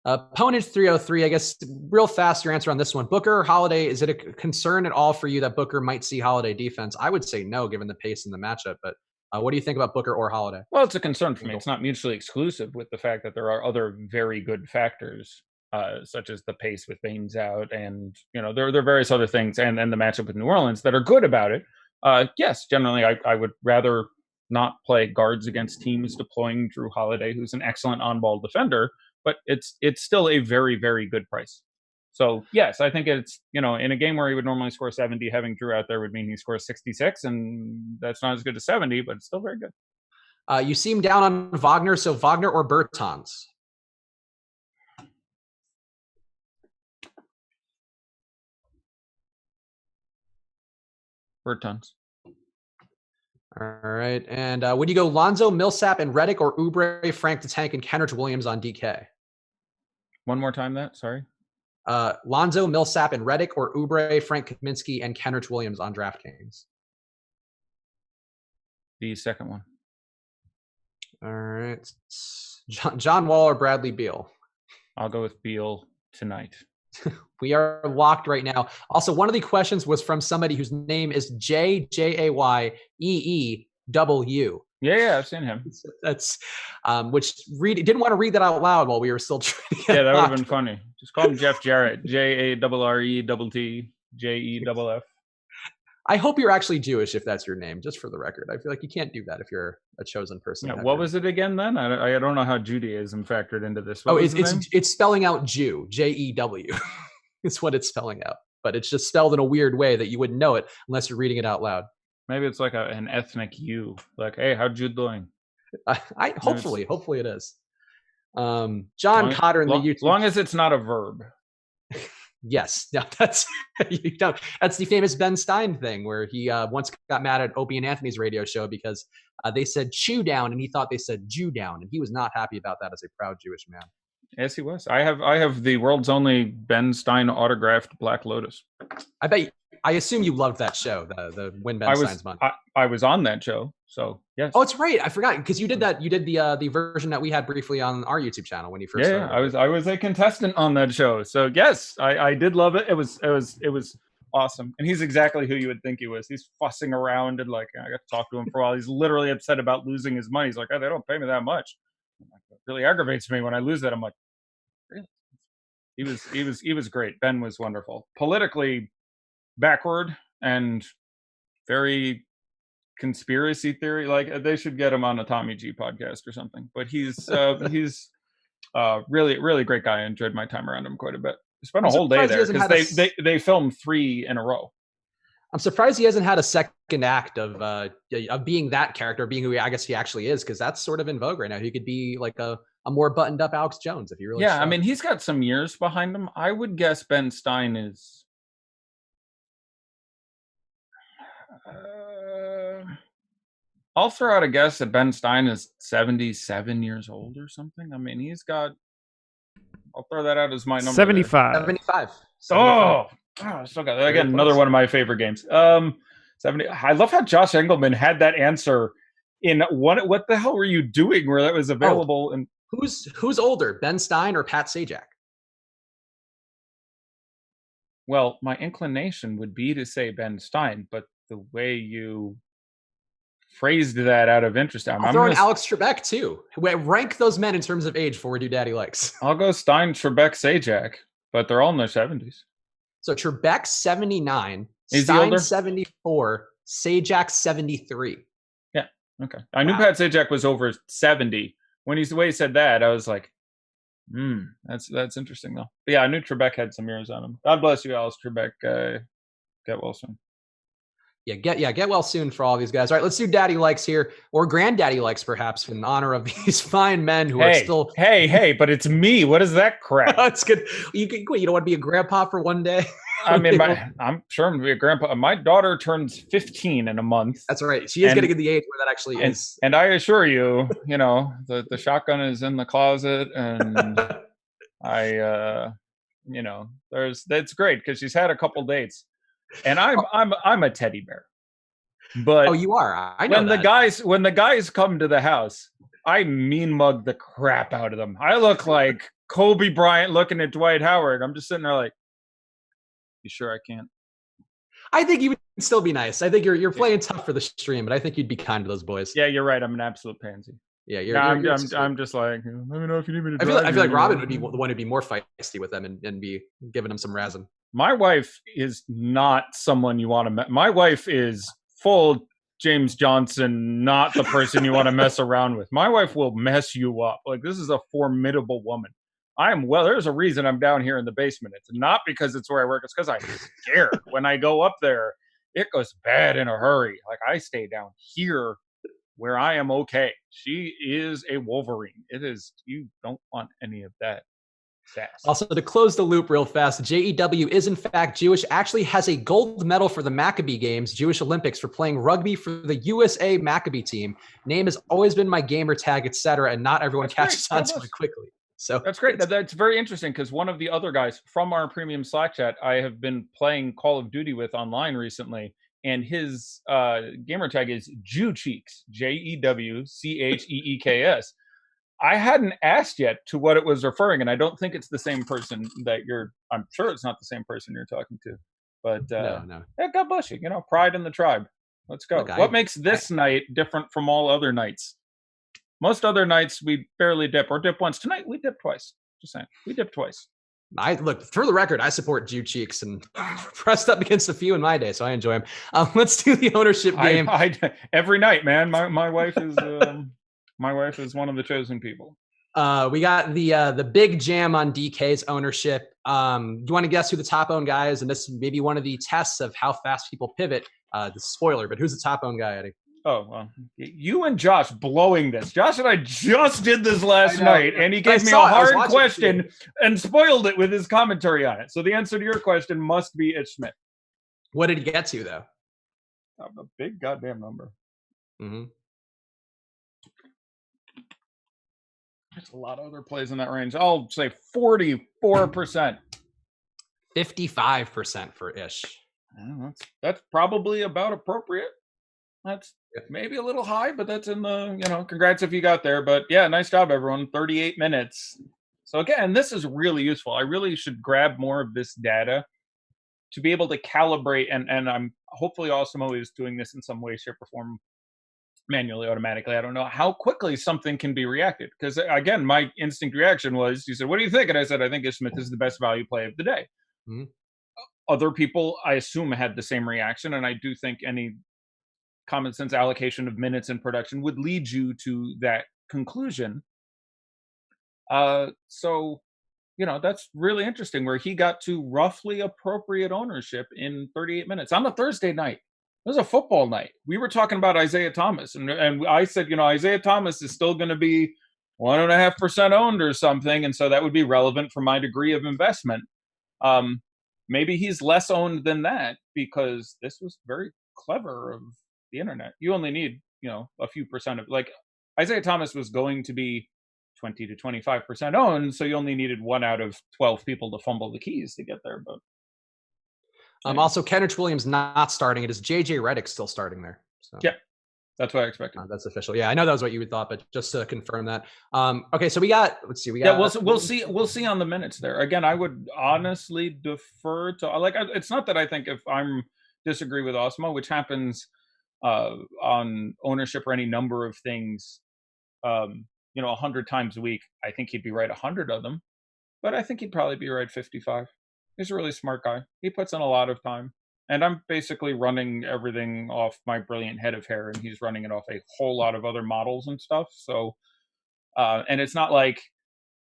Opponent 303, I guess, real fast, your answer on this one. Booker or Holliday, is it a concern at all for you that Booker might see Holliday defense? I would say no, given the pace in the matchup, but what do you think about Booker or Holliday? Well, it's a concern for me. It's not mutually exclusive with the fact that there are other very good factors, such as the pace with Baines out, and there are various other things, and the matchup with New Orleans that are good about it. Yes, generally, I would rather not play guards against teams deploying Drew Holiday, who's an excellent on-ball defender, but it's still a very, very good price. So, yes, I think it's, in a game where he would normally score 70, having Drew out there would mean he scores 66, and that's not as good as 70, but it's still very good. You seem down on Wagner, so Wagner or Bertans? tons. All right. And would you go Lonzo, Millsap, and Redick, or Oubre, Frank the Tank, and Kenrich Williams on DK? One more time that, sorry. Lonzo, Millsap, and Redick, or Oubre, Frank Kaminsky, and Kenrich Williams on DraftKings? The second one. All right. John Wall or Bradley Beal? I'll go with Beal tonight. We are locked right now. Also, one of the questions was from somebody whose name is JAYEEW. Yeah, I've seen him. That's which didn't want to read that out loud while we were still trying to get that would have been funny. Just call him Jeff Jarrett. JARRETT JEFF. I hope you're actually Jewish if that's your name, just for the record. I feel like you can't do that if you're a chosen person. Yeah, what was it again then? I don't know how Judaism factored into this. It's spelling out Jew, JEW. It's what it's spelling out. But it's just spelled in a weird way that you wouldn't know it unless you're reading it out loud. Maybe it's like an ethnic you. Like, hey, how'd you doing? Hopefully it is. John Cotter in the YouTube. As long as it's not a verb. Yes, no, that's that's the famous Ben Stein thing where he once got mad at Opie and Anthony's radio show because they said chew down and he thought they said Jew down, and he was not happy about that as a proud Jewish man. Yes, he was. I have the world's only Ben Stein autographed Black Lotus. I assume you loved that show, the When Ben Stein's Money. I was on that show, so yes. Oh, it's right. I forgot because you did that. You did the version that we had briefly on our YouTube channel when you first. Yeah, I was a contestant on that show, so yes, I did love it. It was awesome, and he's exactly who you would think he was. He's fussing around and like I got to talk to him for a while. He's literally upset about losing his money. He's like, oh, they don't pay me that much. It really aggravates me when I lose that. I'm like, really? He was great. Ben was wonderful. Politically backward and very conspiracy theory. Like they should get him on a Tommy G podcast or something. But he's really, really great guy. I enjoyed my time around him quite a bit. I spent a whole day there because they filmed 3 in a row. I'm surprised he hasn't had a second act of being that character, being who I guess he actually is, because that's sort of in vogue right now. He could be like a more buttoned up Alex Jones if he really. Yeah, I mean he's got some years behind him. I would guess Ben Stein is. I'll throw out a guess that Ben Stein is 77 years old or something. I mean, I'll throw that out as my number. 75. 75. Oh, I still got that. Again, another one of my favorite games. 70. I love how Josh Engelman had that answer in what the hell were you doing where that was available? And who's older, Ben Stein or Pat Sajak? Well, my inclination would be to say Ben Stein, but the way you phrased that out of interest, I'm throwing Alex Trebek too. Rank those men in terms of age for where Daddy likes. I'll go Stein, Trebek, Sajak, but they're all in their 70s. So Trebek 79, Is Stein 74, Sajak 73. Yeah, okay. I knew Pat Sajak was over 70. When the way he said that, I was like, that's interesting though. But yeah, I knew Trebek had some years on him. God bless you, Alex Trebek. Get well soon. Get well soon for all these guys. All right, let's do Daddy Likes here, or Granddaddy Likes perhaps, in honor of these fine men who are still. Hey, but it's me. What is that crap? That's good. You don't want to be a grandpa for one day? I mean, I'm sure I'm going to be a grandpa. My daughter turns 15 in a month. That's right. She is getting to the age where that actually is. And I assure you, the shotgun is in the closet, and it's great because she's had a couple dates. And I'm a teddy bear, but you are. I know when the guys come to the house, I mean mug the crap out of them. I look like Kobe Bryant looking at Dwight Howard. I'm just sitting there like, you sure I can't? I think you would still be nice. I think you're playing tough for the stream, but I think you'd be kind to those boys. Yeah, you're right. I'm an absolute pansy. Yeah, I'm just like, let me know if you need me to. I feel like Robin would be the one who'd be more feisty with them and be giving them some razzing. My wife is not someone you want to my wife is full James Johnson, not the person you want to mess around with. My wife will mess you up. Like, this is a formidable woman. There's a reason I'm down here in the basement. It's not because it's where I work. It's because I'm scared. When I go up there, it goes bad in a hurry. Like, I stay down here where I am okay. She is a Wolverine. You don't want any of that. Also, to close the loop real fast, JEW is in fact Jewish, actually has a gold medal for the Maccabee Games, Jewish Olympics, for playing rugby for the USA Maccabee team. Name has always been my gamer tag, etc., and not everyone catches on to it quickly. So that's great. That's very interesting because one of the other guys from our premium Slack chat I have been playing Call of Duty with online recently, and his gamer tag is Jewcheeks, JEWCHEEKS. I hadn't asked yet to what it was referring, and I don't think it's the same person that I'm sure it's not the same person you're talking to. But no. Yeah, God bless you. Pride in the tribe. Let's go. Look, what makes this night different from all other nights? Most other nights we barely dip or dip once. Tonight we dip twice. Just saying, we dip twice. Look, for the record, I support Jew Cheeks and pressed up against a few in my day, so I enjoy them. Let's do the ownership game. Every night, man. My wife is my wife is one of the chosen people. We got the big jam on DK's ownership. Do you want to guess who the top owned guy is? And this may be one of the tests of how fast people pivot. The spoiler, but who's the top owned guy, Eddie? Oh, well, you and Josh blowing this. Josh and I just did this last night, and he gave me a hard question and spoiled it with his commentary on it. So the answer to your question must be Ish Smith. What did he get to, though? A big goddamn number. Mm-hmm. There's a lot of other plays in that range. I'll say 44%. 55% for Ish. That's probably about appropriate. That's maybe a little high, but that's in the, congrats if you got there. But yeah, nice job, everyone. 38 minutes. So again, this is really useful. I really should grab more of this data to be able to calibrate. And I'm hopefully Osmo is doing this in some way, shape, or form manually, automatically. I don't know how quickly something can be reacted. Because again, my instinct reaction was, you said, what do you think? And I said, I think Ish Smith is the best value play of the day. Mm-hmm. Other people, I assume, had the same reaction. And I do think any common sense allocation of minutes in production would lead you to that conclusion. So, that's really interesting where he got to roughly appropriate ownership in 38 minutes on a Thursday night. It was a football night. We were talking about Isaiah Thomas, and I said, Isaiah Thomas is still going to be 1.5% owned or something, and so that would be relevant for my degree of investment. Maybe he's less owned than that because this was very clever of the internet. You only need, a few percent of, like, Isaiah Thomas was going to be 20 to 25% owned, so you only needed 1 out of 12 people to fumble the keys to get there. But also, Kenrich Williams not starting. It is JJ Redick still starting there. So. Yeah, that's what I expected. That's official. Yeah, I know that was what you would thought, but just to confirm that. Okay, so we got. Let's see. We'll see on the minutes there. Again, I would honestly defer to It's not that I think if I'm disagree with Osmo, which happens on ownership or any number of things, 100 times a week. I think he'd be right 100 of them, but I think he'd probably be right 55. He's a really smart guy. He puts in a lot of time. And I'm basically running everything off my brilliant head of hair, and he's running it off a whole lot of other models and stuff. So, and it's not like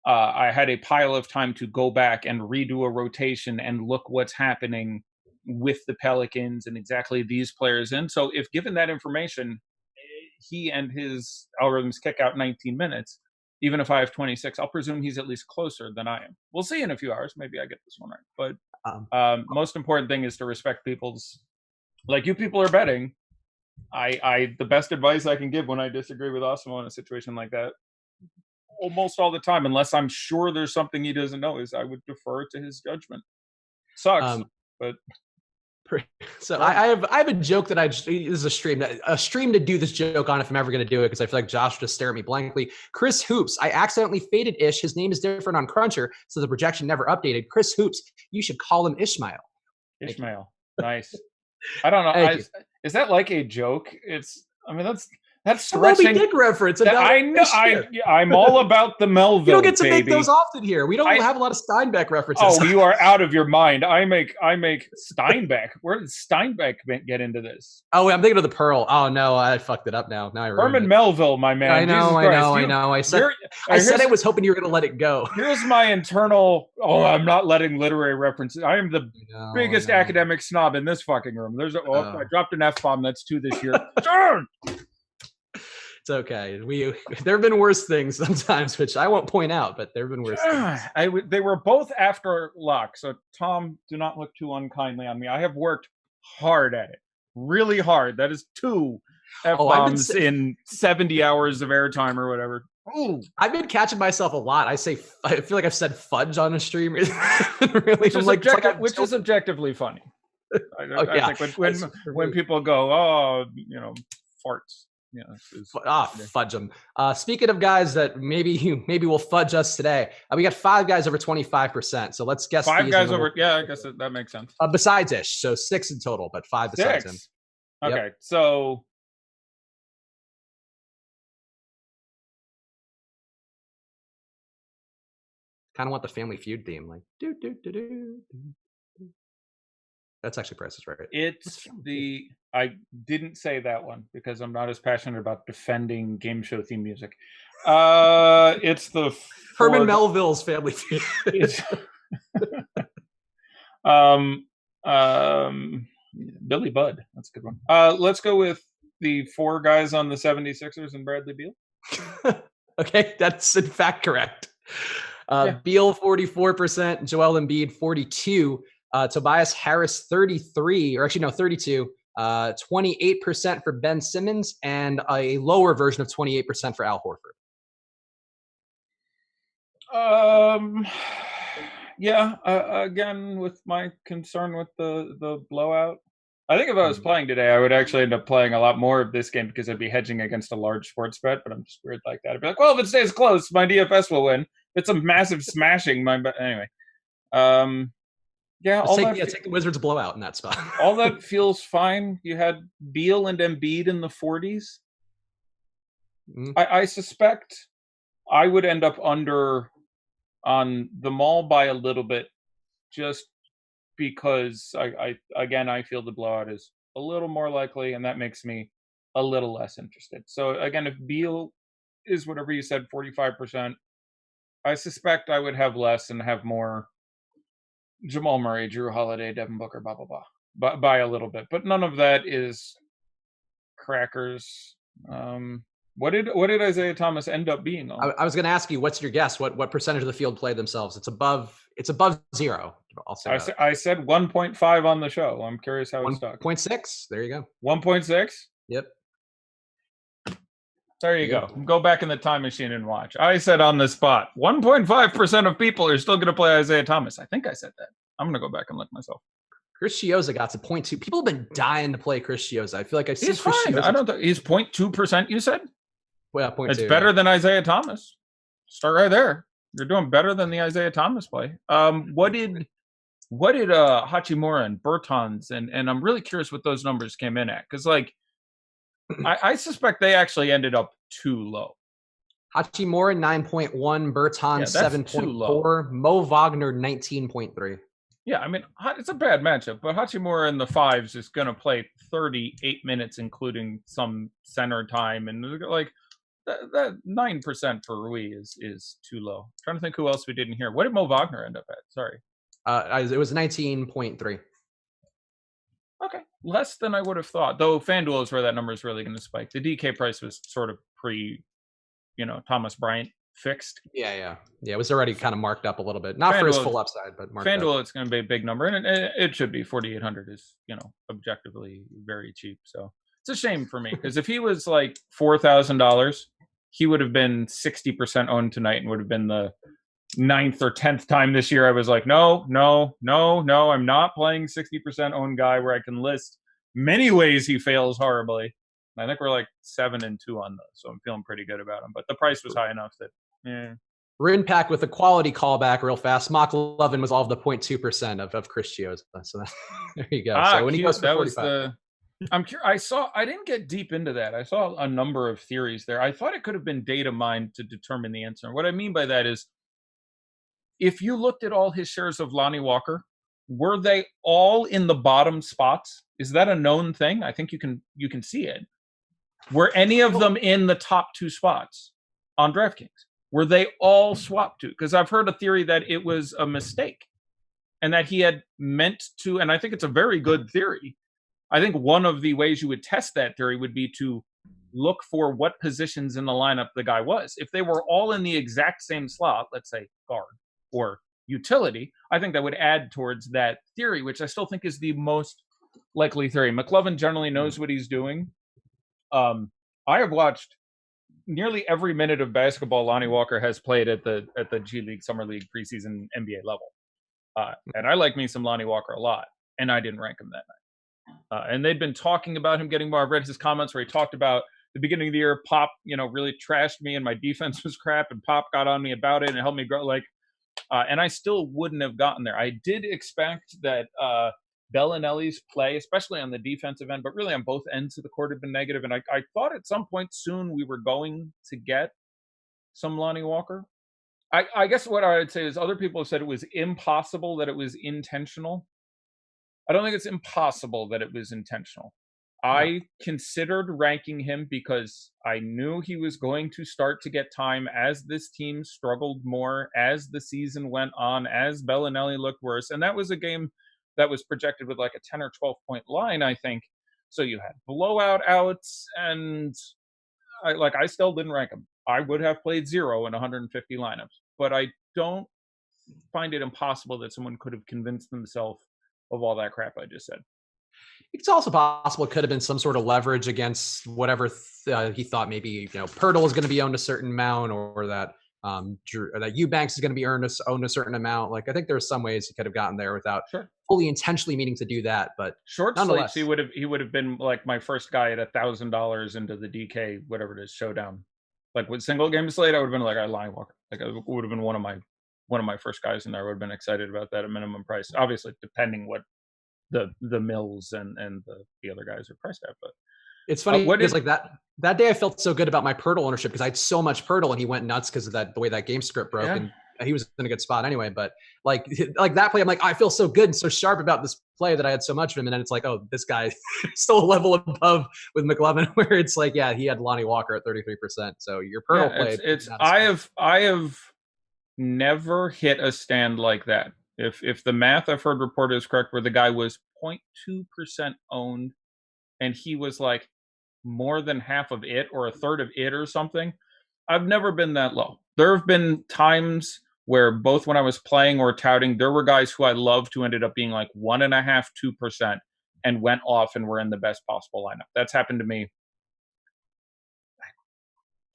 I had a pile of time to go back and redo a rotation and look what's happening with the Pelicans and exactly these players in. So if given that information, he and his algorithms kick out 19 minutes. Even if I have 26, I'll presume he's at least closer than I am. We'll see in a few hours. Maybe I get this one right. But most important thing is to respect people's, like you people are betting. The best advice I can give when I disagree with Osmo in a situation like that, almost all the time, unless I'm sure there's something he doesn't know, is I would defer to his judgment. Sucks, but. So I have a joke that this is a stream to do this joke on if I'm ever going to do it, because I feel like Josh would just stare at me blankly. Chris Hoops, I accidentally faded Ish. His name is different on Cruncher, so the projection never updated. Chris Hoops, you should call him Ishmael. Ishmael, nice. I don't know. Is that like a joke? That's stretching. Moby Dick reference. I know. I'm all about the Melville. You don't get to baby. make those often here. We don't have a lot of Steinbeck references. Oh, you are out of your mind. I make Steinbeck. Where did Steinbeck get into this? Oh, I'm thinking of the Pearl. Oh no, I fucked it up now. Now I Herman Melville, my man. I know. I said I was hoping you were going to let it go. Here's my internal. Oh, I'm not letting literary references. I am the biggest academic snob in this fucking room. I dropped an F-bomb. That's 2 this year. It's It's okay. There have been worse things sometimes, which I won't point out, but there have been worse things. They were both after lock. So Tom, do not look too unkindly on me. I have worked hard at it. Really hard. That is 2 F-bombs in 70 hours of airtime or whatever. Ooh. I've been catching myself a lot. I feel like I've said fudge on a stream. Really, which is objectively funny. I think when people go, oh, farts. Fudge them. Speaking of guys that maybe will fudge us today, we got 5 guys over 25%. So let's guess 5 guys over. Yeah, I guess that makes sense. Besides Ish, so 6 in total, but 5 besides him. Okay, yep. So kind of want the Family Feud theme, like do do do do. That's actually Price is Right. It's I didn't say that one because I'm not as passionate about defending game show theme music. It's the Herman Melville's Family Feud. Billy Budd. That's a good one. Let's go with the 4 guys on the 76ers and Bradley Beal. Okay, that's in fact correct. Beal 44%, Joel Embiid 42%, Tobias Harris 33, or actually no 32, 28% for Ben Simmons, and a lower version of 28% for Al Horford. Again, with my concern with the blowout, I think if I was playing today, I would actually end up playing a lot more of this game because I'd be hedging against a large sports bet, but I'm just weird like that. I'd be like, well, if it stays close, my DFS will win. If it's a massive smashing, anyway. Take the Wizards blowout in that spot. All that feels fine. You had Beal and Embiid in the 40s. I suspect I would end up under on the mall by a little bit, just because I feel the blowout is a little more likely, and that makes me a little less interested. So again, if Beal is whatever you said, 45%, I suspect I would have less and have more Jamal Murray, Drew Holiday, Devin Booker, blah, blah, blah, by a little bit. But none of that is crackers. What did Isaiah Thomas end up being on? I was going to ask you, what's your guess? What percentage of the field played themselves? It's above 0. I'll say I said 1.5 on the show. I'm curious how it stuck. 1.6. There you go. 1.6. Yep. There you go. Go back in the time machine and watch. I said on the spot, 1.5% of people are still going to play Isaiah Thomas. I think I said that. I'm going to go back and look myself. Chris Chiozza got to 0.2. People have been dying to play Chris Chiozza. I feel like I've seen Chris Chiozza. I don't think he's 0.2%. You said? Well, 0.2. It's better than Isaiah Thomas. Start right there. You're doing better than the Isaiah Thomas play. What did Hachimura and Bertans and I'm really curious what those numbers came in at, because I suspect they actually ended up too low. Hachimura 9.1, Bertans 7.4, Moe Vogner 19.3. Yeah, I mean, it's a bad matchup, but Hachimura in the 5s is going to play 38 minutes, including some center time, and that 9% for Rui is too low. I'm trying to think who else we didn't hear. What did Moe Vogner end up at? Sorry. It was 19.3. Okay, less than I would have thought. Though FanDuel is where that number is really going to spike. The DK price was sort of Thomas Bryant fixed. Yeah. It was already kind of marked up a little bit, not FanDuel, for his full upside, but marked FanDuel, up. It's going to be a big number, and it should be. 4,800 is objectively very cheap. So it's a shame for me, because if he was like $4,000, he would have been 60% owned tonight, and would have been the 9th or 10th time this year I was like, no, I'm not playing 60% owned guy where I can list many ways he fails horribly. I think we're like 7-2 on those, so I'm feeling pretty good about him. But the price was high enough that, Rinpack with a quality callback real fast. Mock Lovin was all of the 0.2% of Chris Chiozza. So there you go. So when he goes for 45. I'm curious. I didn't get deep into that. I saw a number of theories there. I thought it could have been data mined to determine the answer. And what I mean by that is, if you looked at all his shares of Lonnie Walker, were they all in the bottom spots? Is that a known thing? I think you can see it. Were any of them in the top 2 spots on DraftKings? Were they all swapped to? Because I've heard a theory that it was a mistake and that he had meant to, and I think it's a very good theory. I think one of the ways you would test that theory would be to look for what positions in the lineup the guy was. If they were all in the exact same slot, let's say guard or utility, I think that would add towards that theory, which I still think is the most likely theory. McLovin generally knows what he's doing. I have watched nearly every minute of basketball Lonnie Walker has played at the G League, Summer League, preseason, NBA level. And I like me some Lonnie Walker a lot, and I didn't rank him that night. And they'd been talking about him getting more. I've read his comments where he talked about the beginning of the year, Pop, really trashed me and my defense was crap, and Pop got on me about it and helped me grow. And I still wouldn't have gotten there. I did expect that Bellinelli's play, especially on the defensive end, but really on both ends of the court, had been negative. And I thought at some point soon we were going to get some Lonnie Walker. I guess what I would say is other people have said it was impossible that it was intentional. I don't think it's impossible that it was intentional. I considered ranking him because I knew he was going to start to get time as this team struggled more, as the season went on, as Bellinelli looked worse. And that was a game that was projected with like a 10 or 12 point line, I think. So you had blowout outs, and I still didn't rank him. I would have played 0 in 150 lineups, but I don't find it impossible that someone could have convinced themselves of all that crap I just said. It's also possible it could have been some sort of leverage against whatever he thought maybe, Pirtle is going to be owned a certain amount, or that that Eubanks is going to be owned a certain amount. I think there are some ways he could have gotten there without fully intentionally meaning to do that. But short slates, he would have been like my first guy at $1,000 into the DK, whatever it is, showdown. With single game slate, I would have been like, I Lonnie Walker. It would have been one of my first guys in there. I would have been excited about that at minimum price. Obviously, depending what the Mills and the other guys are priced at. But it's funny because that day I felt so good about my Pirtle ownership because I had so much Pirtle and he went nuts because of the way that game script broke, and he was in a good spot anyway. But like that play, I'm like, I feel so good and so sharp about this play that I had so much of him, and then it's like, oh, this guy still a level above with McLovin, where it's like, yeah, he had Lonnie Walker at 33%. So your Pirtle play, I have never hit a stand like that. If the math I've heard reported is correct, where the guy was 0.2% owned and he was like more than half of it or a third of it or something, I've never been that low. There have been times where both when I was playing or touting, there were guys who I loved who ended up being like 1.5%, 2% and went off and were in the best possible lineup. That's happened to me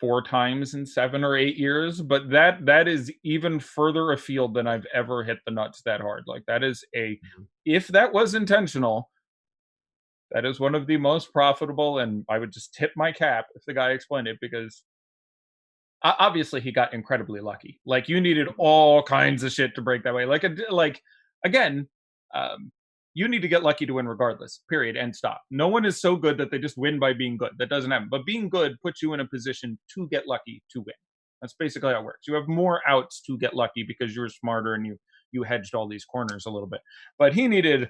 4 times in 7 or 8 years, but that is even further afield than I've ever hit the nuts that hard. That is if that was intentional, that is one of the most profitable, and I would just tip my cap if the guy explained it, because obviously he got incredibly lucky. You needed all kinds of shit to break that way. Again, you need to get lucky to win regardless, period, end stop. No one is so good that they just win by being good. That doesn't happen. But being good puts you in a position to get lucky to win. That's basically how it works. You have more outs to get lucky because you're smarter and you hedged all these corners a little bit. But he needed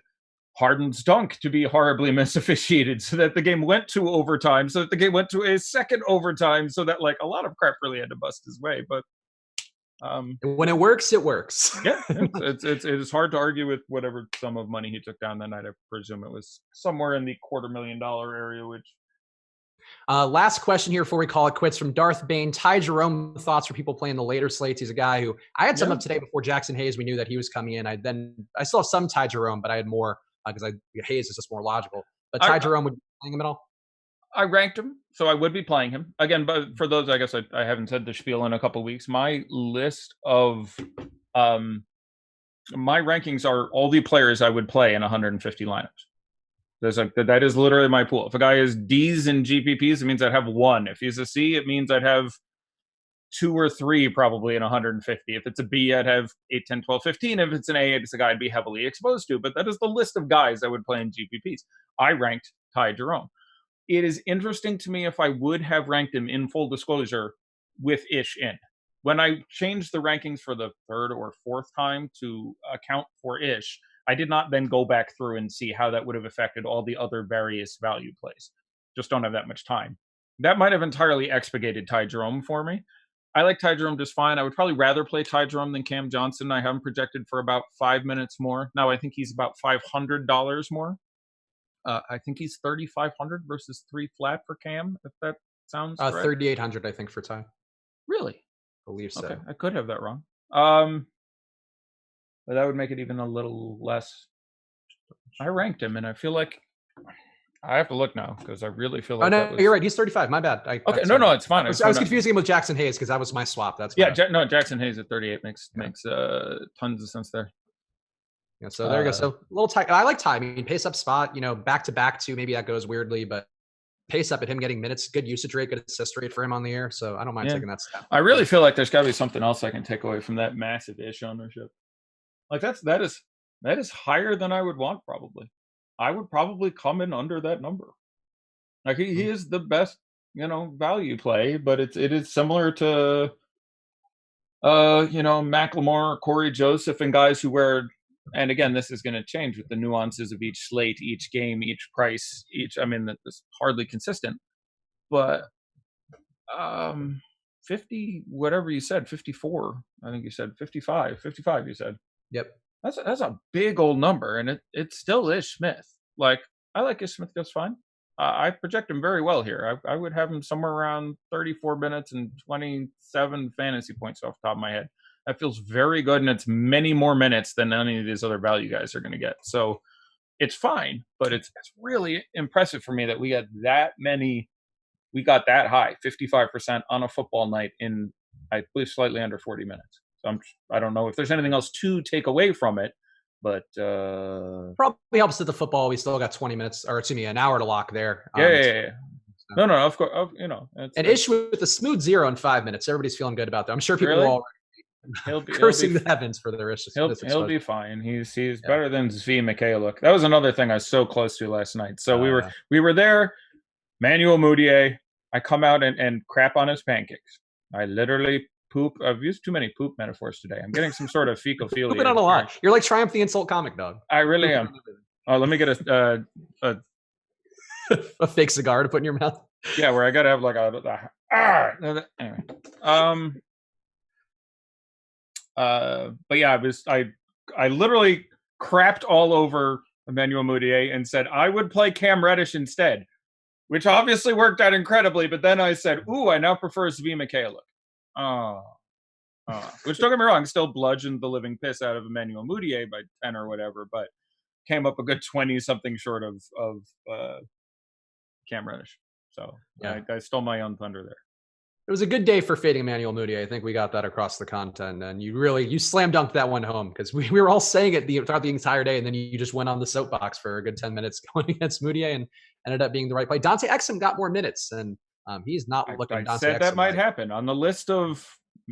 Harden's dunk to be horribly misofficiated so that the game went to overtime, so that the game went to a second overtime, so that a lot of crap really had to bust his way. But when it works, it works. Yeah, it's hard to argue with whatever sum of money he took down that night. I presume it was somewhere in the $250,000 area. Which last question here before we call it quits from Darth Bain. Ty Jerome, thoughts for people playing the later slates. He's a guy who I had some of today before Jackson Hayes. We knew that he was coming in. I still have some Ty Jerome, but I had more because Hayes is just more logical. But Ty Jerome, would you be playing him at all? I ranked him, so I would be playing him again. But for those, I guess I haven't said the spiel in a couple of weeks. My list of my rankings are all the players I would play in 150 lineups. That is literally my pool. If a guy is D's and GPPs, it means I'd have 1. If he's a C, it means I'd have 2 or 3 probably in 150. If it's a B, I'd have 8, 10, 12, 15. If it's an A, it's a guy I'd be heavily exposed to. But that is the list of guys I would play in GPPs. I ranked Ty Jerome. It is interesting to me if I would have ranked him, in full disclosure, with Ish in. When I changed the rankings for the 3rd or 4th time to account for Ish, I did not then go back through and see how that would have affected all the other various value plays. Just don't have that much time. That might have entirely expurgated Ty Jerome for me. I like Ty Jerome just fine. I would probably rather play Ty Jerome than Cam Johnson. I have him projected for about 5 minutes more. Now I think he's about $500 more. I think he's $3,500 versus 3 flat for Cam, if that sounds right. 3,800, I think, for Ty. Really? I believe so. Okay, I could have that wrong. But that would make it even a little less. I ranked him, and I feel like I have to look now because I really feel like. Oh no, you're right. He's 35. My bad. Okay, no, it's fine. I was confusing him with Jackson Hayes because that was my swap. That's Jackson Hayes at 38 makes tons of sense there. Yeah, so there you go. So a little tight. I like Ty. I mean, pace up spot. Back to back too. Maybe that goes weirdly, but pace up at him getting minutes. Good usage rate, good assist rate for him on the air. So I don't mind taking that step. I really feel like there's got to be something else I can take away from that massive ish ownership. Like that is higher than I would want. Probably, I would probably come in under that number. Like he is the best, value play, but it is similar to, Macklemore, Corey Joseph, and guys who wear. And again, this is going to change with the nuances of each slate, each game, each price, that's hardly consistent. But 50, whatever you said, 54. I think you said 55. 55, you said. Yep. That's a big old number, and it's still Ish Smith. Like, I like Ish Smith just fine. I project him very well here. I would have him somewhere around 34 minutes and 27 fantasy points off the top of my head. That feels very good, and it's many more minutes than any of these other value guys are going to get. So it's fine, but it's really impressive for me that we got that many. We got that high, 55% on a football night in, I believe, slightly under 40 minutes. So I don't know if there's anything else to take away from it, but probably helps that the football. We still got 20 minutes, or excuse me, an hour to lock there. Yeah. No, of course, An issue with a smooth 0 in 5 minutes. Everybody's feeling good about that. I'm sure people really? are already cursing the heavens for the risk. He'll be fine. He's better than Zvi Mikhailuk. That was another thing I was so close to last night. So we were there. Manuel Mudiay. I come out and crap on his pancakes. I literally poop. I've used too many poop metaphors today. I'm getting some sort of fecophilia. Pooping on a lot. You're like Triumph the Insult comic dog. I really am. Oh, let me get a a fake cigar to put in your mouth. Yeah, where I gotta have like anyway. But yeah, I literally crapped all over Emmanuel Mudiay and said I would play Cam Reddish instead, which obviously worked out incredibly. But then I said, "Ooh, I now prefer Zvi Mikhailuk." Which, don't get me wrong, still bludgeoned the living piss out of Emmanuel Mudiay by 10 or whatever, but came up a good 20 something short of Cam Reddish. So yeah. I stole my own thunder there. It was a good day for fading Emmanuel Mudiay. I think we got that across the content, and you slam dunked that one home because we were all saying it throughout the entire day, and then you just went on the soapbox for a good 10 minutes going against Mudiay and ended up being the right play. Dante Exum got more minutes, and he's not looking. I said that might happen on the list of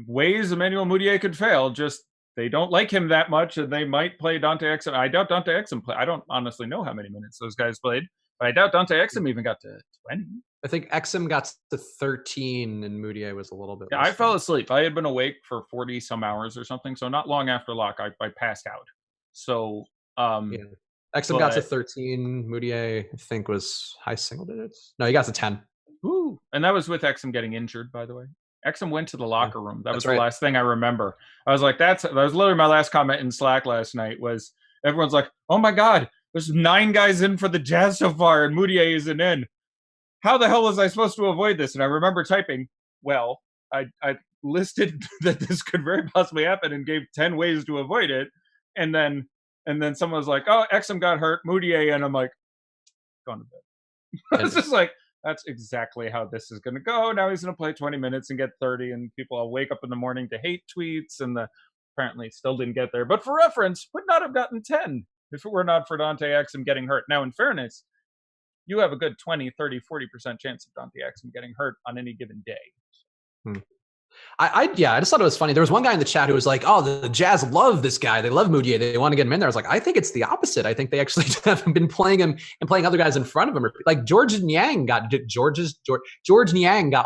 ways Emmanuel Mudiay could fail. Just they don't like him that much, and they might play Dante Exum. I doubt Dante Exum play. I don't honestly know how many minutes those guys played, but I doubt Dante Exum even got to 20. I think Exum got to 13 and Mudiay was a little bit. Yeah, I fell asleep. I had been awake for 40 some hours or something. So not long after lock, I passed out. So Exum got to 13. Mudiay, I think, was high single digits. No, he got to 10. Ooh. And that was with Exum getting injured, by the way. Exum went to the locker room. That was the last thing I remember. I was like, that was literally my last comment in Slack last night was everyone's like, oh my God, there's 9 guys in for the Jazz so far and Mudiay isn't in. How the hell was I supposed to avoid this? And I remember typing, well, I listed that this could very possibly happen and gave 10 ways to avoid it. And then someone was like, oh, Exum got hurt, Mudiay. And I'm like, going to bed. It's just like, that's exactly how this is going to go. Now he's going to play 20 minutes and get 30. And people will wake up in the morning to hate tweets. And apparently still didn't get there. But for reference, would not have gotten 10 if it were not for Dante Exum getting hurt. Now, in fairness, you have a good 20, 30, 40% chance of Dante Exum getting hurt on any given day. I just thought it was funny. There was one guy in the chat who was like, oh, the Jazz love this guy. They love Mudiay. They want to get him in there. I was like, I think it's the opposite. I think they actually haven't been playing him and playing other guys in front of him. Like George Niang got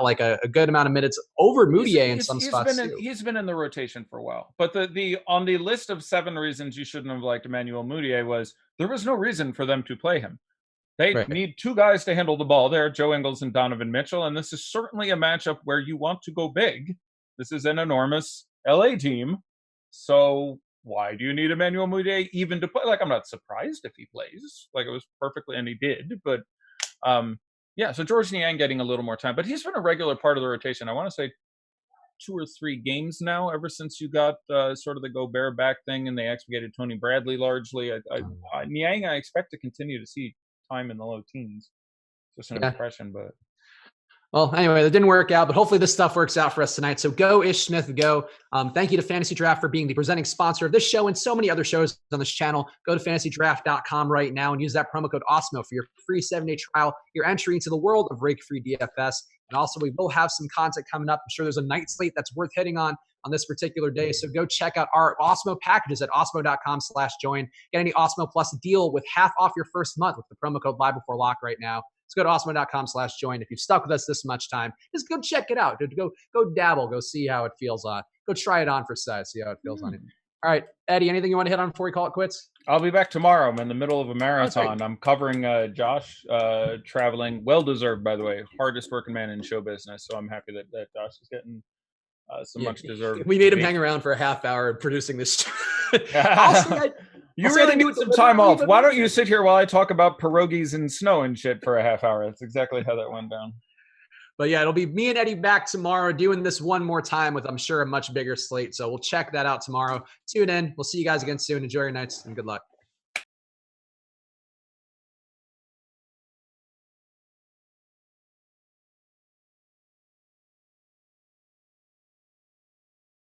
like a good amount of minutes over Mudiay in some spots. He's been in the rotation for a while. But the on the list of 7 reasons you shouldn't have liked Emmanuel Mudiay was there was no reason for them to play him. They need 2 guys to handle the ball there, Joe Ingles and Donovan Mitchell, and this is certainly a matchup where you want to go big. This is an enormous LA team, so why do you need Emmanuel Mudiay even to play? Like, I'm not surprised if he plays. Like, it was perfectly, and he did, but Yeah, so George Niang getting a little more time, but he's been a regular part of the rotation. I want to say 2 or 3 games now, ever since you got sort of the Gobert back thing and they extricated Tony Bradley largely. Niang, I expect to continue to see time in the low teens. Just an impression, but. Well, anyway, that didn't work out, but hopefully this stuff works out for us tonight. So go Ish Smith, go. Thank you to Fantasy Draft for being the presenting sponsor of this show and so many other shows on this channel. Go to fantasydraft.com right now and use that promo code OSMO for your free 7-day trial, your entry into the world of rake-free DFS. And also, we will have some content coming up. I'm sure there's a night slate that's worth hitting on this particular day. So go check out our Osmo packages at osmo.com/join. Get any Osmo Plus deal with half off your first month with the promo code Live Before Lock right now. Let's go to osmo.com/join. If you've stuck with us this much time, just go check it out. Go dabble. Go see how it feels on. Go try it on for size. See how it feels on it. All right, Eddie, anything you want to hit on before we call it quits? I'll be back tomorrow. I'm in the middle of a marathon. I'm covering Josh traveling. Well-deserved, by the way. Hardest working man in show business. So I'm happy that Josh is getting some much-deserved. We made him hang around for a half hour producing this. You really need some time off. Why don't you sit here while I talk about pierogies and snow and shit for a half hour? That's exactly how that went down. But yeah, it'll be me and Eddie back tomorrow doing this one more time with, I'm sure, a much bigger slate. So we'll check that out tomorrow. Tune in. We'll see you guys again soon. Enjoy your nights and good luck.